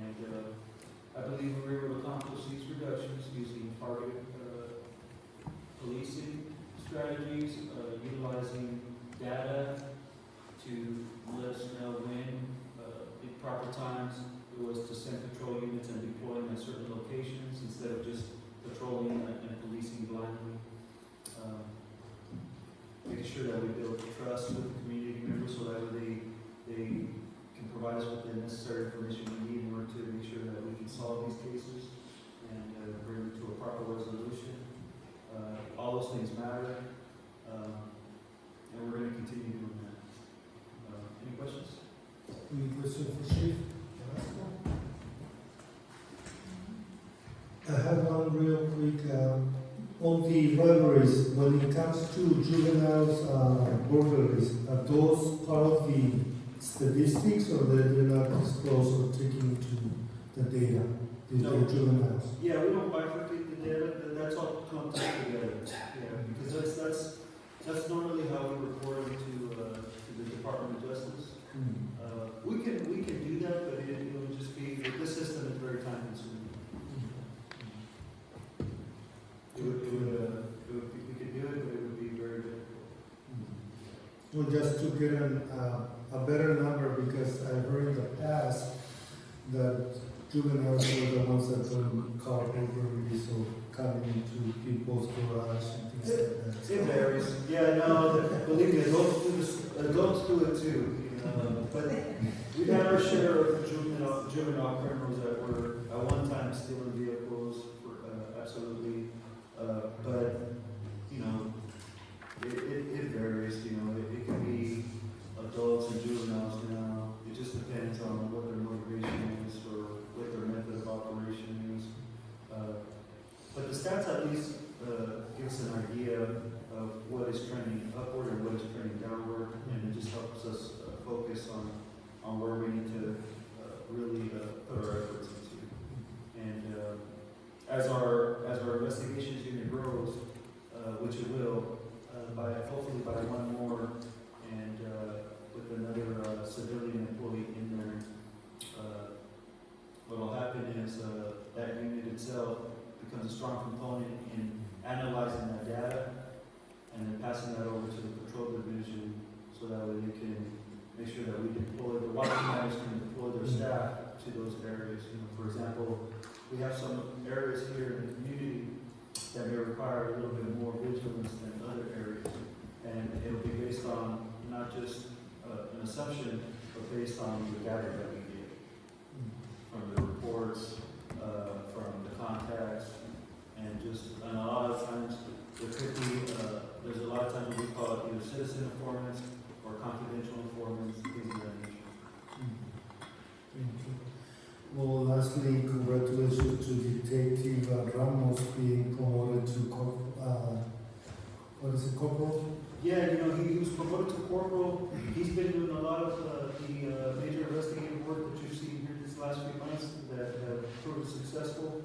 And I believe we were able to accomplish these reductions using targeted policing strategies, utilizing data to let us know when, in proper times, it was to send patrol units and deploy them at certain locations instead of just patrolling and policing blindly. Making sure that we build trust with the community members so that they can provide us with the necessary information we need in order to make sure that we can solve these cases and bring them to a proper resolution. All those things matter, and we're going to continue doing that. Any questions? Any question for Chief? I have one real quick. On the robberies, when it comes to juveniles burglaries, are those part of the statistics or they're not disclosed or taken into the data? No. The juveniles? Yeah, we don't bifurcate the data. That's all clumped together. Yeah, because that's normally how we report it to the Department of Justice. We can do that, but it would just be the system is very time consuming. We could do it, but it would be very difficult. Well, just to get a better number, because I heard in the past that juveniles were the ones that were caught burglaries or coming into people's garage and things like that. It varies. Yeah, no, believe me, adults do it too. But we've had our share of juvenile criminals that were at one time stealing vehicles, absolutely. But, you know, it varies, you know, it can be adults and juveniles now. It just depends on what their motivation is or what their method of operation is. But the stats at least gives an idea of what is trending upward and what is trending downward, and it just helps us focus on where we need to really put our efforts into. And as our investigations unit grows, which it will, hopefully by one more, and with another civilian employee in there, what will happen is that unit itself becomes a strong component in analyzing that data and then passing that over to the patrol division so that way they can make sure that we deploy, the water commanders can deploy their staff to those areas. For example, we have some areas here in the community that may require a little bit more vigilance than other areas. And it'll be based on not just an assumption, but based on the data that we get from the reports, from the contacts, and a lot of times there could be, there's a lot of times we call it either citizen informants or confidential informants, things of that nature. Well, lastly, congratulations to Detective Ramos being promoted to corporal? Yeah, he was promoted to corporal. He's been doing a lot of the major investigative work that you've seen here these last few months that have proven successful.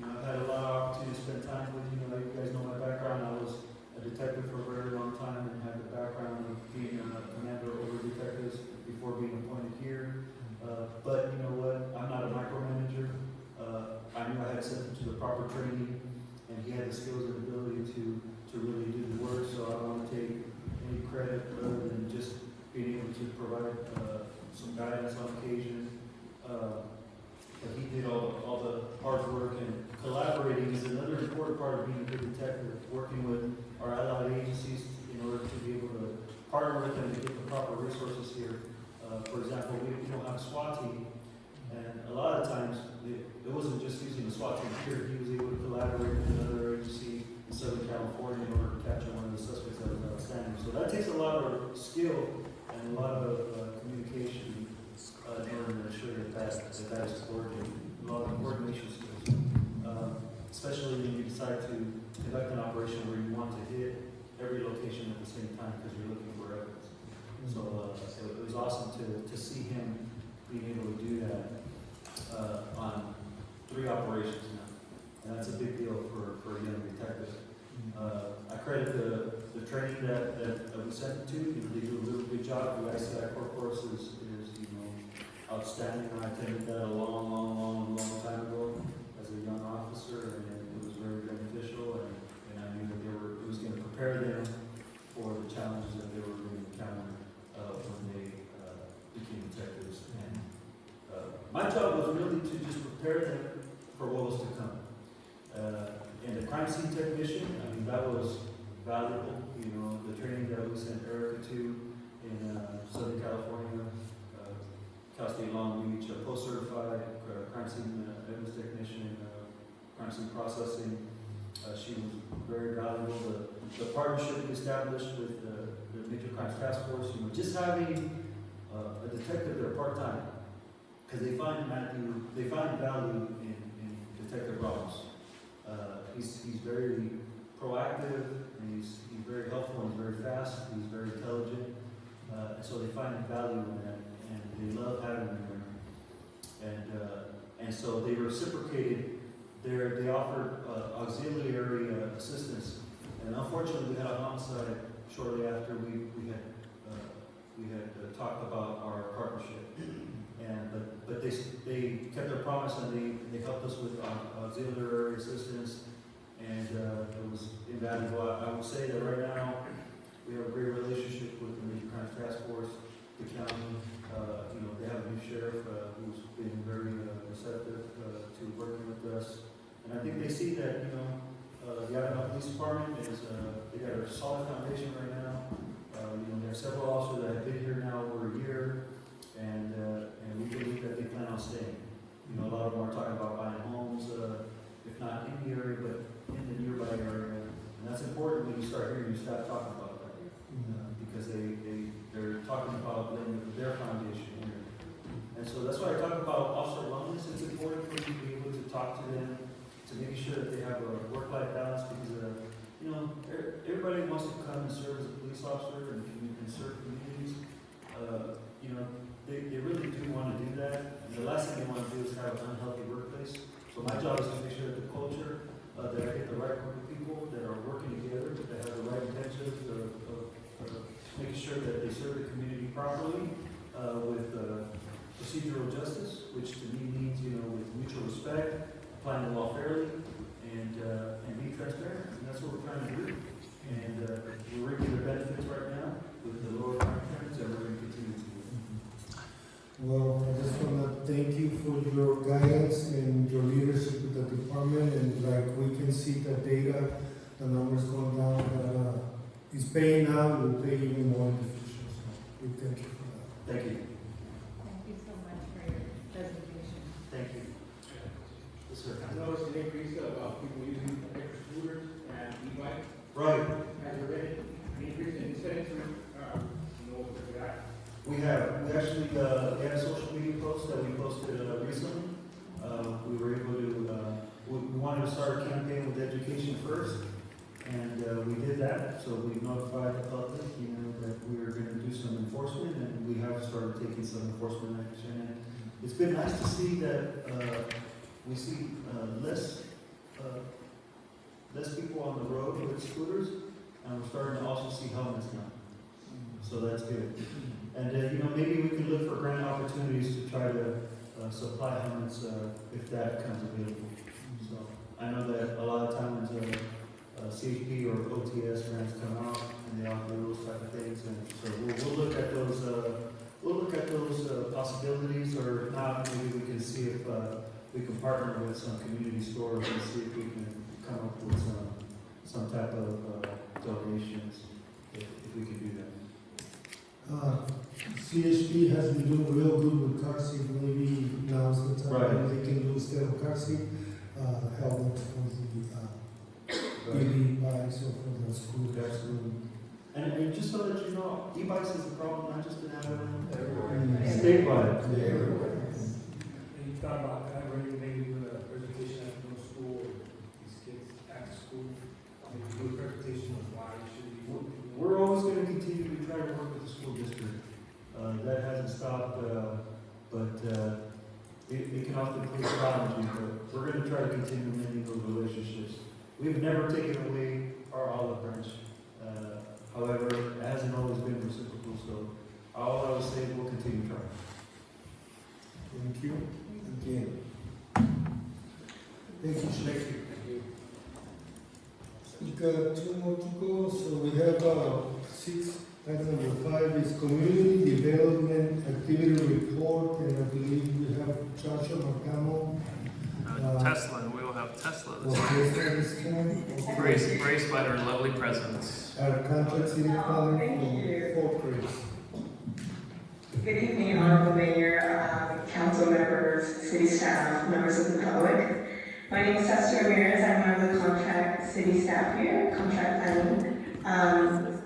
I've had a lot of opportunity to spend time with you. You guys know my background. I was a detective for a very long time and had the background of being a commander over detectives before being appointed here. But you know what? I'm not a micromanager. I knew I had sent him to the proper training, and he had the skills and ability to really do the work. So I don't want to take any credit other than just being able to provide some guidance on occasion. But he did all the hard work, and collaborating is another important part of being a good detective. Working with our allied agencies in order to be able to partner with them to get the proper resources here. For example, we don't have a SWAT team, and a lot of times it wasn't just using the SWAT team here. He was able to collaborate with another agency in Southern California in order to capture one of the suspects that was outstanding. So that takes a lot of skill and a lot of communication in order to ensure that is coordinated. A lot of coordination skills, especially when you decide to conduct an operation where you want to hit every location at the same time because you're looking for evidence. So it was awesome to see him being able to do that on 3 operations now. And that's a big deal for a young detective. I credit the training that we sent to. They do a really good job. The ICI core course is outstanding. I attended that a long time ago as a young officer, and it was very beneficial. And I knew that it was going to prepare them for the challenges that they were going to encounter when they became detectives. And my job was really to just prepare them for what was to come. And the crime scene technician, that was valuable. The training that we sent Erica to in Southern California, Cal State Long Beach, post-certified crime scene evidence technician, crime scene processing. She was very valuable. The partnership we established with the Major Crimes Task Force, just having a detective there part-time, because they find value in Detective Ramos. He's very proactive, and he's very helpful, and he's very fast, he's very intelligent, and so they find value in that, and they love having him there. And so they reciprocated. They offered auxiliary assistance, and unfortunately, we had a homicide shortly after we had talked about our partnership. But they kept their promise, and they helped us with auxiliary assistance, and it was invaluable. I would say that right now we have a great relationship with the Major Crimes Task Force, the county. They have a new sheriff who's been very receptive to working with us, and I think they see that the Idaho Police Department they got a solid foundation right now. There are several officers that have been here now over a year, and we believe that they plan on staying. A lot of them are talking about buying homes, if not in the area, but in the nearby area. And that's important when you start hearing your staff talking about that, because they're talking about laying their foundation here. And so that's why I talk about officer wellness. It's important for you to be able to talk to them, to make sure that they have a work-life balance, wants to come and serve as a police officer and serve communities, you know, they really do want to do that. And the last thing they want to do is have an unhealthy workplace. So my job is to make sure that the culture, that I get the right group of people that are working together, that have the right intentions of making sure that they serve the community properly, with procedural justice, which to me means, you know, with mutual respect, applying the law fairly, and being transparent. And that's what we're trying to do. And we're reaping the benefits right now with the lower crime trends, and we're going to continue to do it. Well, I just want to thank you for your guidance and your leadership with the department, and like we can see the data, the numbers going down, it's paying now, will pay even more in the future, so we thank you for that. Thank you. Thank you so much for your presentation. Thank you. Yes, sir. I noticed an increase of people using electric scooters and e-bikes. Right. Has there been an increase in incidents for that? We actually we had a social media post that we posted recently. We were able to, we wanted to start a campaign with education first, and we did that. So we notified the public, you know, that we were going to do some enforcement, and we have started taking some enforcement action. And it's been nice to see that we see less people on the road with scooters, and we're starting to also see helmets now. So that's good. And you know, maybe we can look for grant opportunities to try to supply helmets if that becomes available. So I know that a lot of times CHP or OTS grants come out and they offer those type of things, and so we'll look at those. We'll look at those possibilities, or if not, maybe we can see if we can partner with some community stores and see if we can come up with some type of donations if we can do that. CHP has been doing real good with car seat. Maybe now's the time Right. they can do instead of car seat, helmets for the EV bikes or for the scooters. And just so that you know, e-bikes is a problem not just in Abilene, Mm. statewide. And you thought about collaborating maybe with a presentation at the school, or these kids after school, maybe do a presentation of why you should be working. We're always going to continue to try to work with the school district. That hasn't stopped, but it can often create challenges, but we're going to try to continue mending those relationships. We've never taken away our olive branch. However, it hasn't always been reciprocal, so all I would say is we'll continue trying. Thank you. Again. Thank you, Chief. We got two more to go, so we have 6. Item number 5 is Community Development Activity Report, and I believe we have Joshua Marcamo. Tesla, and we will have Tesla Was this this time? graced by their lovely presence. Our contract city planner from Fort Crest. Good evening, Honorable Mayor, council members, city staff, members of the public. My name is Esther Ramirez. I'm one of the contract city staff here, contract planning.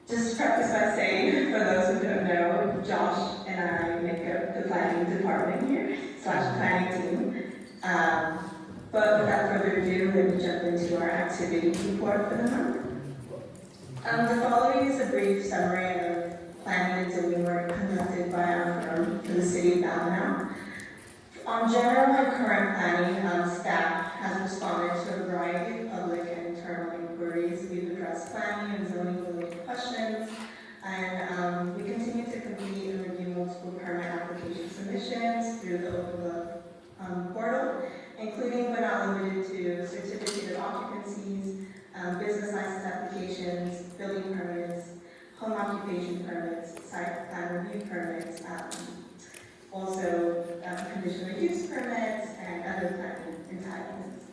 Just to preface by saying, for those who don't know, Josh and I make up the planning department here, / planning team. But without further ado, let me jump into our activity report for the month. The following is a brief summary of planning and zoning work conducted by our firm for the city of Balinau. On general and current planning, staff has responded to a variety of public and internal inquiries. We've addressed planning and zoning related questions, and we continue to complete and review multiple permit application submissions through the OpenGov portal, including but not limited to certificate of occupancies, business license applications, building permits, home occupation permits, site plan review permits, also conditional use permits, and other planning entitlements.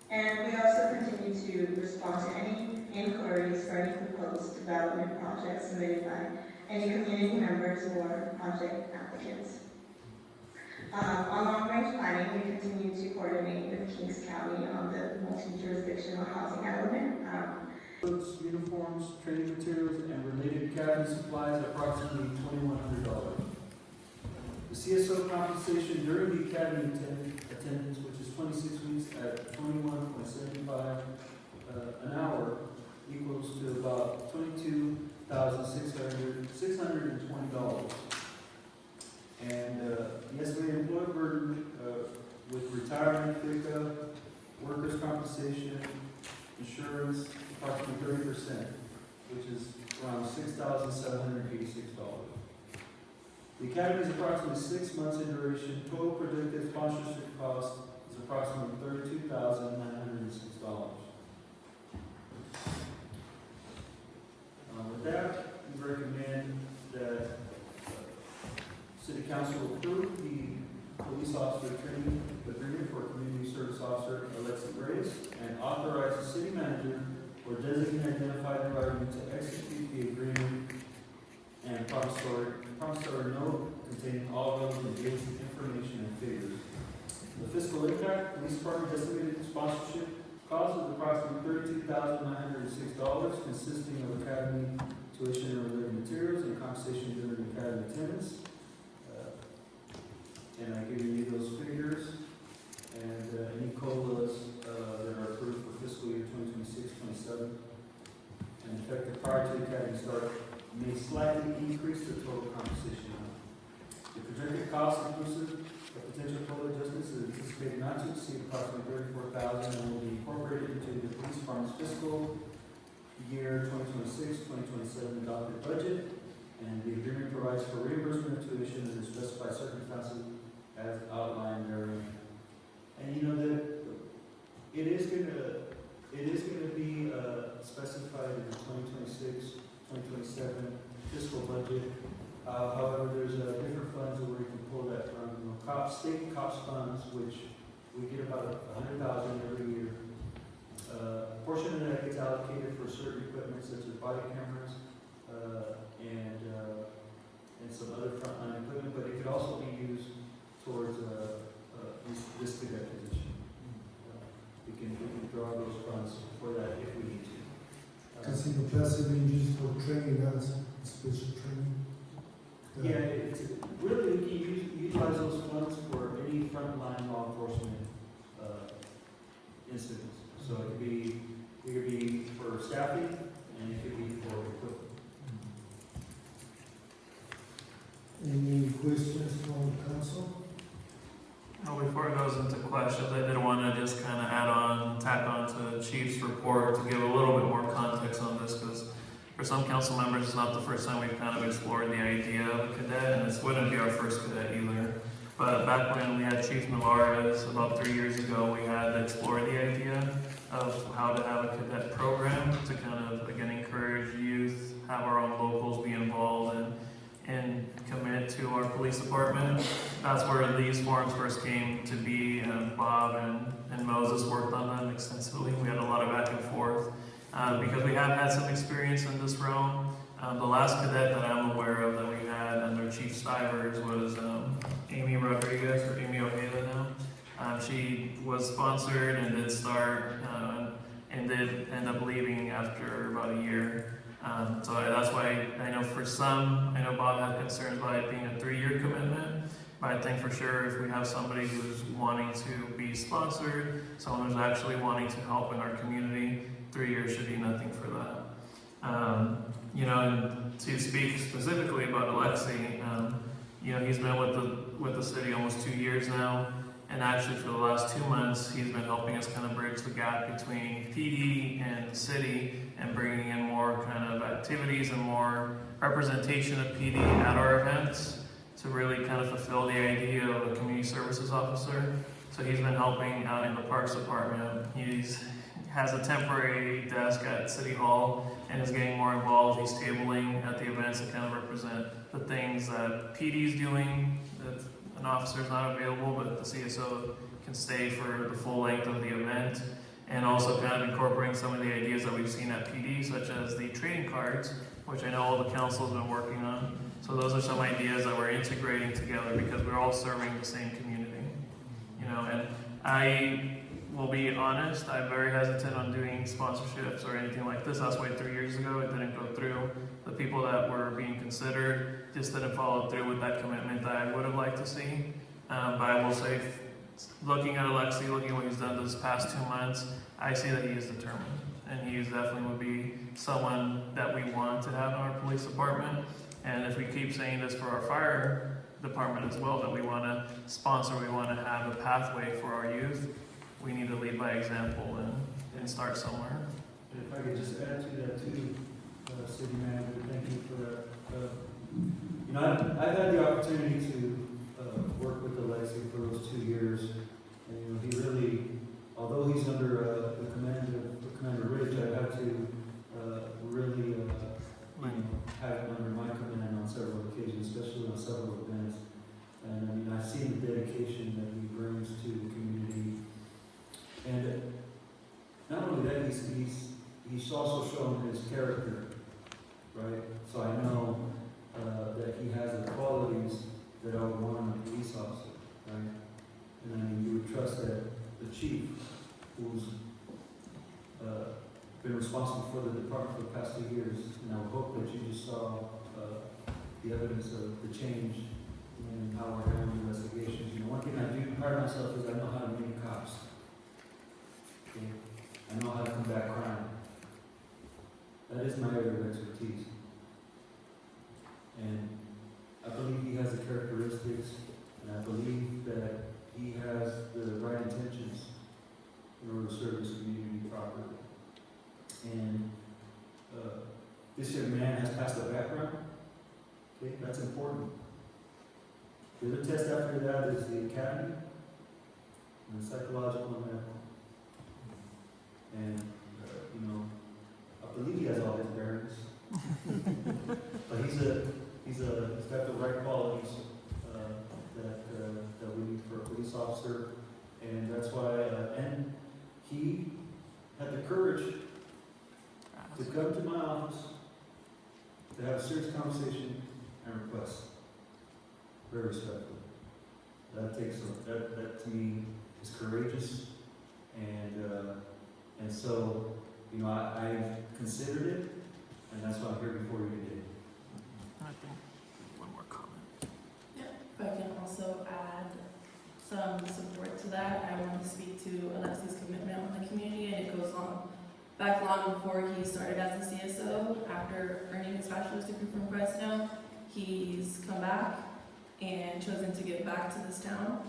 And we also continue to respond to any inquiries for any proposed development projects submitted by any community members or project applicants. On long-range planning, we continue to coordinate with Kings County on the multi-jurisdictional housing element. Books, uniforms, training materials, and related academy supplies approximately $2,100. The CSO compensation during the academy attendance, which is 26 weeks at $21.75 an hour, equals to about $22,620. And the estimated employee burden with retirement, pickup, workers' compensation, insurance, approximately 30%, which is around $6,786. The academy is approximately 6 months in duration. Total predicted sponsorship cost is approximately $32,906. With that, we recommend that City Council approve the police officer training agreement for community service officer Alexi Reyes and authorize the city manager or designate identified environment to execute the agreement and promissory note containing all relevant dates, information, and figures. The fiscal impact, police department estimated sponsorship cost is approximately $32,906, consisting of academy tuition and related materials and compensation during academy attendance. And I give you those figures and any COLAs that are approved for fiscal year 2026-27 and effective prior to the academy start may slightly increase the total compensation amount. The projected cost inclusive of potential COLA adjustments is anticipated not to exceed approximately $34,000 and will be incorporated into the police department's fiscal year 2026-2027 adopted budget. And the agreement provides for reimbursement of tuition under specified circumstances as outlined therein. And you know that it is going to be specified in the 2026-2027 fiscal budget. However, there's different funds where we can pull that from. You know, state cops funds, which we get about $100,000 every year. A portion of that gets allocated for certain equipment such as body cameras and some other frontline equipment, but it could also be used towards this cadet position. We can draw those funds for that if we need to. Because in the past, they've been used for training, not special training. Yeah, it's really we can utilize those funds for any frontline law enforcement incidents. So it could be for staffing and it could be for equipment. Any questions from council? Well, before it goes into questions, I did want to just kind of tack on to the chief's report to give a little bit more context on this, because for some council members, it's not the first time we've kind of explored the idea of a cadet, and this wouldn't be our first cadet either. But back when we had Chief Navarez, about 3 years ago, we had explored the idea of how to have a cadet program to kind of, again, encourage youth, have our own locals be involved, and commit to our police department. That's where these forums first came to be, and Bob and Moses worked on them extensively. We had a lot of back and forth because we have had some experience in this realm. The last cadet that I'm aware of that we had under Chief Stivers was Amy Rodriguez, or Amy Ojeda now. She was sponsored and did start and did end up leaving after about a year. So that's why I know for some, I know Bob had concerns about it being a 3-year commitment, but I think for sure if we have somebody who's wanting to be sponsored, someone who's actually wanting to help in our community, 3 years should be nothing for that. You know, and to speak specifically about Alexi, you know, he's been with the city almost 2 years now. And actually for the last 2 months, he's been helping us kind of bridge the gap between PD and the city and bringing in more kind of activities and more representation of PD at our events to really kind of fulfill the idea of a community services officer. So he's been helping out in the Parks Department. Has a temporary desk at City Hall and is getting more involved. He's tabling at the events that kind of represent the things that PD is doing. If an officer is not available, but the CSO can stay for the full length of the event. And also kind of incorporating some of the ideas that we've seen at PD, such as the trading cards, which I know all the council has been working on. So those are some ideas that we're integrating together because we're all serving the same community. You know, and I will be honest, I'm very hesitant on doing sponsorships or anything like this. That's why 3 years ago it didn't go through. The people that were being considered just didn't follow through with that commitment that I would have liked to see. But I will say, looking at Alexi, looking at what he's done this past 2 months, I see that he is determined. and he definitely would be someone that we want to have in our police department. And if we keep saying this for our fire department as well, that we want to sponsor, we want to have a pathway for our youth, we need to lead by example and start somewhere. If I could just add to that too, City Manager, thank you for that. You know, I've had the opportunity to work with Alexi for those 2 years, and you know, he really, although he's under the command of Commander Ridge, I've had to really you know, have him under my command on several occasions, especially on several events. And I mean, I've seen the dedication that he brings to the community, and not only that, he's also shown his character, right? So I know that he has the qualities that I would want in a police officer, right? And I mean, you would trust that the chief, who's been responsible for the department for the past 2 years, and I would hope that you just saw the evidence of the change in how we're handling investigations. You know, one thing I do pride myself is I know how to meet cops. Okay? I know how to combat crime. That is my area of expertise. And I believe he has the characteristics, and I believe that he has the right intentions in order to serve his community properly. And this young man has passed a background. Okay, that's important. The other test after that is the academy, and the psychological and medical. And, you know, I believe he has all his bearings. But he's got the right qualities that we need for a police officer. And that's why, and he had the courage to come to my office, to have a serious conversation and request. Very respectful. That takes, that to me is courageous. And so, you know, I considered it, and that's why I'm here before you today. I think one more comment. If I can also add some support to that, I want to speak to Alexi's commitment on the community, and it goes on back long before he started as a CSO. After earning his bachelor's degree from Fresno, he's come back and chosen to give back to this town.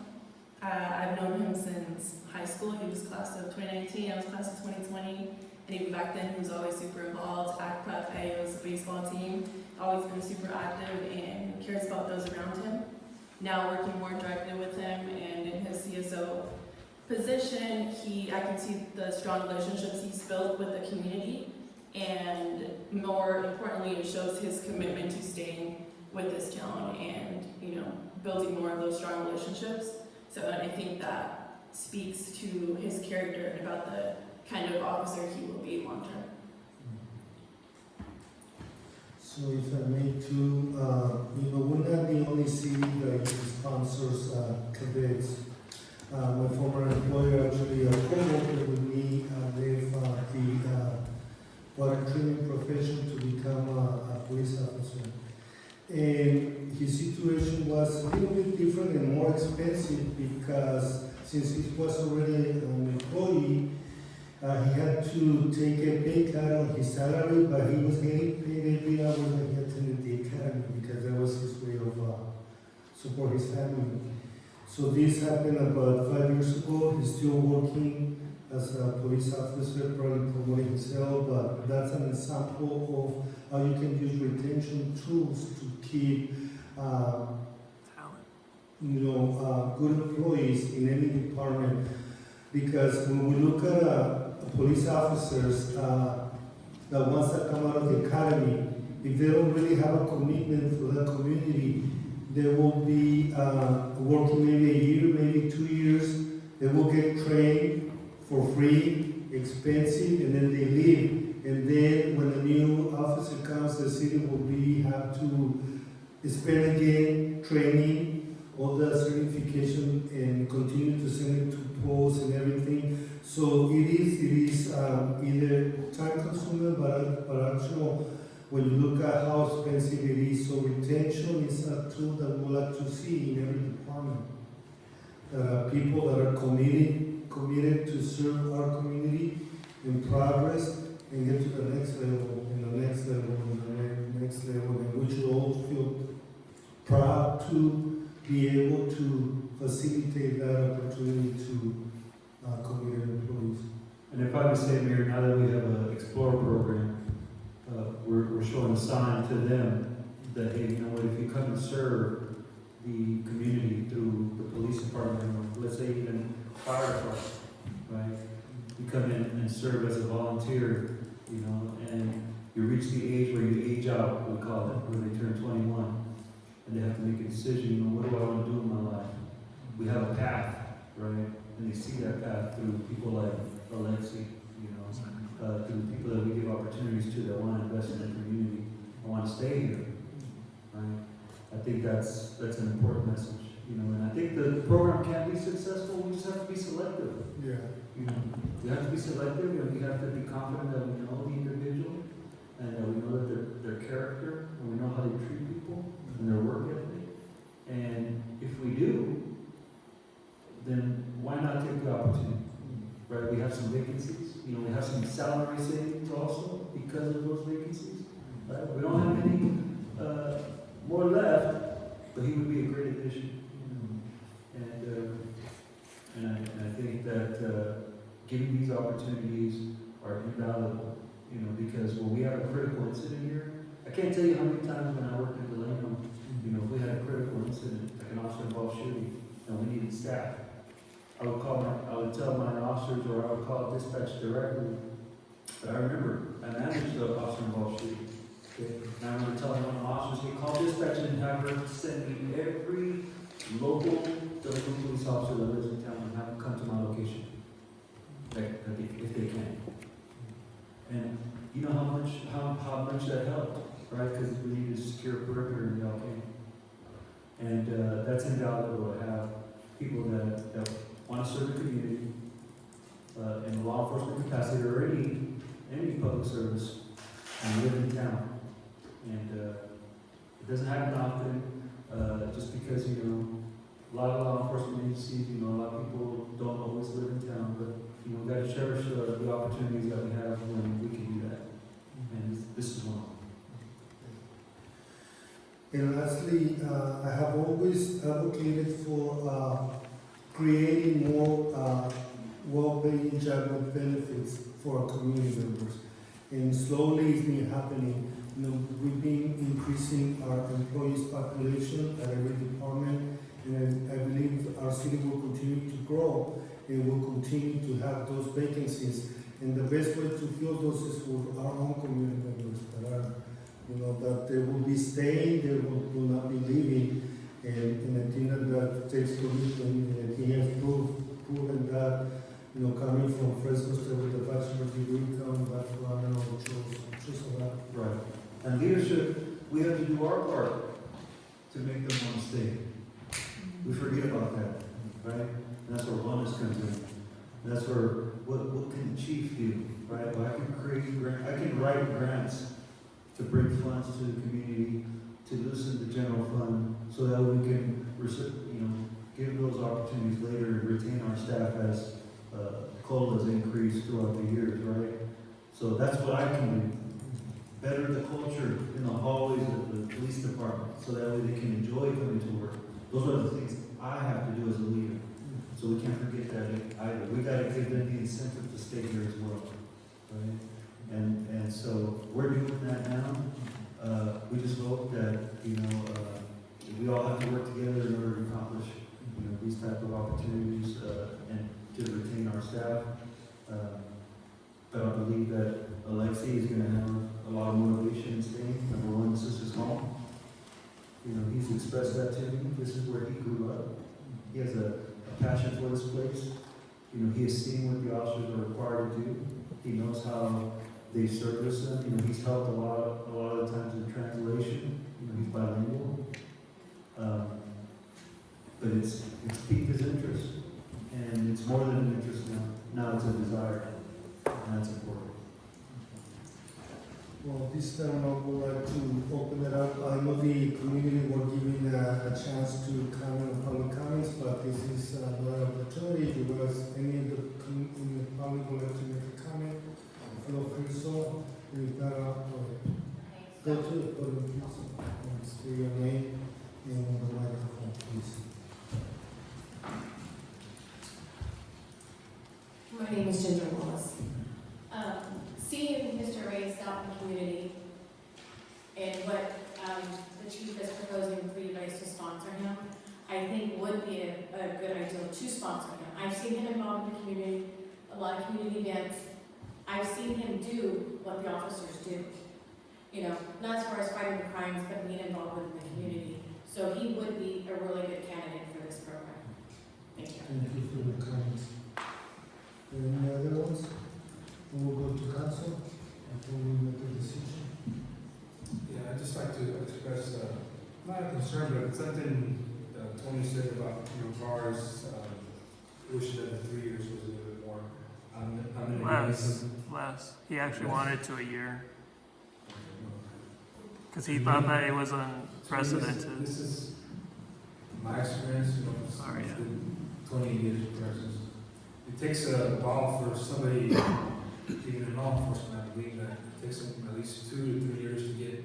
I've known him since high school. He was class of 2019, I was class of 2020, and even back then he was always super involved. Act Prep A was the baseball team, always been super active and cares about those around him. Now working more directly with him and in his CSO position, I can see the strong relationships he's built with the community, and more importantly, it shows his commitment to staying with this town and, you know, building more of those strong relationships. So I think that speaks to his character and about the kind of officer he will be long term. So if I may too, you know, we're not the only city that sponsors cadets. My former employer, actually a co-worker with me, they've the water training profession to become a police officer. And his situation was a little bit different and more expensive because since he was already an employee, he had to take a pay cut on his salary, but he was getting paid every hour that he attended the academy because that was his way of support his family. So this happened about 5 years ago. He's still working as a police officer, probably promoting himself, but that's an example of how you can use retention tools to keep good employees in any department. Because when we look at police officers, the ones that come out of the academy, if they don't really have a commitment for that community, they will be working maybe a year, maybe 2 years. They will get trained for free, expensive, and then they leave. And then when a new officer comes, the city will have to spend again training, all the certification, and continue to send it to posts and everything. So it is either time consuming, but actually when you look at how expensive it is, so retention is a tool that we like to see in every department. People that are committed to serve our community in progress, and get to the next level, and the next level, and the next level, and we should all feel proud to be able to facilitate that opportunity to community employees. And if I would say, Mayor, now that we have an Explorer program, we're showing a sign to them that, hey, you know what, if you come and serve the community through the police department, or let's say even fire department, right? You come in and serve as a volunteer, you know, and you reach the age where you age out, we call it, when they turn 21, and they have to make a decision, you know, what do I want to do in my life? We have a path, right? And they see that path through people like Alexi, you know, through people that we give opportunities to that want to invest in the community, and want to stay here, right? I think that's an important message, you know, and I think the program can be successful. We just have to be selective. Yeah. You know, we have to be selective, and we have to be confident that we know the individual, and that we know that their character, and we know how they treat people, and their work ethic. And if we do, then why not take the opportunity? Right? We have some vacancies. You know, we have some salary savings also because of those vacancies. Right? We don't have any more left, but he would be a great addition. And I think that giving these opportunities are invaluable, you know, because when we have a critical incident here, I can't tell you how many times when I worked in Delano, you know, if we had a critical incident, like an officer-involved shooting, and we needed staff, I would tell my officers, or I would call dispatch directly. But I remember, I managed the officer-involved shooting. Okay? And I remember telling one of my officers, hey, call dispatch and have her send me every local delinquent police officer that lives in town and have them come to my location, if they can. And you know how much that helped, right? Because we needed to secure a perimeter and they all came. And that's invaluable to have people that want to serve the community in a law enforcement capacity or any public service and live in town. And it doesn't happen often, just because, you know, a lot of law enforcement agencies, you know, a lot of people don't always live in town, but, you know, we got to cherish the opportunities that we have when we can do that. And this is one of them. And lastly, I have always advocated for creating more well-being job with benefits for our community members. And slowly it's been happening. You know, we've been increasing our employees population at every department, and I believe our city will continue to grow and will continue to have those vacancies. And the best way to fill those is with our own community members that are, you know, that they will be staying, they will not be leaving. And I think that takes commitment, and he has proven that, you know, coming from Fresno State with the bachelor's degree, coming back to Ronald, chose that. Right. And leadership, we have to do our part to make them want to stay. We forget about that, right? And that's where wellness comes in. And that's where, what can the chief do, right? Well, I can write grants to bring funds to the community, to loosen the general fund, so that we can, you know, give those opportunities later and retain our staff as COLAs increase throughout the years, right? So that's what I can do. Better the culture in the hallways of the police department, so that way they can enjoy coming to work. Those are the things I have to do as a leader. So we can't forget that either. We got to give them the incentive to stay here as well, right? And so we're doing that now. We just hope that, you know, we all have to work together in order to accomplish, you know, these type of opportunities and to retain our staff. But I believe that Alexi is going to have a lot of motivation in staying. Number one, this is his home. You know, he's expressed that to me. This is where he grew up. He has a passion for this place. You know, he has seen what the officers are required to do. He knows how they service them. You know, he's helped a lot of the times in translation. You know, he's bilingual. But it's piqued his interest. And it's more than an interest now. Now it's a desire. And that's important. Well, this time I would like to open it up. I know the community were given a chance to comment on public comments, but this is another opportunity. If there was any of the public would like to make a comment, feel free so. With that, go to the podium, please, and state your name and the microphone, please. My name is Ginger Wallace. Seeing Mr. Reyes out in the community and what the chief is proposing for you guys to sponsor him, I think would be a good idea to sponsor him. I've seen him involved in the community, a lot of community events. I've seen him do what the officers do. You know, not as far as fighting the crimes, but being involved with the community. So he would be a really good candidate for this program. Thank you. Thank you for the comments. Any other ones? We'll go to council before we make a decision. Yeah, I'd just like to express, not a concern, but something Tony said about, cars, wishing that the 3 years was a little bit more. I'm in agreement. Less. He actually wanted to a year. Because he thought that it was unprecedented. This is my experience, it's Sorry, yeah. been 20 years of presence. It takes a while for somebody, even in law enforcement, I believe that it takes them at least 2 to 3 years to get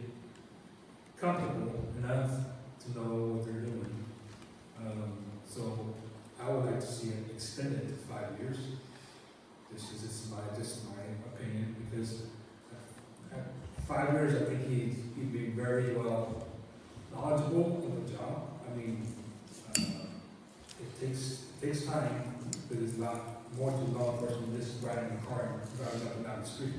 comfortable enough to know what they're doing. So I would like to see it extended to 5 years. This is just my opinion, because at 5 years, I think he'd be very well knowledgeable of the job. I mean, it takes time, but it's not more to law enforcement than just riding a car and driving up and down the street.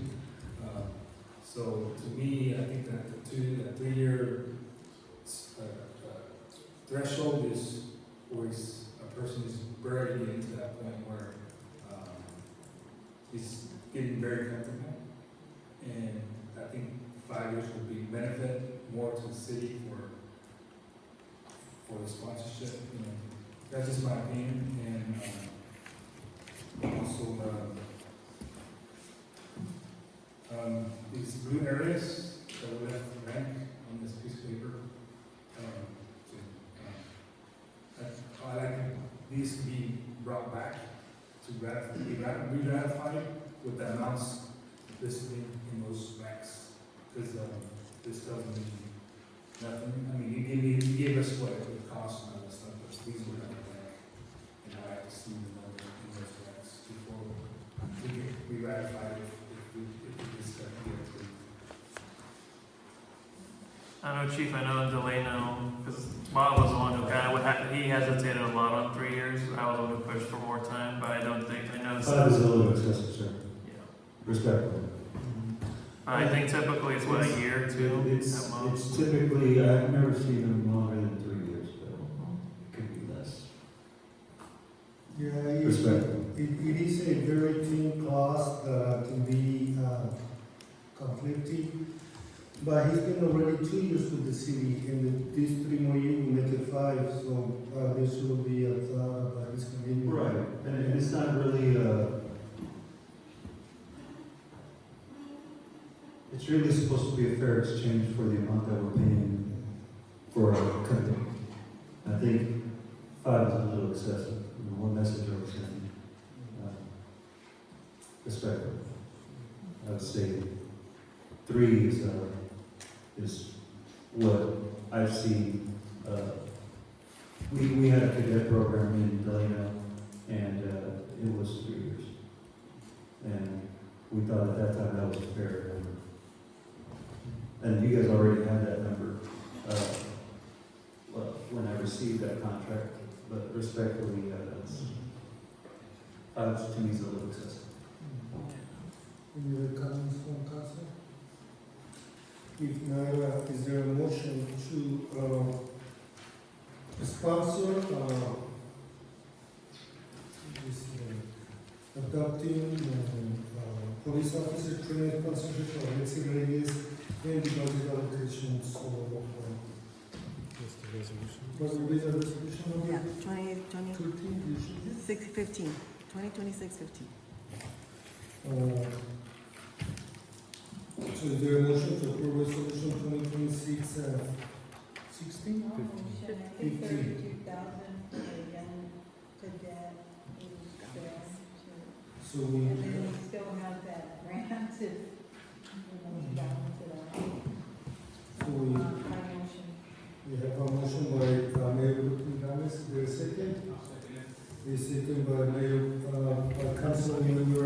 So to me, I think that the 3 year threshold is where a person is barely getting to that point where he's getting very comfortable. And I think 5 years would be benefit more to the city for the sponsorship. That's just my opinion. And also these blue areas that we have rank on this piece of paper. I like these to be brought back to be ratified with the amounts listed in those ranks. Because this doesn't mean nothing. I mean, he gave us what it would cost and all that stuff, but these were not back. And I like to see the numbers in those ranks before we get re-ratified if we just get approved. I know, Chief, I know Delano, because Bob was the one who kind of, he hesitated a lot on 3 years. I was the one who pushed for more time, but I know. 5 is a little excessive, sir. Yeah. Respectfully. I think typically it's what, a year or two It's at most? typically, I've never seen them longer than 3 years, but it could be less. Yeah, Respectfully. it is a very thin clause that can be conflicting. But he's been already 2 years with the city, and these 3 more years will make it 5, so there should be a thought about his convenience. Right, and it's not really, it's really supposed to be a fair exchange for the amount that we're paying for our company. I think 5 is a little excessive. One message I was sending. Respectfully. I would say 3 is what I've seen. We had a cadet program in Delano, and it was 3 years. And we thought at that time that was a fair number. And you guys already had that number when I received that contract, but respectfully, that's 5 to me is a little excessive. Any other comments from council? If not, is there a motion to sponsor adopting police officer training sponsorship for Alexis Reyes and the budget allocations for was the resolution number? Yeah, 2026-15. So is there a motion to approve resolution 2026-16? Motion, I think 32,000 for the young cadet who's going to. So we, And then we still have that grant if So we have a motion by Mayor Gomez, is there a second? A second by Mayor, Council Member,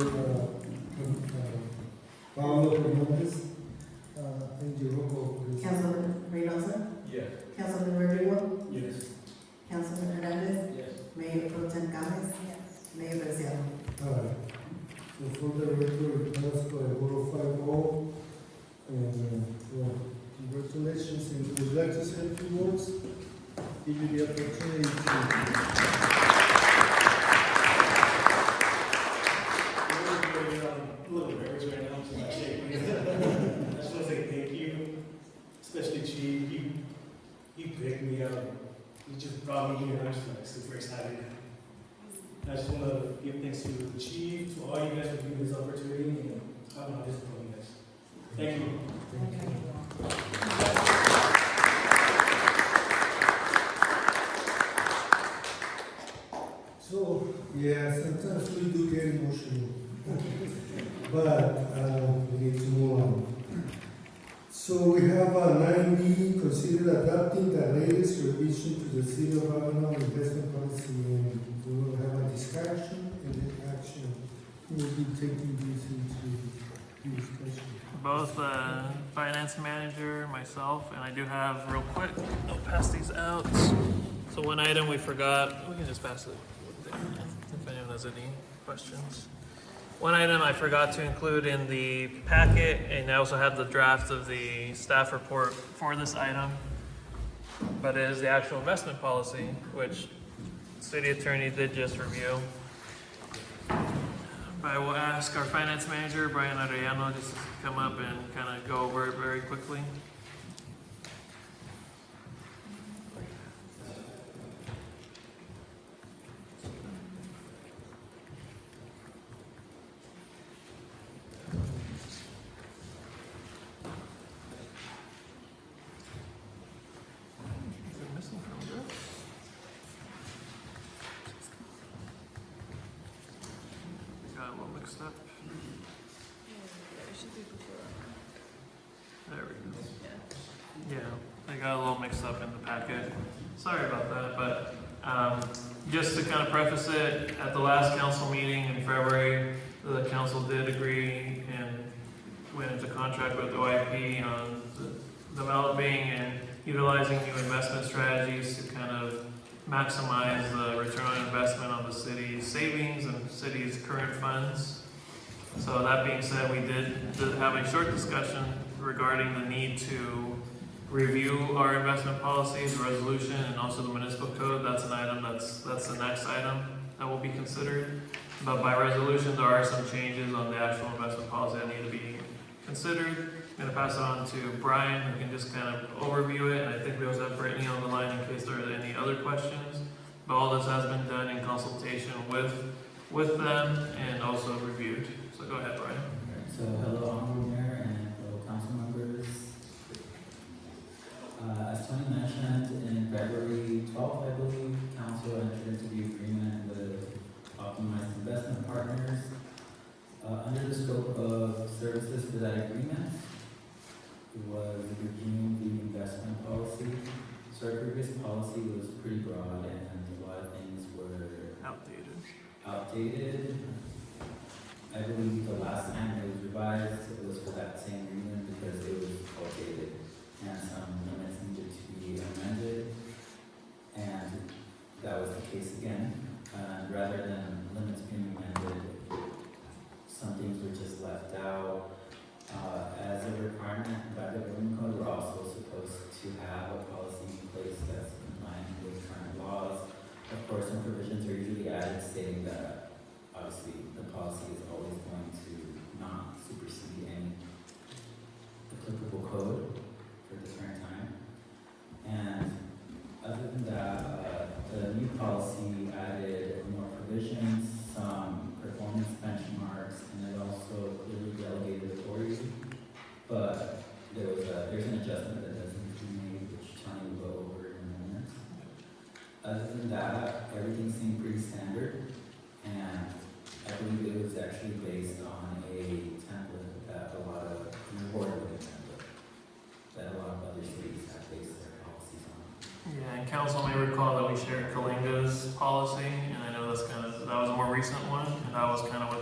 Pablo Hernandez. And your roll call, please. Councilman Reynoso? Yes. Councilman Rodrigo? Yes. Councilman Hernandez? Yes. Mayor Pro Tem Gomez? Mayor Braziano? Alright. So for the record, it passed by a vote of 5-0. And, well, congratulations, and would like to say a few words? Give you the opportunity to. A little nervous right now, so I'm shaking. I just want to say thank you, especially Chief. He picked me up. He just brought me here, and I'm just like super excited. I just want to give thanks to the Chief, to all you guys for giving me this opportunity, and I want to disappoint you guys. Thank you. So, yeah, sometimes we do get emotional. But we need to move on. So we have 9B, consider adopting the latest revision to the City of Avalon investment policy, and we will have a discussion and then action. We'll be taking this into discussion. Both the finance manager, myself, and I do have real quick, I'll pass these out. So one item we forgot, we can just pass it if anyone has any questions. One item I forgot to include in the packet, and I also have the draft of the staff report for this item, but it is the actual investment policy, which city attorney did just review. I will ask our finance manager, Brian Arellano, just to come up and kind of go over it very quickly. Got a little mixed up. There we go. Yeah, I got a little mixed up in the packet. Sorry about that, but just to kind of preface it, at the last council meeting in February, the council did agree and went into contract with OIP on developing and utilizing new investment strategies to kind of maximize the return on investment on the city's savings and city's current funds. So that being said, we did have a short discussion regarding the need to review our investment policies, resolution, and also the municipal code. That's an item that's the next item that will be considered. But by resolution, there are some changes on the actual investment policy that need to be considered. I'm gonna pass it on to Brian, who can just kind of overview it, and I think we also have Brittany on the line in case there are any other questions. But all this has been done in consultation with them and also reviewed. So go ahead, Brian. So hello, Honorable Mayor and fellow council members. As Tony mentioned, in February 12th, I believe, council entered into the agreement with Optimized Investment Partners. Under the scope of services for that agreement, it was reviewing the investment policy. So our previous policy was pretty broad and a lot of things were outdated. I believe the last time it was revised, it was for that same reason because it was outdated and some limits needed to be amended. And that was the case again. Rather than limits being amended, some things were just left out. As a requirement by the building code, we're also supposed to have a policy in place that's compliant with current laws. Of course, some provisions are usually added stating that obviously the policy is always going to not supersede any applicable code for the current time. policy, and I know that was a more recent one, and that was kind of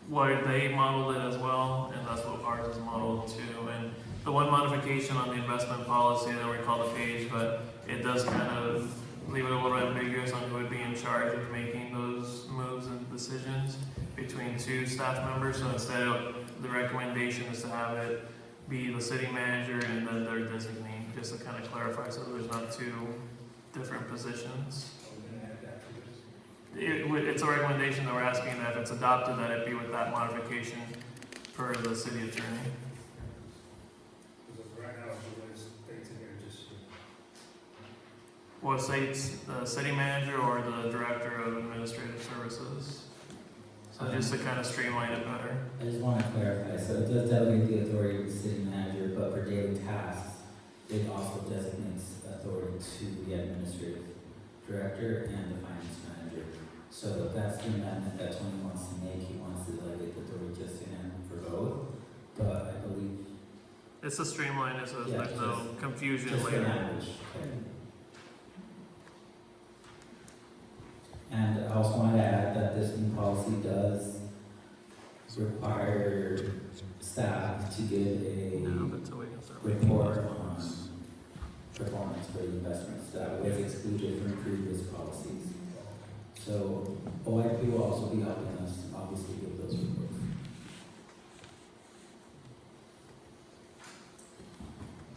what they modeled it as well, and that's what ours is modeled too. And the one modification on the investment policy, I don't recall the page, but it does kind of leave it a little ambiguous on who would be in charge of making those moves and decisions between two staff members. So instead of, the recommendation is to have it be the city manager and then their designee, just to kind of clarify so there's not two different positions. It's a recommendation that we're asking that if it's adopted, that it be with that modification per the city attorney. Because right now, the way it's stated here, just. Well, say it's the city manager or the director of administrative services. So just to kind of streamline it better. I just want to clarify, so it does delegate the authority to the city manager, but for daily tasks, it also designates authority to the administrative director and the finance manager. So that's the amendment that Tony wants to make. He wants to delegate the authority just to him for both, but I believe. It's a streamline it so Yeah, there's no confusion just later. for language. Okay. And I also want to add that this new policy does require staff to give a report on performance for the investments that was excluded from previous policies. So OIP will also be helping us obviously give those reports.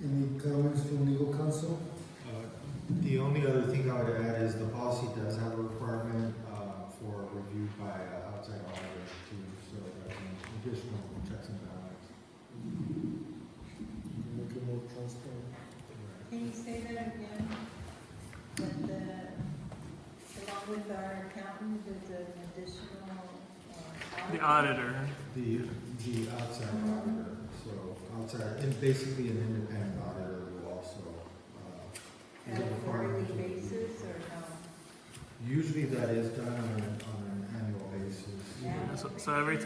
Any comments from legal counsel? The only other thing I would add is the policy does have a requirement for review by outside auditors too, so that's an additional checks and balances. Make it more transparent. Can you say that again? That along with our accountant, there's an additional, The auditor. The outside auditor, so outside, and basically an independent auditor will also. on a quarterly basis or no? Usually that is done on an annual basis. So every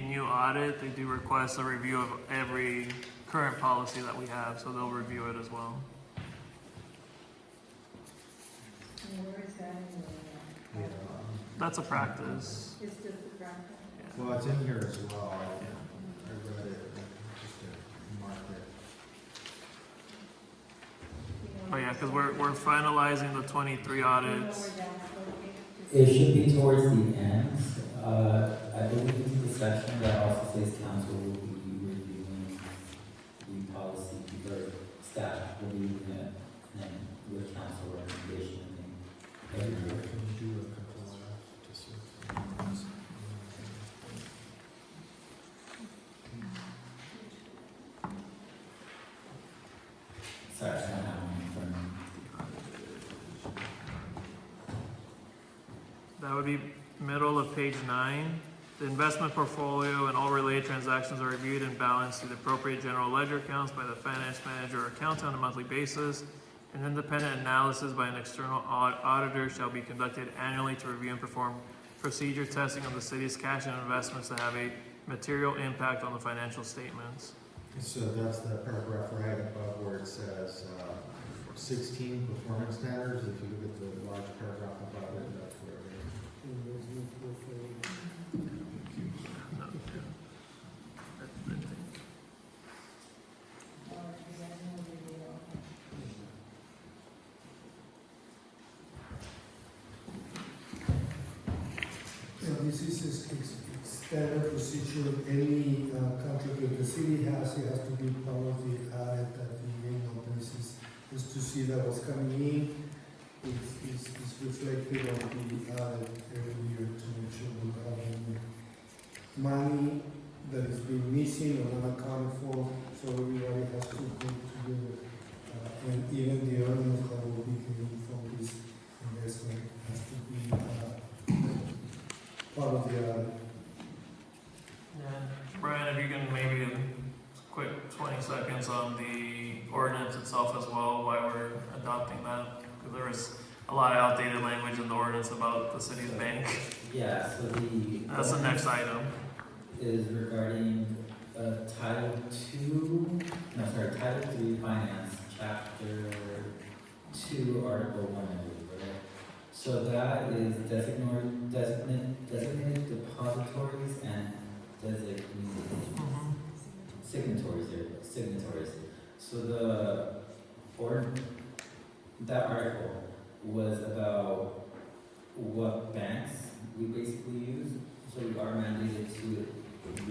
new audit, they do request a review of every current policy that we have, so they'll review it as well. And where is that in the? That's a practice. It's just a practice. Well, it's in here as well. I read it, just to mark it. Oh yeah, because we're finalizing the 23 audits. It should be towards the end. I believe it's the section that also says council will be reviewing the policy, or staff will be reviewing it, and with council recommendation, I think, every year. Sorry, I don't have one in front of me. That would be middle of page 9. The investment portfolio and all related transactions are reviewed and balanced through the appropriate general ledger accounts by the finance manager or accountant on a monthly basis. An independent analysis by an external auditor shall be conducted annually to review and perform procedure testing of the city's cash and investments that have a material impact on the financial statements. So that's the paragraph right above where it says 16 performance standards. If you look at the large paragraph above it, that's where it is. This is standard procedure. Any contract that the city has, it has to be part of the audit at the annual basis, just to see that what's coming in is reflected on the audit every year to make sure we don't have any money that is being missing or not accounted for, so everybody has to go together. And even the earnings that will be coming from this investment has to be part of the audit. Brian, if you can maybe quick 20 seconds on the ordinance itself as well, why we're adopting that, because there was a lot of outdated language in the ordinance about the city's bank. Yeah, so That's the next item. Is regarding Title 3 Finance, Chapter 2, Article 1, I believe, right? So that is designated depositories and designated signatories there, signatories. So that article was about what banks we basically use. So we are mandated to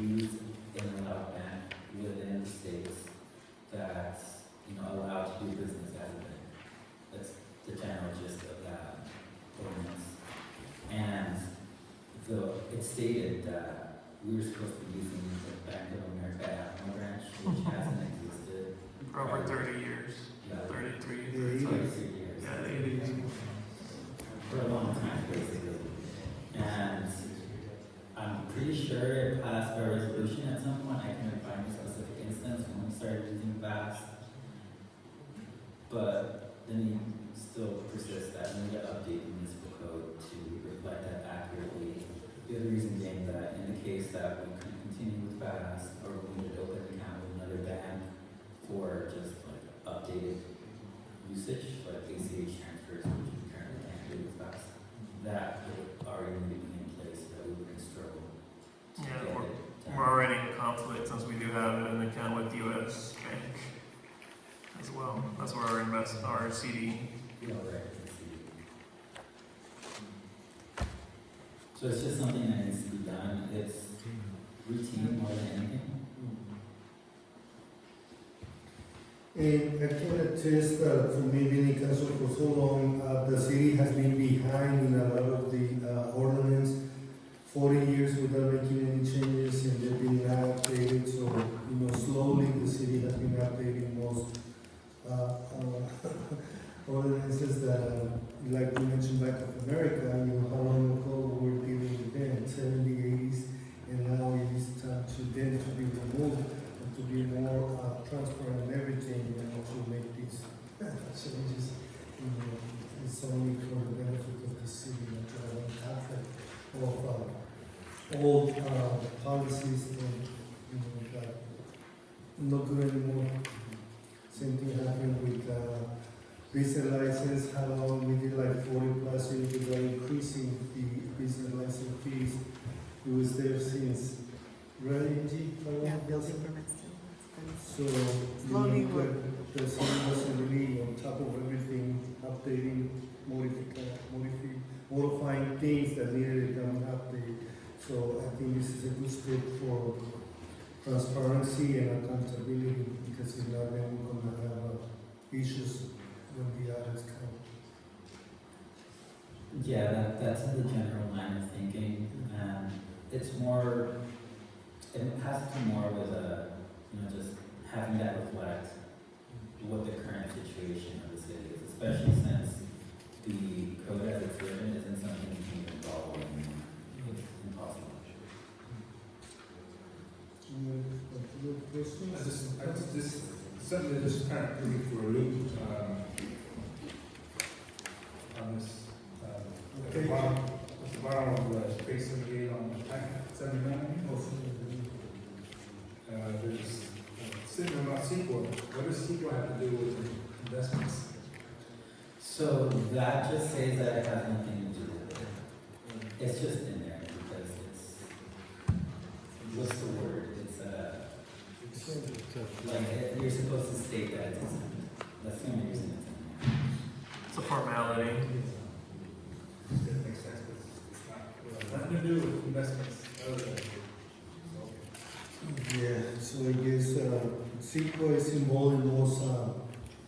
use an allowed bank within the states that's, allowed to do business as a bank. That's the general gist of that ordinance. And it stated that we were supposed to be using the Bank of America Alamo branch, which hasn't existed. For over 30 years. Yeah. 33. 33 years. Yeah, the 80s. For a long time, basically. And I'm pretty sure it passed by resolution at some point. I can't find a specific instance when we started using fast. But the need still persists that we need to update the municipal code to reflect that accurately. The other reason being that in the case that we couldn't continue with fast, or we needed to open an account with another bank for just like updated usage, like ACH transfers, which we currently can't do with fast, that would already need to be in place that we wouldn't struggle to Yeah, get we're, it done. we're already in conflict since we do have an account with US Bank as well. That's where our CD. Yeah, right. So it's just something that needs to be done. It's routine more than anything. And I can attest that for me being in council for so long, the city has been behind in a lot of the ordinance. 40 years without making any changes, and they've been not updated. So, slowly the city has been updating most ordinances that, like we mentioned, Bank of America, how long ago we were dealing with them, 70s, 80s, and now it is time to them to be removed and to be more transparent in everything, to make these changes. It's only for the benefit of the city, not to have a conflict of old policies and, that not good anymore. Same thing happened with business license, how long we did like 40 plus years without increasing the business license fees. It was there since, right, G? Yeah, building permits too. So, Slowly the city wasn't really on top of everything, updating, modifying things that needed to come update. So I think this is a good step for transparency and accountability, because if not, then we're gonna have issues when the audits come. Yeah, that's the general line of thinking. It's more, it has to do more with just having that reflect what the current situation of the city is, especially since the code as it's written isn't something you can even follow anymore. It's impossible. This something that just kind of threw me for a loop, on this, at the bottom of page 78 on 79. There's sitting about CEQA. What does CEQA have to do with investments? So that just says that it has nothing to do with it. It's just in there because it's, what's the word? You're supposed to state that it's exempt. That's the only reason it's in there. It's a formality. It makes sense, but it's not, nothing to do with investments. Yeah, so I guess CEQA is involved in most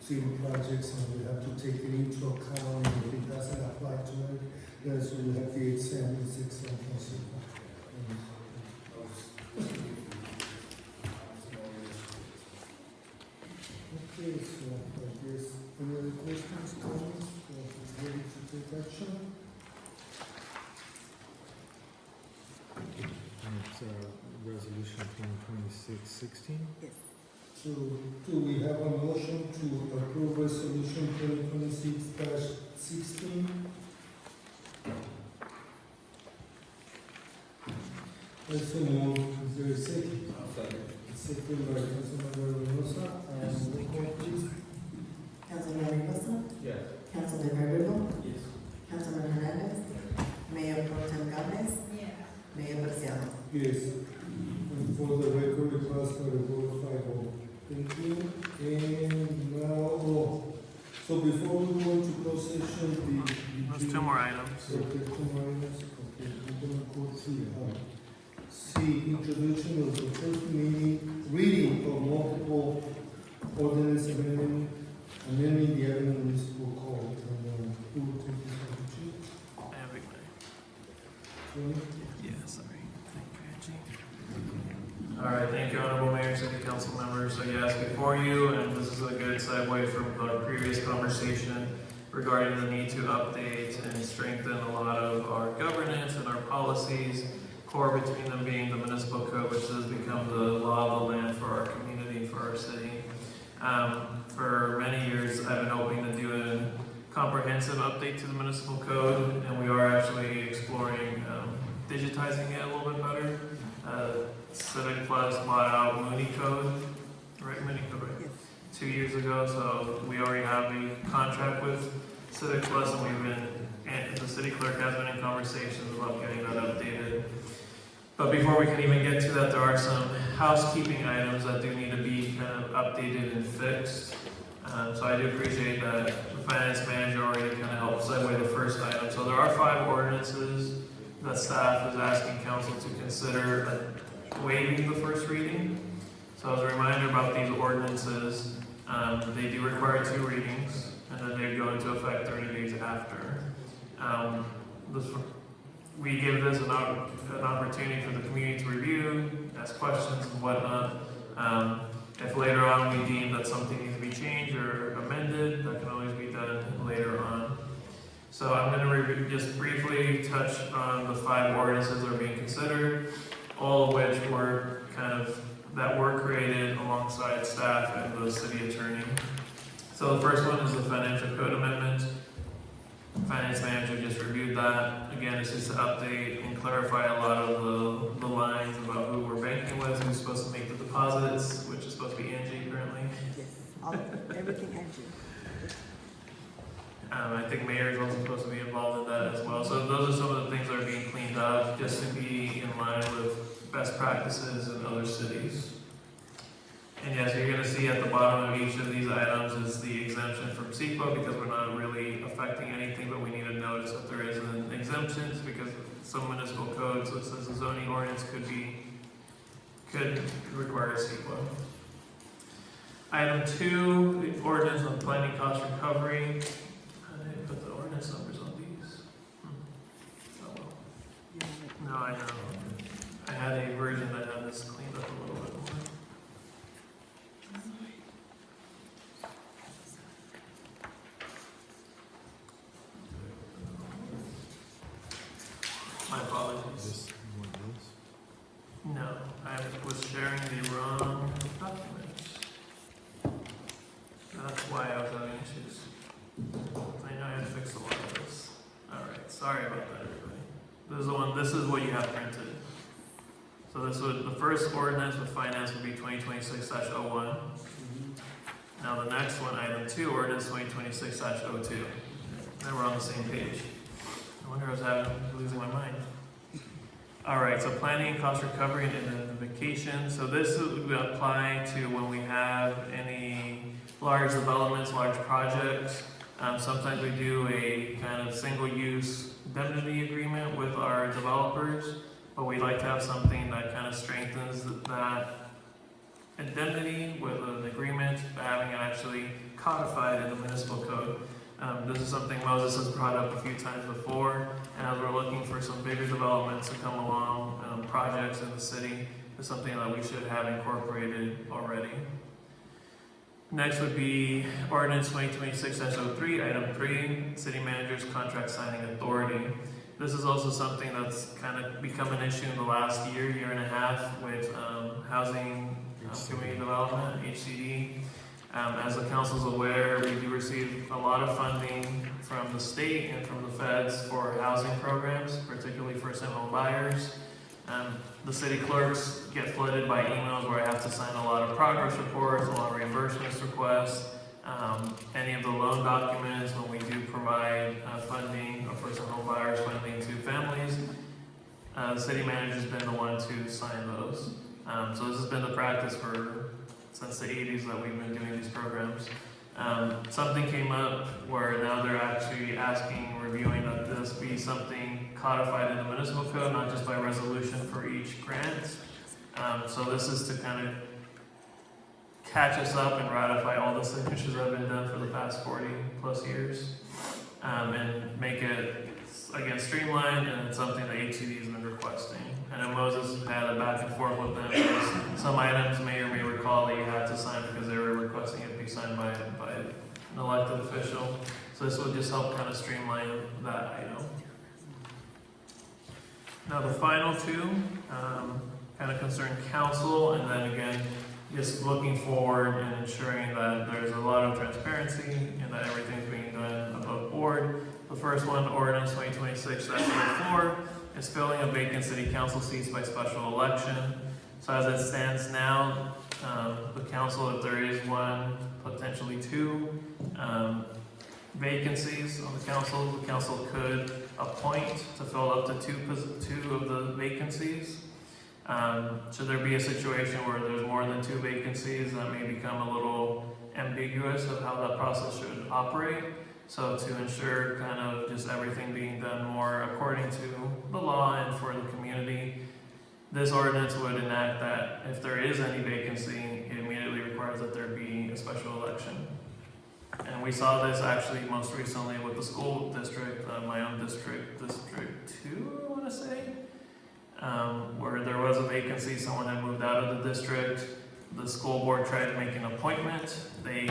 city projects, and we have to take it into account, and if it doesn't apply to it, then so we have the exempt from CEQA. Okay, so I guess any other questions, comments, or ready to take action? And it's resolution 2026-16. Yes. So, do we have a motion to approve resolution 2026-16? Also move, is there a second? Second by Councilmember Reynoso, and roll call please. Councilmember Reynoso? Yes. Councilmember Riddle? Yes. Councilman Hernandez, Mayor Pro Tem Gomez, Mayor Preciado. Yes. And for the record, it passed by the vote of 5-0. Thank you. And now, so before we go into closed session, There's 2 more items. Okay, 2 more items. Okay, I'm gonna go to, C, introduction of the first reading of multiple ordinance amending the Avenue Municipal Code. And, who will take this one? Everybody. Tony? Yeah, sorry. Thank you, Angie. All right, thank you, Honorable Mayor, City Council members. So yes, before you, and this is a good segue from our previous conversation regarding the need to update and strengthen a lot of our governance and our policies, core between them being the municipal code, which has become the law of the land for our community, for our city. For many years, I've been hoping to do a comprehensive update to the municipal code, and we are actually exploring digitizing it a little bit better. Civic Plus bought out Mooney Code, right? Mooney Code, right? 2 years ago, so we already have a contract with Civic Plus, and the city clerk has been in conversations about getting that updated. But before we can even get to that, there are some housekeeping items that do need to be kind of updated and fixed. So I do appreciate that the finance manager already kind of helped segue the first item. So there are 5 ordinances that staff is asking council to consider waiving the first reading. So as a reminder about these ordinances, they do require 2 readings, and then they go into effect 30 days after. We give this an opportunity for the community to review, ask questions and whatnot. If later on we deem that something needs to be changed or amended, that can always be done later on. So I'm going to just briefly touch on the 5 ordinances that are being considered, all of which were that were created alongside staff and the city attorney. So the first one is the financial code amendment. Finance manager just reviewed that. Again, it's just to update and clarify a lot of the lines about who we're banking with, who's supposed to make the deposits, which is supposed to be Angie currently. Yes, everything Angie. I think mayor is also supposed to be involved in that as well. So those are some of the things that are being cleaned up just to be in line with best practices in other cities. And yes, you're going to see at the bottom of each of these items is the exemption from CEQA, because we're not really affecting anything, but we need to notice that there is an exemption because some municipal codes, so it says the zoning ordinance could require CEQA. Item 2, the ordinance on planning cost recovery. I didn't put the ordinance numbers on these. Oh well. No, I know. I had a version that had this cleaned up a little bit more. My apologies. No, I was sharing the wrong document. That's why I was having issues. I know I had to fix a lot of this. Alright, sorry about that, everybody. This is what you have printed. So the first ordinance with finance would be 2026-01. Now the next one, item 2, ordinance 2026-02. Now we're on the same page. I wonder if I was losing my mind. Alright, so planning and cost recovery and identification. So this would apply to when we have any large developments, large projects. Sometimes we do a kind of single-use indemnity agreement with our developers, but we'd like to have something that kind of strengthens that indemnity with an agreement, having it actually codified in the municipal code. This is something Moses has brought up a few times before, and as we're looking for some bigger developments to come along, projects in the city, it's something that we should have incorporated already. Next would be ordinance 2026-03, item 3, city manager's contract signing authority. This is also something that's kind of become an issue in the last year and a half with housing community development, HCD. As the council's aware, we do receive a lot of funding from the state and from the feds for housing programs, particularly first-time home buyers. The city clerks get flooded by emails where I have to sign a lot of progress reports, a lot of reimbursements requests, any of the loan documents when we do provide funding or first home buyers funding to families. The city manager's been the one to sign those. So this has been the practice since the 80s that we've been doing these programs. Something came up where now they're actually reviewing that this be something codified in the municipal code, not just by resolution for each grant. So this is to kind of catch us up and ratify all the signatures that have been done for the past 40 plus years, and make it, again, streamlined, and it's something that HCD has been requesting. I know Moses had a back and forth with them, because some items may or may recall that you had to sign because they were requesting it be signed by an elected official. So this would just help kind of streamline that item. Now the final two kind of concern council, and then again, just looking forward and ensuring that there's a lot of transparency and that everything's being done above board. The first one, ordinance 2026-04, is filling of vacant city council seats by special election. So as it stands now, the council, if there is one, potentially two vacancies on the council could appoint to fill up to two of the vacancies. Should there be a situation where there's more than two vacancies, that may become a little ambiguous of how that process should operate. So to ensure kind of just everything being done more according to the law and for the community, this ordinance would enact that if there is any vacancy, it immediately requires that there be a special election. And we saw this actually most recently with the school district, my own district, District 2, I want to say, where there was a vacancy, someone had moved out of the district, the school board tried to make an appointment, they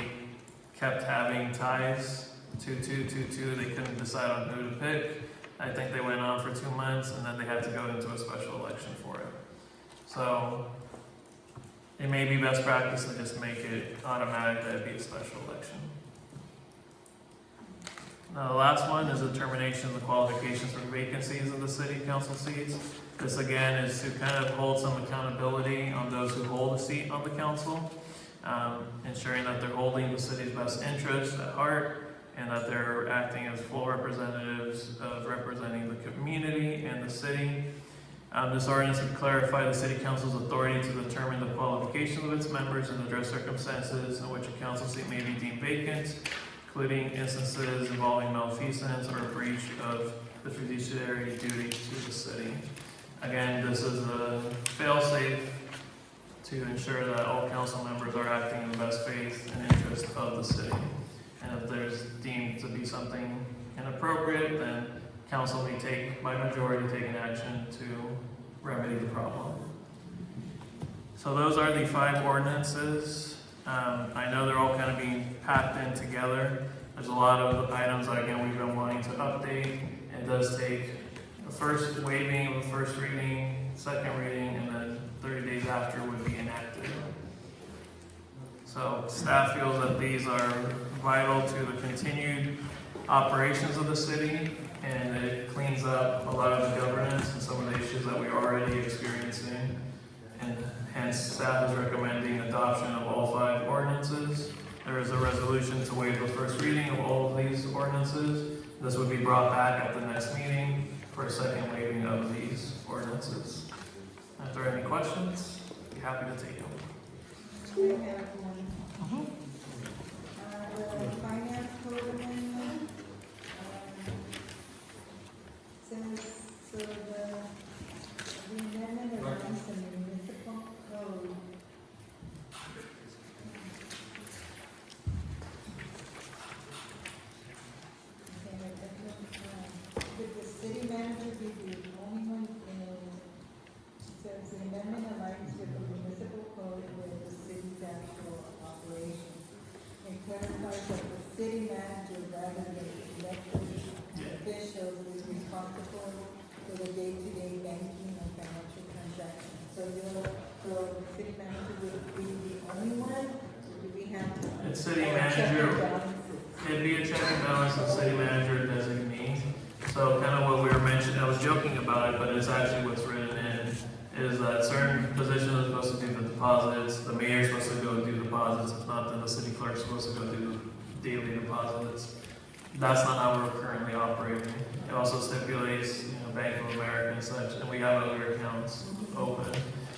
kept having ties, 2-2-2-2, they couldn't decide on who to pick. I think they went on for 2 months, and then they had to go into a special election for it. So it may be best practice to just make it automatic that it be a special election. Now the last one is the termination of the qualifications for vacancies of the city council seats. This again is to kind of hold some accountability on those who hold a seat on the council, ensuring that they're holding the city's best interests at heart, and that they're acting as full representatives of representing the community and the city. This ordinance would clarify the city council's authority to determine the qualifications of its members and address circumstances in which a council seat may be deemed vacant, including instances involving malfeasance or breach of the fiduciary duty to the city. Again, this is a fail-safe to ensure that all council members are acting in the best faith and interest of the city. And if there's deemed to be something inappropriate, then council may take, by majority, take an action to remedy the problem. So those are the 5 ordinances. I know they're all kind of being packed in together. There's a lot of items that, again, we've been wanting to update. It does take the first waiving of the first reading, second reading, and then 30 days after would be enacted. So staff feels that these are vital to the continued operations of the city, and it cleans up a lot of the governance and some of the issues that we're already experiencing. And hence, staff is recommending adoption of all 5 ordinances. There is a resolution to waive the first reading of all of these ordinances. This would be brought back at the next meeting for a second waiving of these ordinances. If there are any questions, I'd be happy to take them. I have one. The finance code amendment, says, so the amendment aligns the municipal code. Would the city manager be the only one says the amendment aligns with the municipal code with the city's actual operation. It clarifies that the city manager, rather than elected officials, is responsible for the day-to-day banking and financial transactions. So the city manager would be the only one, or do we have to? It's city check manager. and balances? It'd be a check and balance of city manager designee. So kind of what we were mentioning, I was joking about it, but it's actually what's written in. is that certain positions are supposed to do the deposits, the mayor's supposed to go do deposits, if not, then the city clerk's supposed to go do daily deposits. That's not how we're currently operating. It also stipulates, Bank of America and such, and we have other accounts open.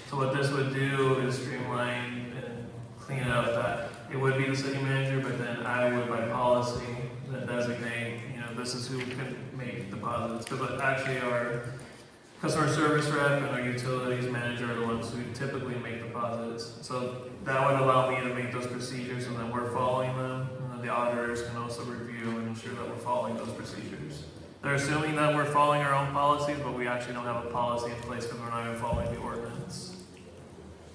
So what this would do is streamline and clean it up that it would be the city manager, but then I would, by policy, then designate, this is who can make deposits. Because actually our customer service rep and our utilities manager are the ones who typically make deposits. So that would allow me to make those procedures, and then we're following them. And then the auditors can also review and ensure that we're following those procedures. They're assuming that we're following our own policies, but we actually don't have a policy in place because we're not even following the ordinance.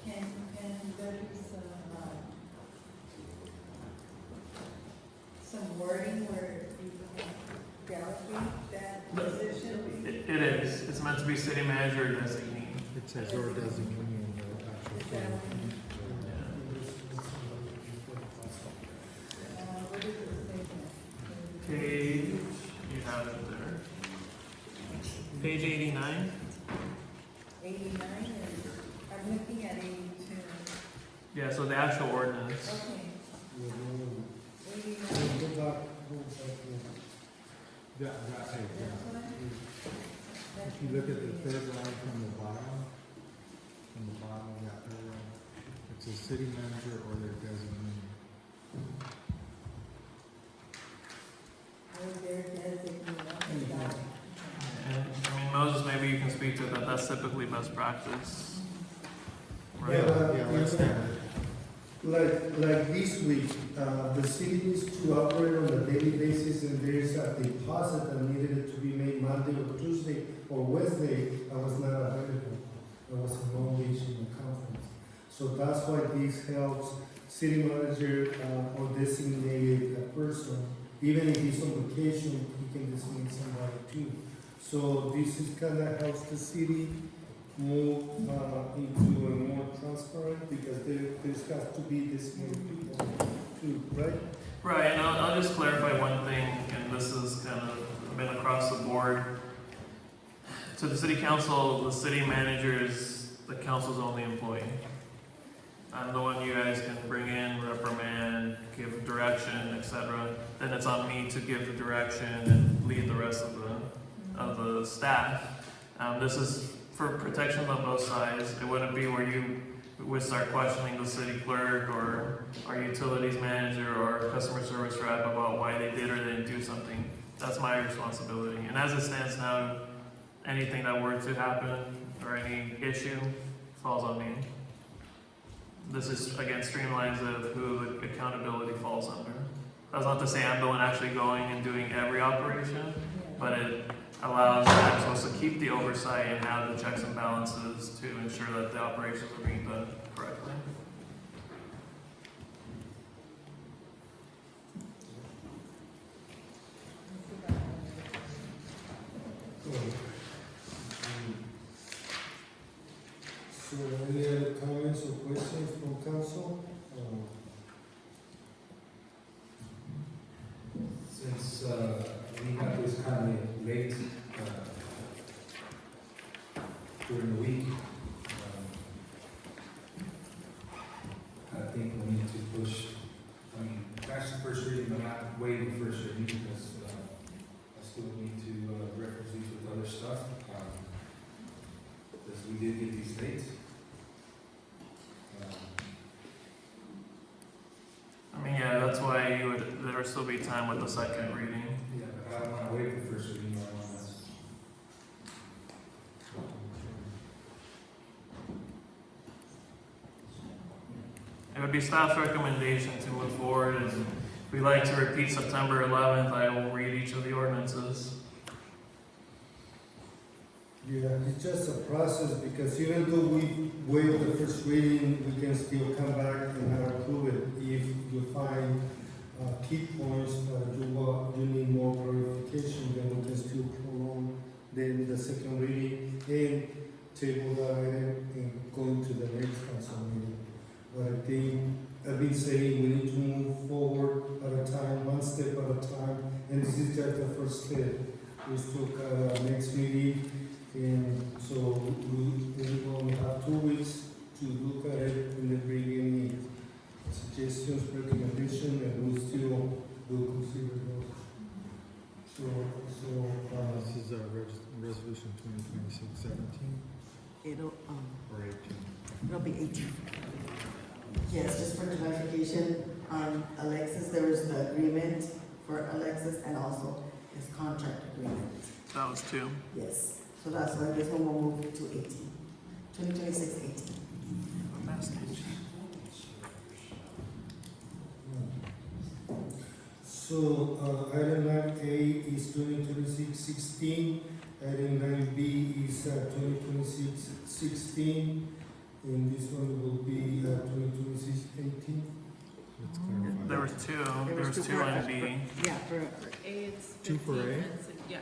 Can there be some wording where you can delegate that position? It is. It's meant to be city manager or designee. It says or designee in the actual form. What is the statement? Page, you have it there. Page 89. 89, I'm looking at 82. Yeah, so the actual ordinance. Okay. 89. That page, yeah. If you look at the third line from the bottom of that paragraph, it says city manager or their designee. Or their designee. And, Moses, maybe you can speak to that. That's typically best practice. Right? Yeah, let's stand like this week, the city needs to operate on a daily basis, and there's a deposit that needed to be made Monday or Tuesday or Wednesday. I was not available. I was in Long Beach in the conference. So that's why this helps city manager or designated person. Even if he's on vacation, he can designate somebody too. So this is kind of helps the city move into a more transparent, because there's got to be designated people too, right? Right, and I'll just clarify one thing, and this has kind of been across the board. To the city council, the city manager is the council's only employee. I'm the one you guys can bring in, reprimand, give direction, etc. Then it's on me to give the direction and lead the rest of the staff. This is for protection on both sides. It wouldn't be where you would start questioning the city clerk or our utilities manager or customer service rep about why they did or didn't do something. That's my responsibility. And as it stands now, anything that were to happen or any issue falls on me. This is, again, streamlines of who the accountability falls under. That's not to say I'm the one actually going and doing every operation, but it allows I'm supposed to keep the oversight and have the checks and balances to ensure that the operations are being done correctly. So any other comments or questions from council? Since we got this kind of late during the week, I think we need to push, pass the first reading, but not waive the first reading, because I still need to reference these with other stuff. Because we did get these dates. Yeah, that's why there would still be time with the second reading. Yeah, but I don't want to waive the first reading. I want It would be staff's recommendation to move forward, and if we like to repeat September 11th, I will read each of the ordinances. Yeah, it's just a process, because even though we waive the first reading, we can still come back and not approve it. If you find key points that you need more clarification, then we can still prolong the second reading and table that item and go into the next council meeting. But I think I've been saying we need to move forward at a time, one step at a time, and this is just the first step. We still got next meeting And so we will have 2 weeks to look at it and then bring any suggestions, recommendations, and we'll still will consider those. This is resolution 2026-17 It'll, or 18? it'll be 18. Yes, just for clarification, on Alexis, there was the agreement for Alexis and also his contract agreement. That was 2. Yes, so that's why this one will move to 18. 2026-18. So, item 9A is 2026-16, item 9B is 2026-16, and this one will be 2026-18. Let's clarify. There was 2. There was 2 on B. Yeah, for A, it's 2 for 15 A? and yeah.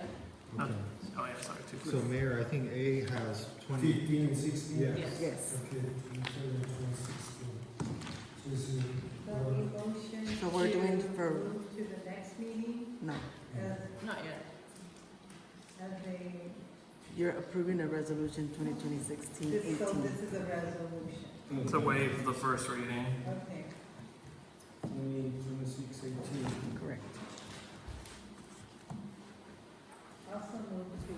Okay. Oh, yeah, sorry, 2 for So Mayor, I think A has 20. 15 and 16? Yes. Yes. Okay, 2016. So this is, So we're doing for, To the next meeting, no, Not yet. as they, you're approving a resolution 2020-16-18. so this is a resolution. to waive the first reading. Okay. 2026-18. Correct. Also move to.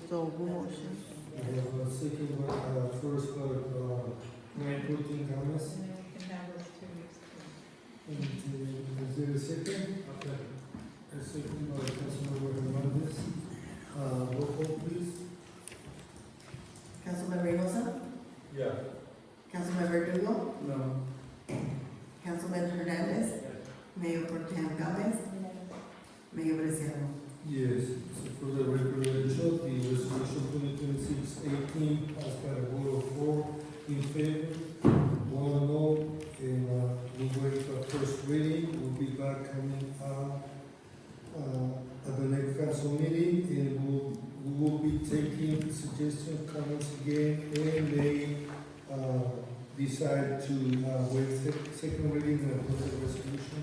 So who motion? I have a second one, first by Protein Gomez. And then we can have those 2 weeks. And is there a second? Okay. A second by Councilmember Hernandez. Roll call, please. Councilmember Reynosa? Yeah. Councilmember Dugo? No. Councilman Hernandez? Mayor Pro Tem Gomez? Mayor Bresciano? Yes, so for the record, the resolution 2026-18 passed by a vote of 4 in favor, 1 no, and we wait for first reading. We'll be back coming at the next council meeting, and we will be taking suggestions, comments again, and they decide to waive second reading and put the resolution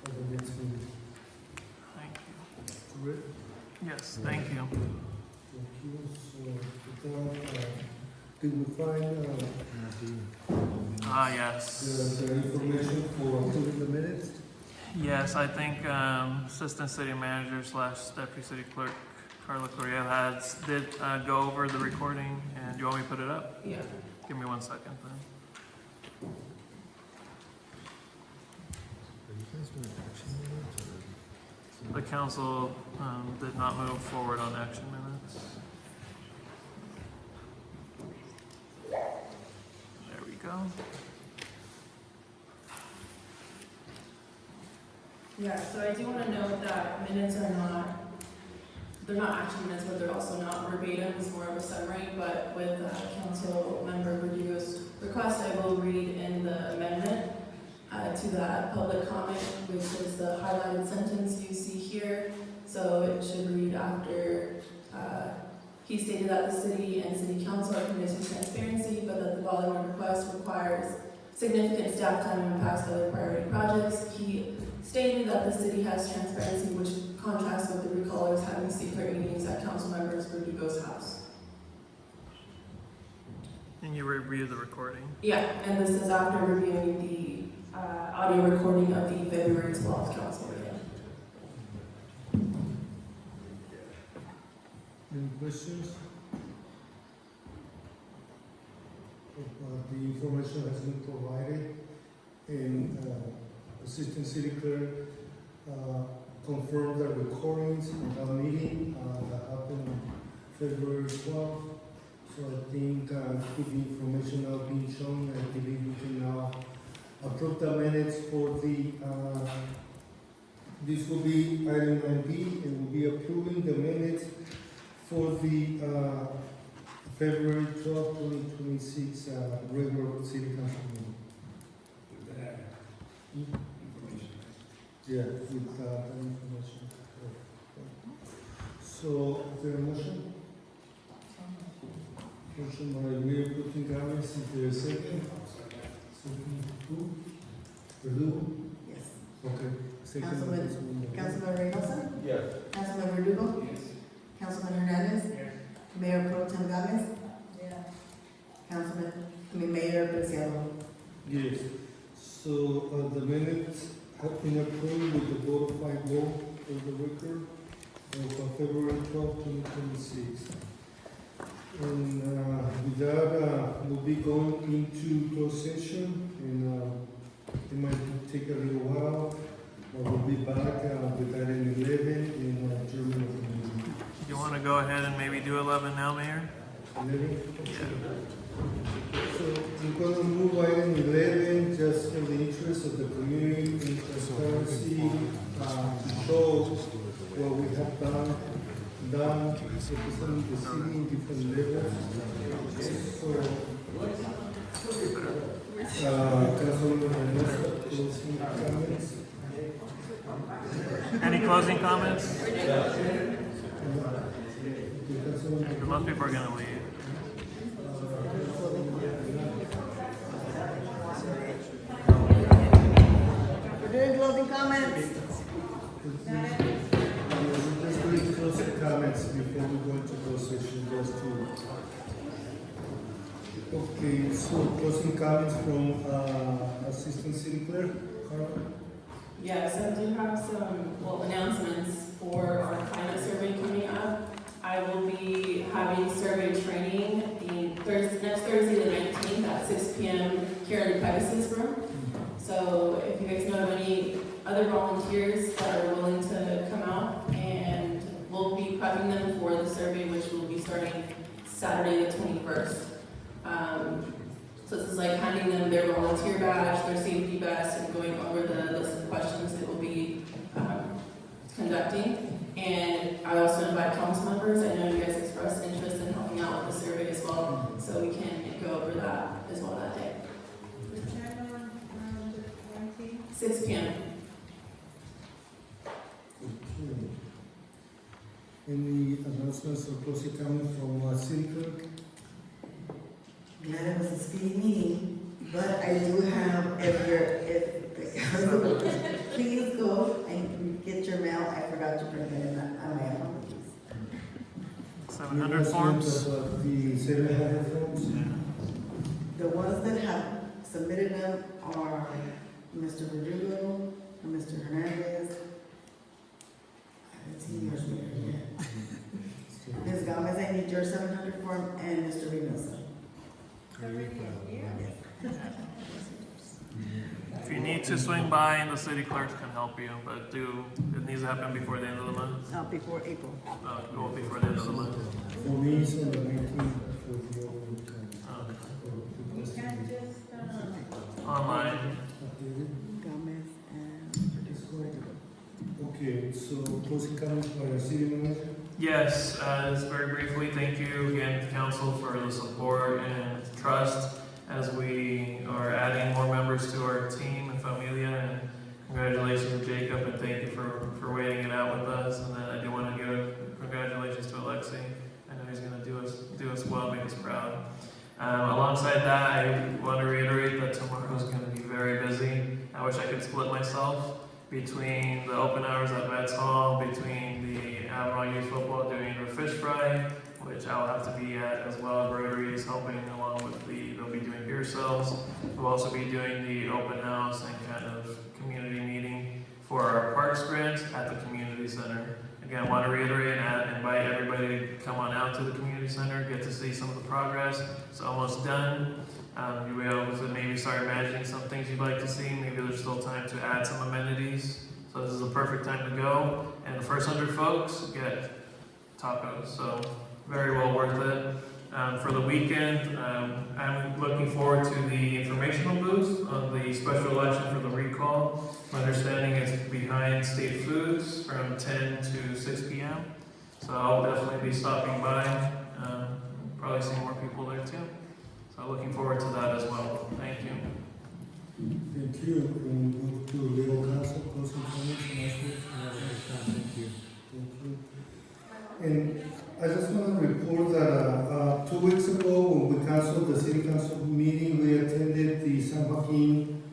at the next meeting. Thank you. Correct? Yes, thank you. Thank you. So, with that, did we find Yes. the information for approving the minutes? Yes, I think Assistant City Manager / Deputy City Clerk Carla Correa did go over the recording, and do you want me to put it up? Yeah. Give me 1 second then. Are you guys doing action minutes or? The council did not move forward on action minutes. There we go. Yeah, so I do want to note that minutes are not, they're not action minutes, but they're also not verbatim, it's more of a summary, but with Council Member Verdugo's request, I will read in the amendment to that public comment, which is the highlighted sentence you see here. So it should read after, he stated that the city and city council are committed to transparency, but that the following request requires significant staff time and impacts other priority projects. He stated that the city has transparency, which contrasts with the recallers having secret meetings at council members Verdugo's house. And you review the recording. Yeah, and this is after reviewing the audio recording of the February 12th council meeting. Any questions? The information has been provided, and Assistant City Clerk confirmed the recordings of our meeting that happened on February 12th. So I think with the information now being shown, I believe we can now approve the minutes for the, this will be item 9B, and we'll be approving the minutes for the February 12, 2026 regular city council meeting. Yeah, with that information. So, is there a motion? Motion by Mayor Pro Tem Gomez, is there a second? Second, who? Verdugo? Yes. Okay. Second by Councilman Reynosa? Yes. Councilman Verdugo? Yes. Councilman Hernandez? Yes. Mayor Pro Tem Gomez, Yeah. Mayor Preciado. Yes. So, the minutes have been approved with the vote of 5-0 for the record of February 12, 2026. And with that, we'll be going into closed session, and it might take a little while, but we'll be back with item 11 in German of the meeting. You want to go ahead and maybe do 11 now, Mayor? 11? So we're gonna move item 11, just in the interest of the community, in transparency, to show what we have done, representing the city in different levels. So, Councilman Reynoso, closing comments? Any closing comments? Councilman, Most people are going to leave. We're doing closing comments. just doing closing comments before we go into closed session, just to. Okay, so closing comments from Assistant City Clerk, Carla? Yes, I do have some, announcements for our climate survey coming up. I will be having survey training next Thursday, the 19th at 6 p.m. here in the Pegasus room. So if you guys know of any other volunteers that are willing to come out, and we'll be prepping them for the survey, which will be starting Saturday the 21st. So this is like handing them their volunteer badge, their safety vest, and going over the list of questions that we'll be conducting. And I also invite council members. I know you guys expressed interest in helping out with the survey as well, so we can go over that as well that day. 6 p.m. Any announcements or closing comments from City Clerk? Glad it was a speedy meeting, but I do have, please go and get your mail. I forgot to bring it in on my own. 700 forms? The 700 forms? The ones that have submitted them are Mr. Verdugo and Mr. Hernandez. I haven't seen yours yet. Ms. Gomez, I need your 700 form, and Mr. Reynoso. If you need to swing by, and the city clerks can help you, but it needs to happen before the end of the month? Before April. Go before the end of the month. For me, it's on the 19th for the other We can't just, Online. Gomez and Okay, so closing comments by our city manager? Yes, just very briefly, thank you again to council for the support and trust as we are adding more members to our team and familia. And congratulations, Jacob, and thank you for waiting it out with us. And then I do want to give congratulations to Alexi. I know he's going to do us well, make us proud. Alongside that, I want to reiterate that tomorrow is going to be very busy. I wish I could split myself between the open hours at Mets Hall, between the Avon Youth Football doing their fish fry, which I'll have to be at, as well as Rotary is helping along with they'll be doing beer sales. We'll also be doing the open house and kind of community meeting for our Parks grant at the community center. Again, I want to reiterate and invite everybody to come on out to the community center, get to see some of the progress. It's almost done. You'll be able to maybe start imagining some things you'd like to see. Maybe there's still time to add some amenities. So this is a perfect time to go. And the first 100 folks get tacos. So very well worth it. For the weekend, I'm looking forward to the informational booth on the special election for the recall. My understanding is behind State Foods from 10 to 6 p.m. So I'll definitely be stopping by. Probably see more people there too. So looking forward to that as well. Thank you. Thank you. And move to legal counsel, closing comments, announcements. Thank you. Thank you. And I just want to report that 2 weeks ago, when we canceled the city council meeting, we attended the South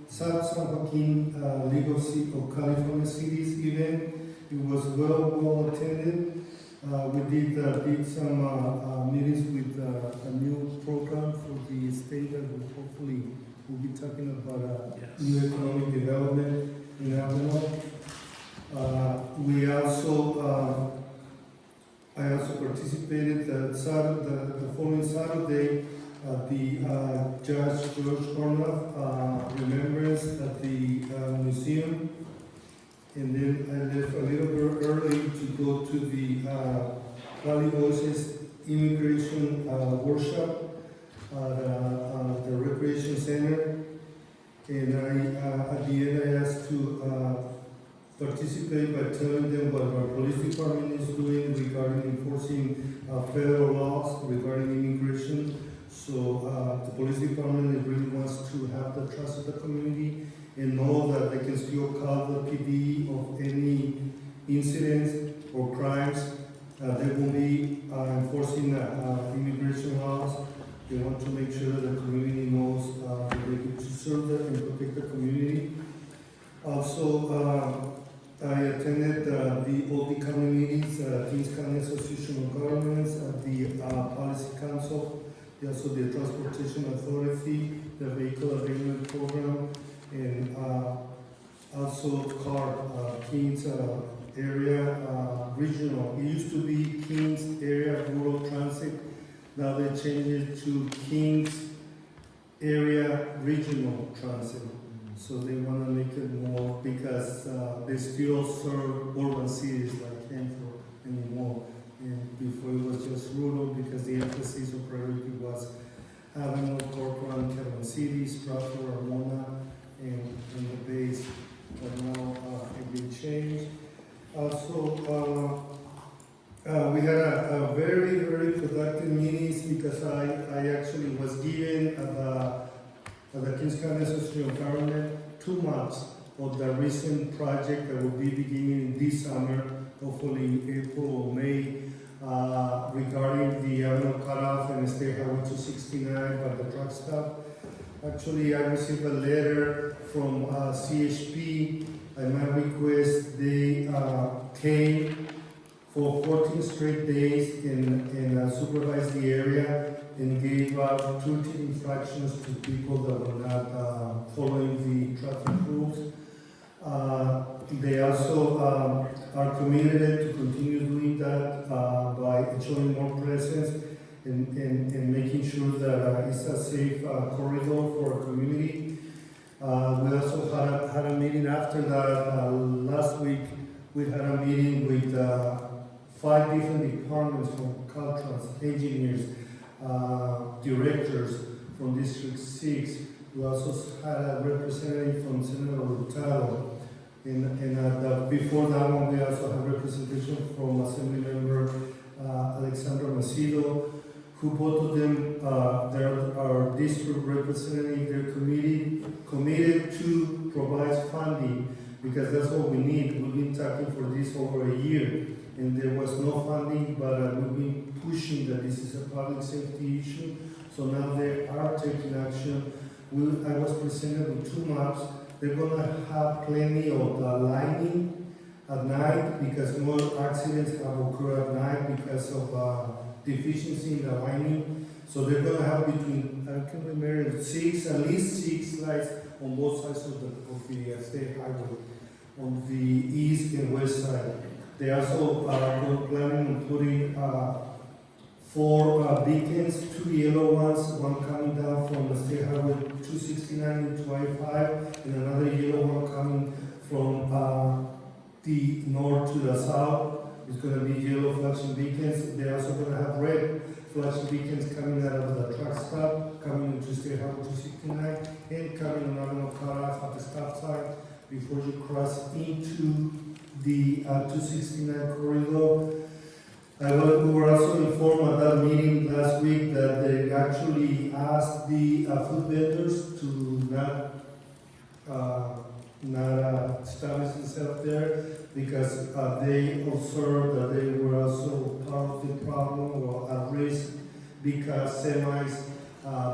San Joaquin Legal Seat of California Cities event. It was well attended. We did some meetings with a new program for the state that will hopefully we'll be talking about new economic development in Avenal. I also participated the following Saturday at the Judge George Ornoff Remembrance at the museum. And then I left a little bit early to go to the Valley Voices Immigration Workshop at the Recreation Center. And at the end I asked to participate by telling them what our police department is doing regarding enforcing federal laws regarding immigration. So the police department really wants to have the trust of the community and know that they can still call the PD of any incidents or crimes. They will be enforcing immigration laws. They want to make sure that the community knows that they get to serve them and protect the community. Also, I attended all the county meetings, Kings County Association of Governments, the Policy Council, also the Transportation Authority, the Vehicle Abatement Program, and also CART, Kings Area Regional. It used to be Kings Area Rural Transit. Now they changed it to Kings Area Regional Transit. So they want to make it more because they still serve urban cities like Hanford anymore. And before it was just rural because the emphasis or priority was Avenal, Corcoran, Calhoun City, Stratford, Ramona, and the base. But now it will change. Also, we had a very, very productive meetings because I actually was given the Kings County Association of Government 2 months of the recent project that will be beginning this summer, hopefully in April or May, regarding the Avenal cutoff and State Highway 269 by the truck stop. Actually, I received a letter from CHP. At my request, they came for 14 straight days and supervised the area and gave out 20 infractions to people that were not following the traffic rules. They also are committed to continue doing that by showing more presence and making sure that it's a safe corridor for our community. We also had a meeting after that. Last week we had a meeting with 5 different departments from Caltrans, engineers, directors from District 6. We also had a representative from Senator Hurtado. And before that one, we also had representation from Assemblymember Alexandra Macedo, who both of them, they're our district representative. They're committed to provide funding because that's what we need. We've been talking for this over a year. And there was no funding, but we've been pushing that this is a public safety issue. So now they are taking action. I was presented with 2 maps. They're going to have plenty of lining at night because more accidents have occurred at night because of deficiency in the lining. So they're going to have between, I can remember, at least 6 lights on both sides of the state highway, on the east and west side. They also are planning on putting 4 beacons, 2 yellow ones, one coming down from the State Highway 269 into I-5, and another yellow one coming from the north to the south. It's going to be yellow flashing beacons. They're also going to have red flashing beacons coming out of the truck stop, coming into State Highway 269, and coming on the cutoff at the stop sign before you cross into the 269 corridor. We were also informed at that meeting last week that they actually asked the food vendors to not establish themselves there because they observed that they were also part of the problem or at risk because semis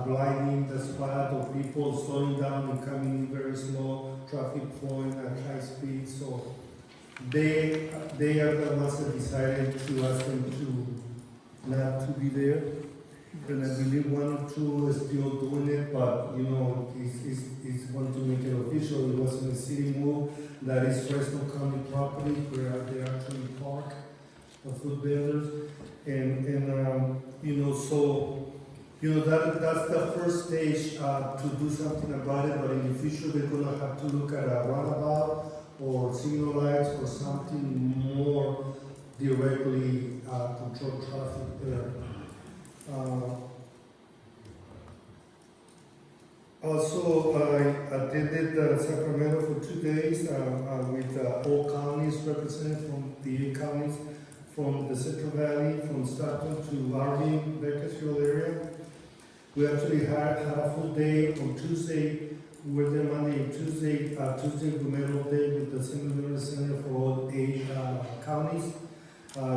blinding the spot or people slowing down and coming in very slow, traffic flowing at high speed. So they are the ones that decided to ask them to not to be there. And I believe one or two is still doing it, but you know, it's want to make it official. It wasn't a city move. That is Fresno County property where they actually park the food vendors. And you know, so you know that's the first stage to do something about it. But in the future, they're gonna have to look at a roundabout or signal lights or something more directly control traffic there. Also, I attended Sacramento for 2 days with all counties represented from the 8 counties, from the Central Valley, from Stockton to Irving, Bakersfield area. We actually had a full day on Tuesday. We were there Monday and Tuesday. Tuesday we met all day with the Assembly Center for all 8 counties.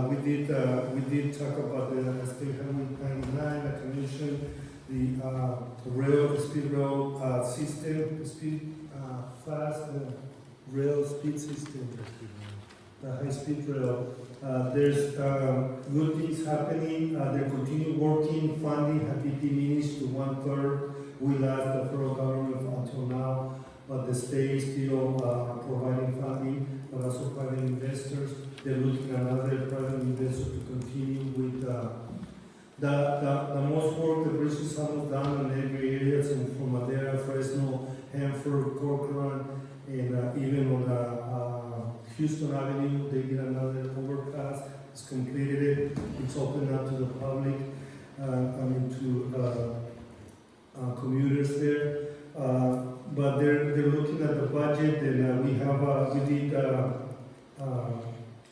We did talk about the State Highway 99, like I mentioned, the speed rail system, speed fast rail speed system, the high speed rail. There's good things happening. They continue working. Funding has been diminished to 1/3. We lost the federal government until now, but the state is still providing funding, but also private investors. They're looking at other private investors to continue with the most work that Bridges has done in every area, from Madera, Fresno, Hanford, Corcoran, and even on Houston Avenue, they did another overpass. It's completed it. It's open up to the public, to commuters there. But they're looking at the budget, and we did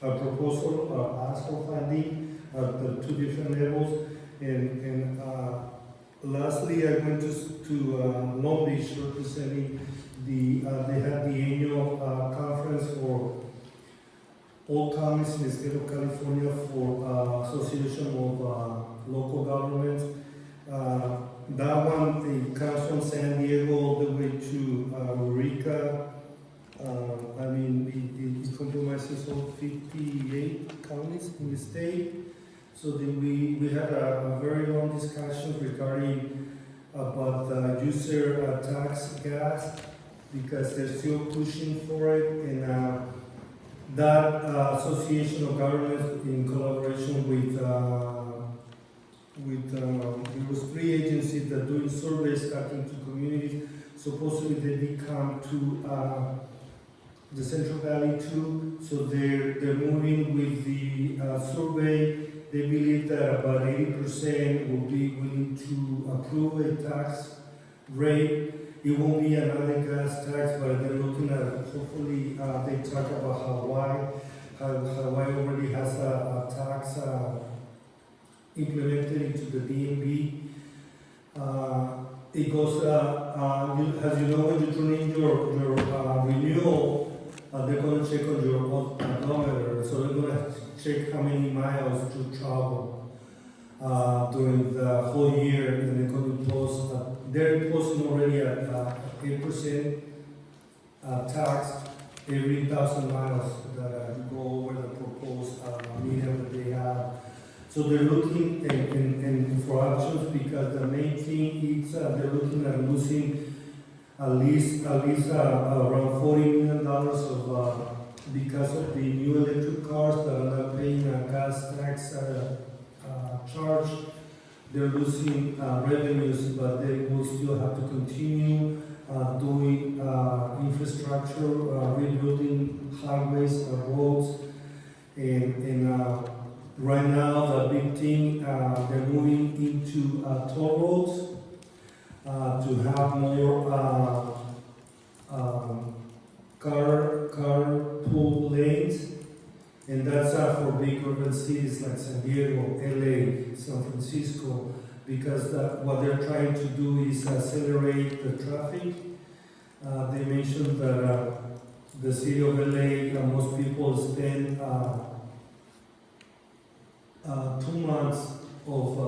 a proposal, ask for funding at the 2 different levels. And lastly, I went to Long Beach representing they had the annual conference for all counties in the state of California for Association of Local Governments. That one, it comes from San Diego all the way to Eureka. It compromises all 58 counties in the state. So then we had a very long discussion regarding about the user tax gas, because they're still pushing for it, and that Association of Governments, in collaboration with there was 3 agencies that doing surveys talking to communities. Supposedly they did come to the Central Valley too, so they're moving with the survey. They believe that about 80% will be willing to approve a tax rate. It won't be another gas tax, but they're looking at, hopefully, they talk about Hawaii. Hawaii already has a tax implemented into the DMV. It goes, as you know, when you turn in your renewal, they're going to check on your odometer, so they're going to check how many miles to travel during the whole year, and they're going to post. They're imposing already at 8% tax every 1,000 miles that you go over the proposed medium that they have. So they're looking for options, because the main thing is they're looking at losing at least around $40 million of because of the new electric cars that are not paying a gas tax charge. They're losing revenues, but they will still have to continue doing infrastructure, rebuilding highways, roads, and right now the big thing, they're moving into toll roads to have more carpool lanes, and that's for big urban cities like San Diego, LA, San Francisco, because what they're trying to do is accelerate the traffic. They mentioned that the city of LA, most people spend 2 months of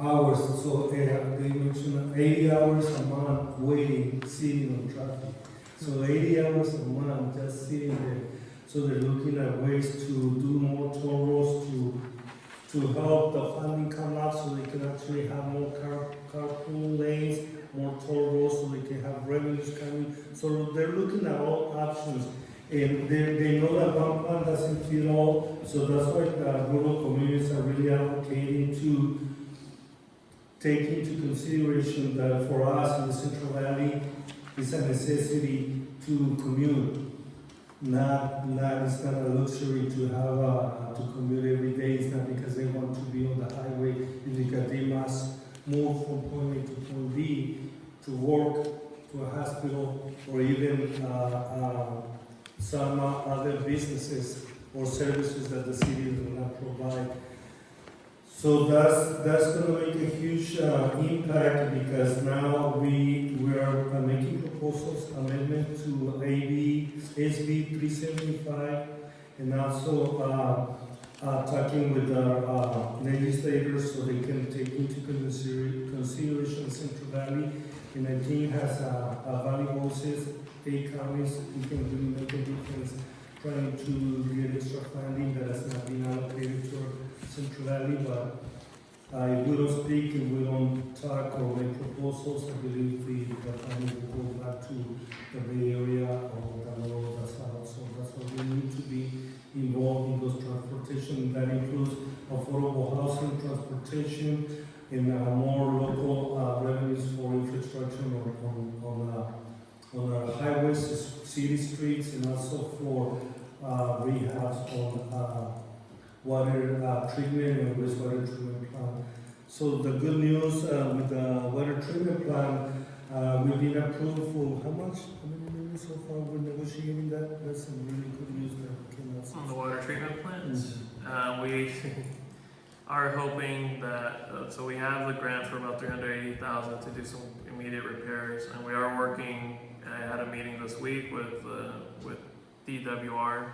hours, so they mentioned 80 hours a month waiting, sitting on traffic. So 80 hours a month just sitting there. So they're looking at ways to do more toll roads to help the funding come out so they can actually have more carpool lanes, more toll roads so they can have revenues coming. So they're looking at all options. And they know that one plan doesn't fit all, so that's why rural communities are really advocating to take into consideration that for us in the Central Valley, it's a necessity to commute. It's not a luxury to have to commute every day. It's not because they want to be on the highway. It's because they must move from point A to point B to work, to a hospital, or even some other businesses or services that the city will not provide. So that's going to make a huge impact because now we are making proposals, amendment to SB 375, and also talking with our legislators so they can take into consideration Central Valley. And I think has a Valley Moses, 8 counties, we can really make a difference trying to get extra funding that has not been allocated to our Central Valley. But if we don't speak and we don't talk or make proposals, I believe the funding will go back to the Bay Area or the Lower South. So that's why we need to be involved in those transportation. That includes affordable housing, transportation, and more local revenues for infrastructure on our highways, city streets, and also for rehabs on water treatment and wastewater treatment plant. So the good news with the water treatment plant, we've been approved for how much? How many million so far we're negotiating that? That's some really good news that came out. On the water treatment plants, we are hoping that, so we have the grant for about $380,000 to do some immediate repairs, and we are working. I had a meeting this week with DWR.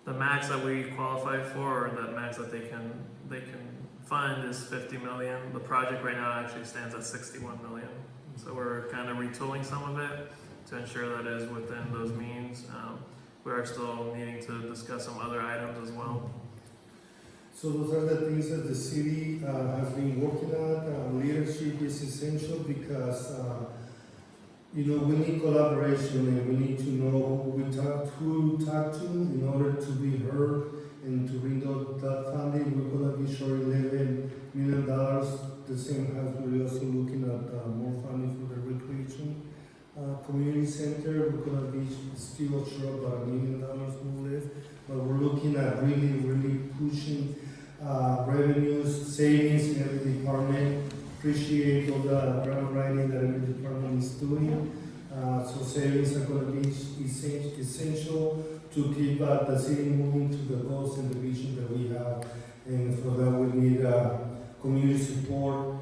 The max that we qualify for, or the max that they can fund, is $50 million. The project right now actually stands at $61 million. So we're kind of retooling some of it to ensure that it is within those means. We are still needing to discuss some other items as well. So those are the things that the city has been working on. Leadership is essential because we need collaboration and we need to know who to talk to in order to be heard and to bring that funding. We're going to be short $11 million. The same as we're also looking at more funding for the recreation community center. We're going to be still short about $1 million more or less, but we're looking at really pushing revenues, savings in every department. Appreciate all the ground writing that every department is doing. So savings are going to be essential to keep the city moving to the goals and the vision that we have. And for that we need community support,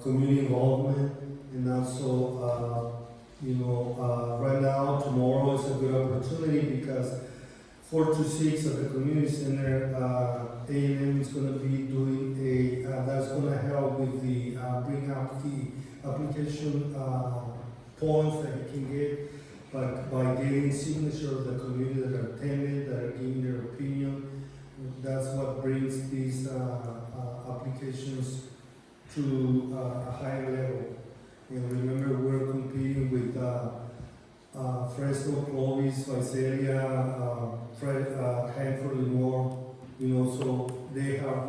community involvement, and also, right now, tomorrow is a good opportunity because 4 to 6 at the community center, A&M is going to be doing that's going to help with the bring out the application points that you can get by getting signature of the community that are attending, that are giving their opinion. That's what brings these applications to a higher level. And remember, we're competing with Fresno, Clovis, Visalia, Hanford, and more. So they have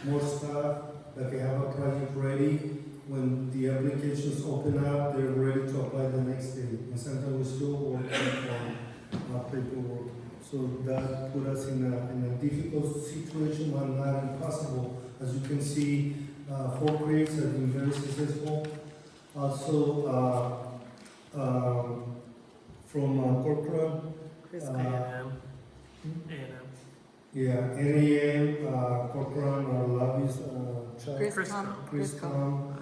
more staff that they have a project ready. When the applications open up, they're ready to apply the next day. And sometimes we're still working on paperwork. So that put us in a difficult situation, but not impossible. As you can see, 4 Creeks have been very successful. Also, from Corcoran, A&M. Yeah, NAM, Corcoran, our lobbies, Chriscom.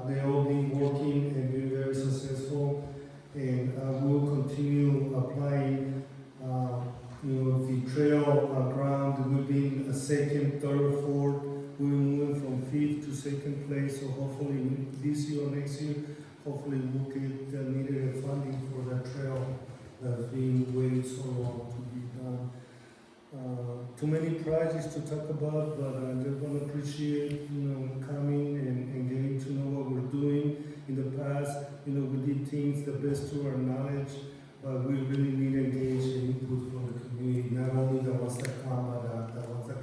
They all been working and been very successful, and we will continue applying. The trail ground, we've been a second, third, fourth. We're moving from 5th to 2nd place. So hopefully this year or next year, hopefully we'll get the needed funding for that trail that's been waiting projects to talk about, but I just want to appreciate, coming and getting to know what we're doing. In the past, we did things the best to our knowledge, but we really need engaged input from the community, not only the ones that come, but the ones that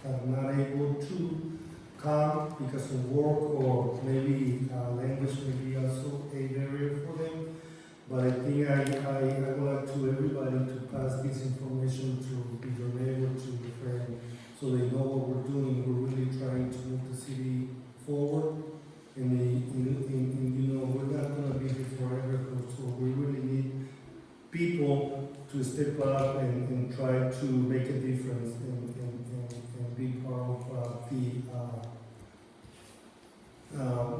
are not able to come because of work or maybe language may be also a barrier for them. But I think I would like to everybody to pass this information to your neighbor, to your friend, so they know what we're doing. We're really trying to move the city forward. And we're not going to be here forever, so we really need people to step up and try to make a difference and be part of the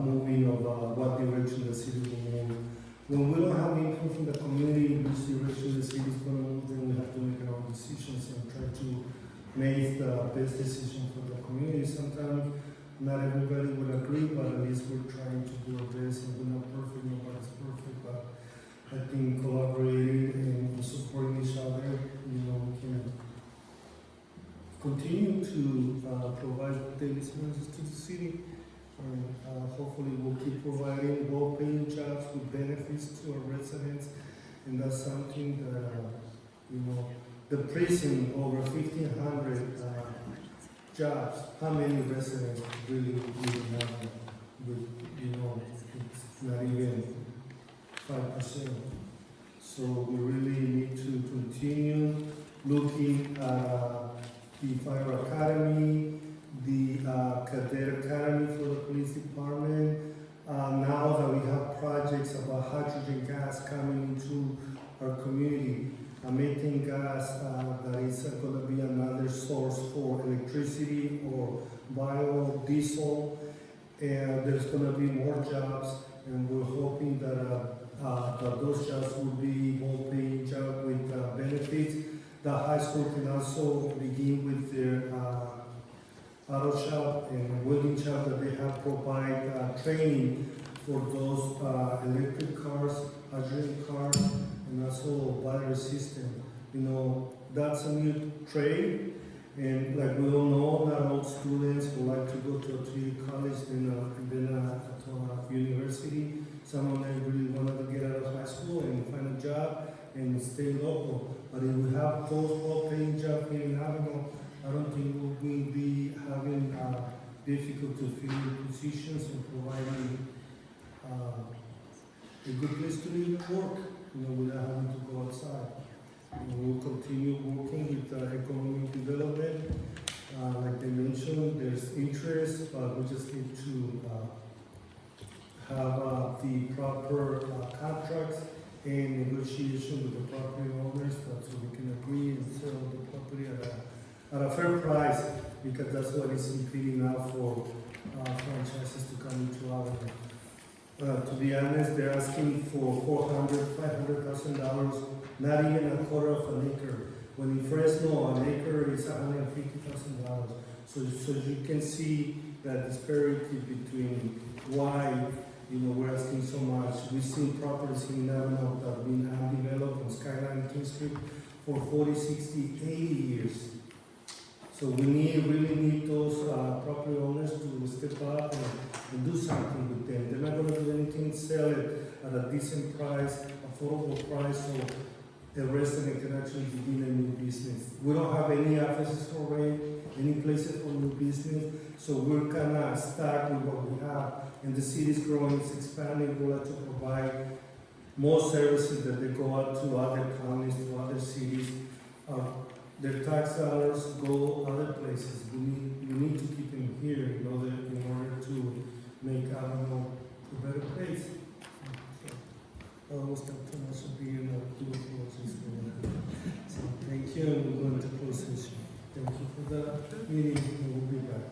moving of what direction the city will move. When we don't have input from the community in which direction the city is going to move, then we have to make our own decisions and try to make the best decision for the community. Sometimes not everybody would agree, but at least we're trying to do our best, and we're not perfect, nobody's perfect, but I think collaborating and supporting each other, we can continue to provide daily services to the city, and hopefully we'll keep providing well-paying jobs with benefits to our residents, and that's something that, the prison, over 1,500 jobs, how many residents really have with, it's not even 5%. So we really need to continue looking at the Fire Academy, the Cadet Academy for the police department. Now that we have projects about hydrogen gas coming into our community, methane gas that is going to be another source for electricity or biodiesel, and there's going to be more jobs, and we're hoping that those jobs will be well-paying jobs with benefits. The high school can also begin with their auto shop and welding shop that they have provide training for those electric cars, hydrogen cars, and also battery system. That's a new trade, and like we all know, not all students would like to go to a community college and then to a university. Some of them really wanted to get out of high school and find a job and stay local. But if we have those well-paying jobs here in Avenal, I don't think we'll be having difficult to fill positions and providing a good place to live and work, without having to go outside. We'll continue working with economic development. Like they mentioned, there's interest, but we just need to have the proper contracts and negotiation with the property owners so we can agree and sell the property at a fair price, because that's what is impeding now for franchises to come into Avenal. To be honest, they're asking for $500,000, not even a quarter of an acre. When in Fresno, an acre is $150,000. So you can see that disparity between why we're asking so much. We've seen properties in Avenal that have been undeveloped on Skyline King Street for 40, 60, 80 years. So we really need those property owners to step up and do something with them. They're not going to do anything, sell it at a decent price, affordable price, so a resident can actually begin a new business. We don't have any offices for rent, any places for new business, so we're kind of stuck with what we have. And the city's growing, it's expanding. We like to provide more services that they go out to other counties, to other cities. Their tax dollars go other places. We need to keep them here in order to make Avenal a better place. I almost have too much of being a dual closes. So thank you, and we're going to close session. Thank you for the meeting, and we'll be back.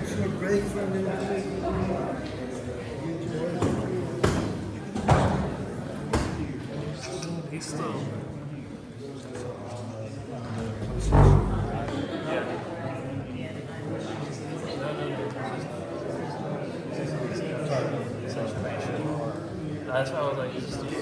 Short break for a minute. He's still. Yeah. that's how I was like,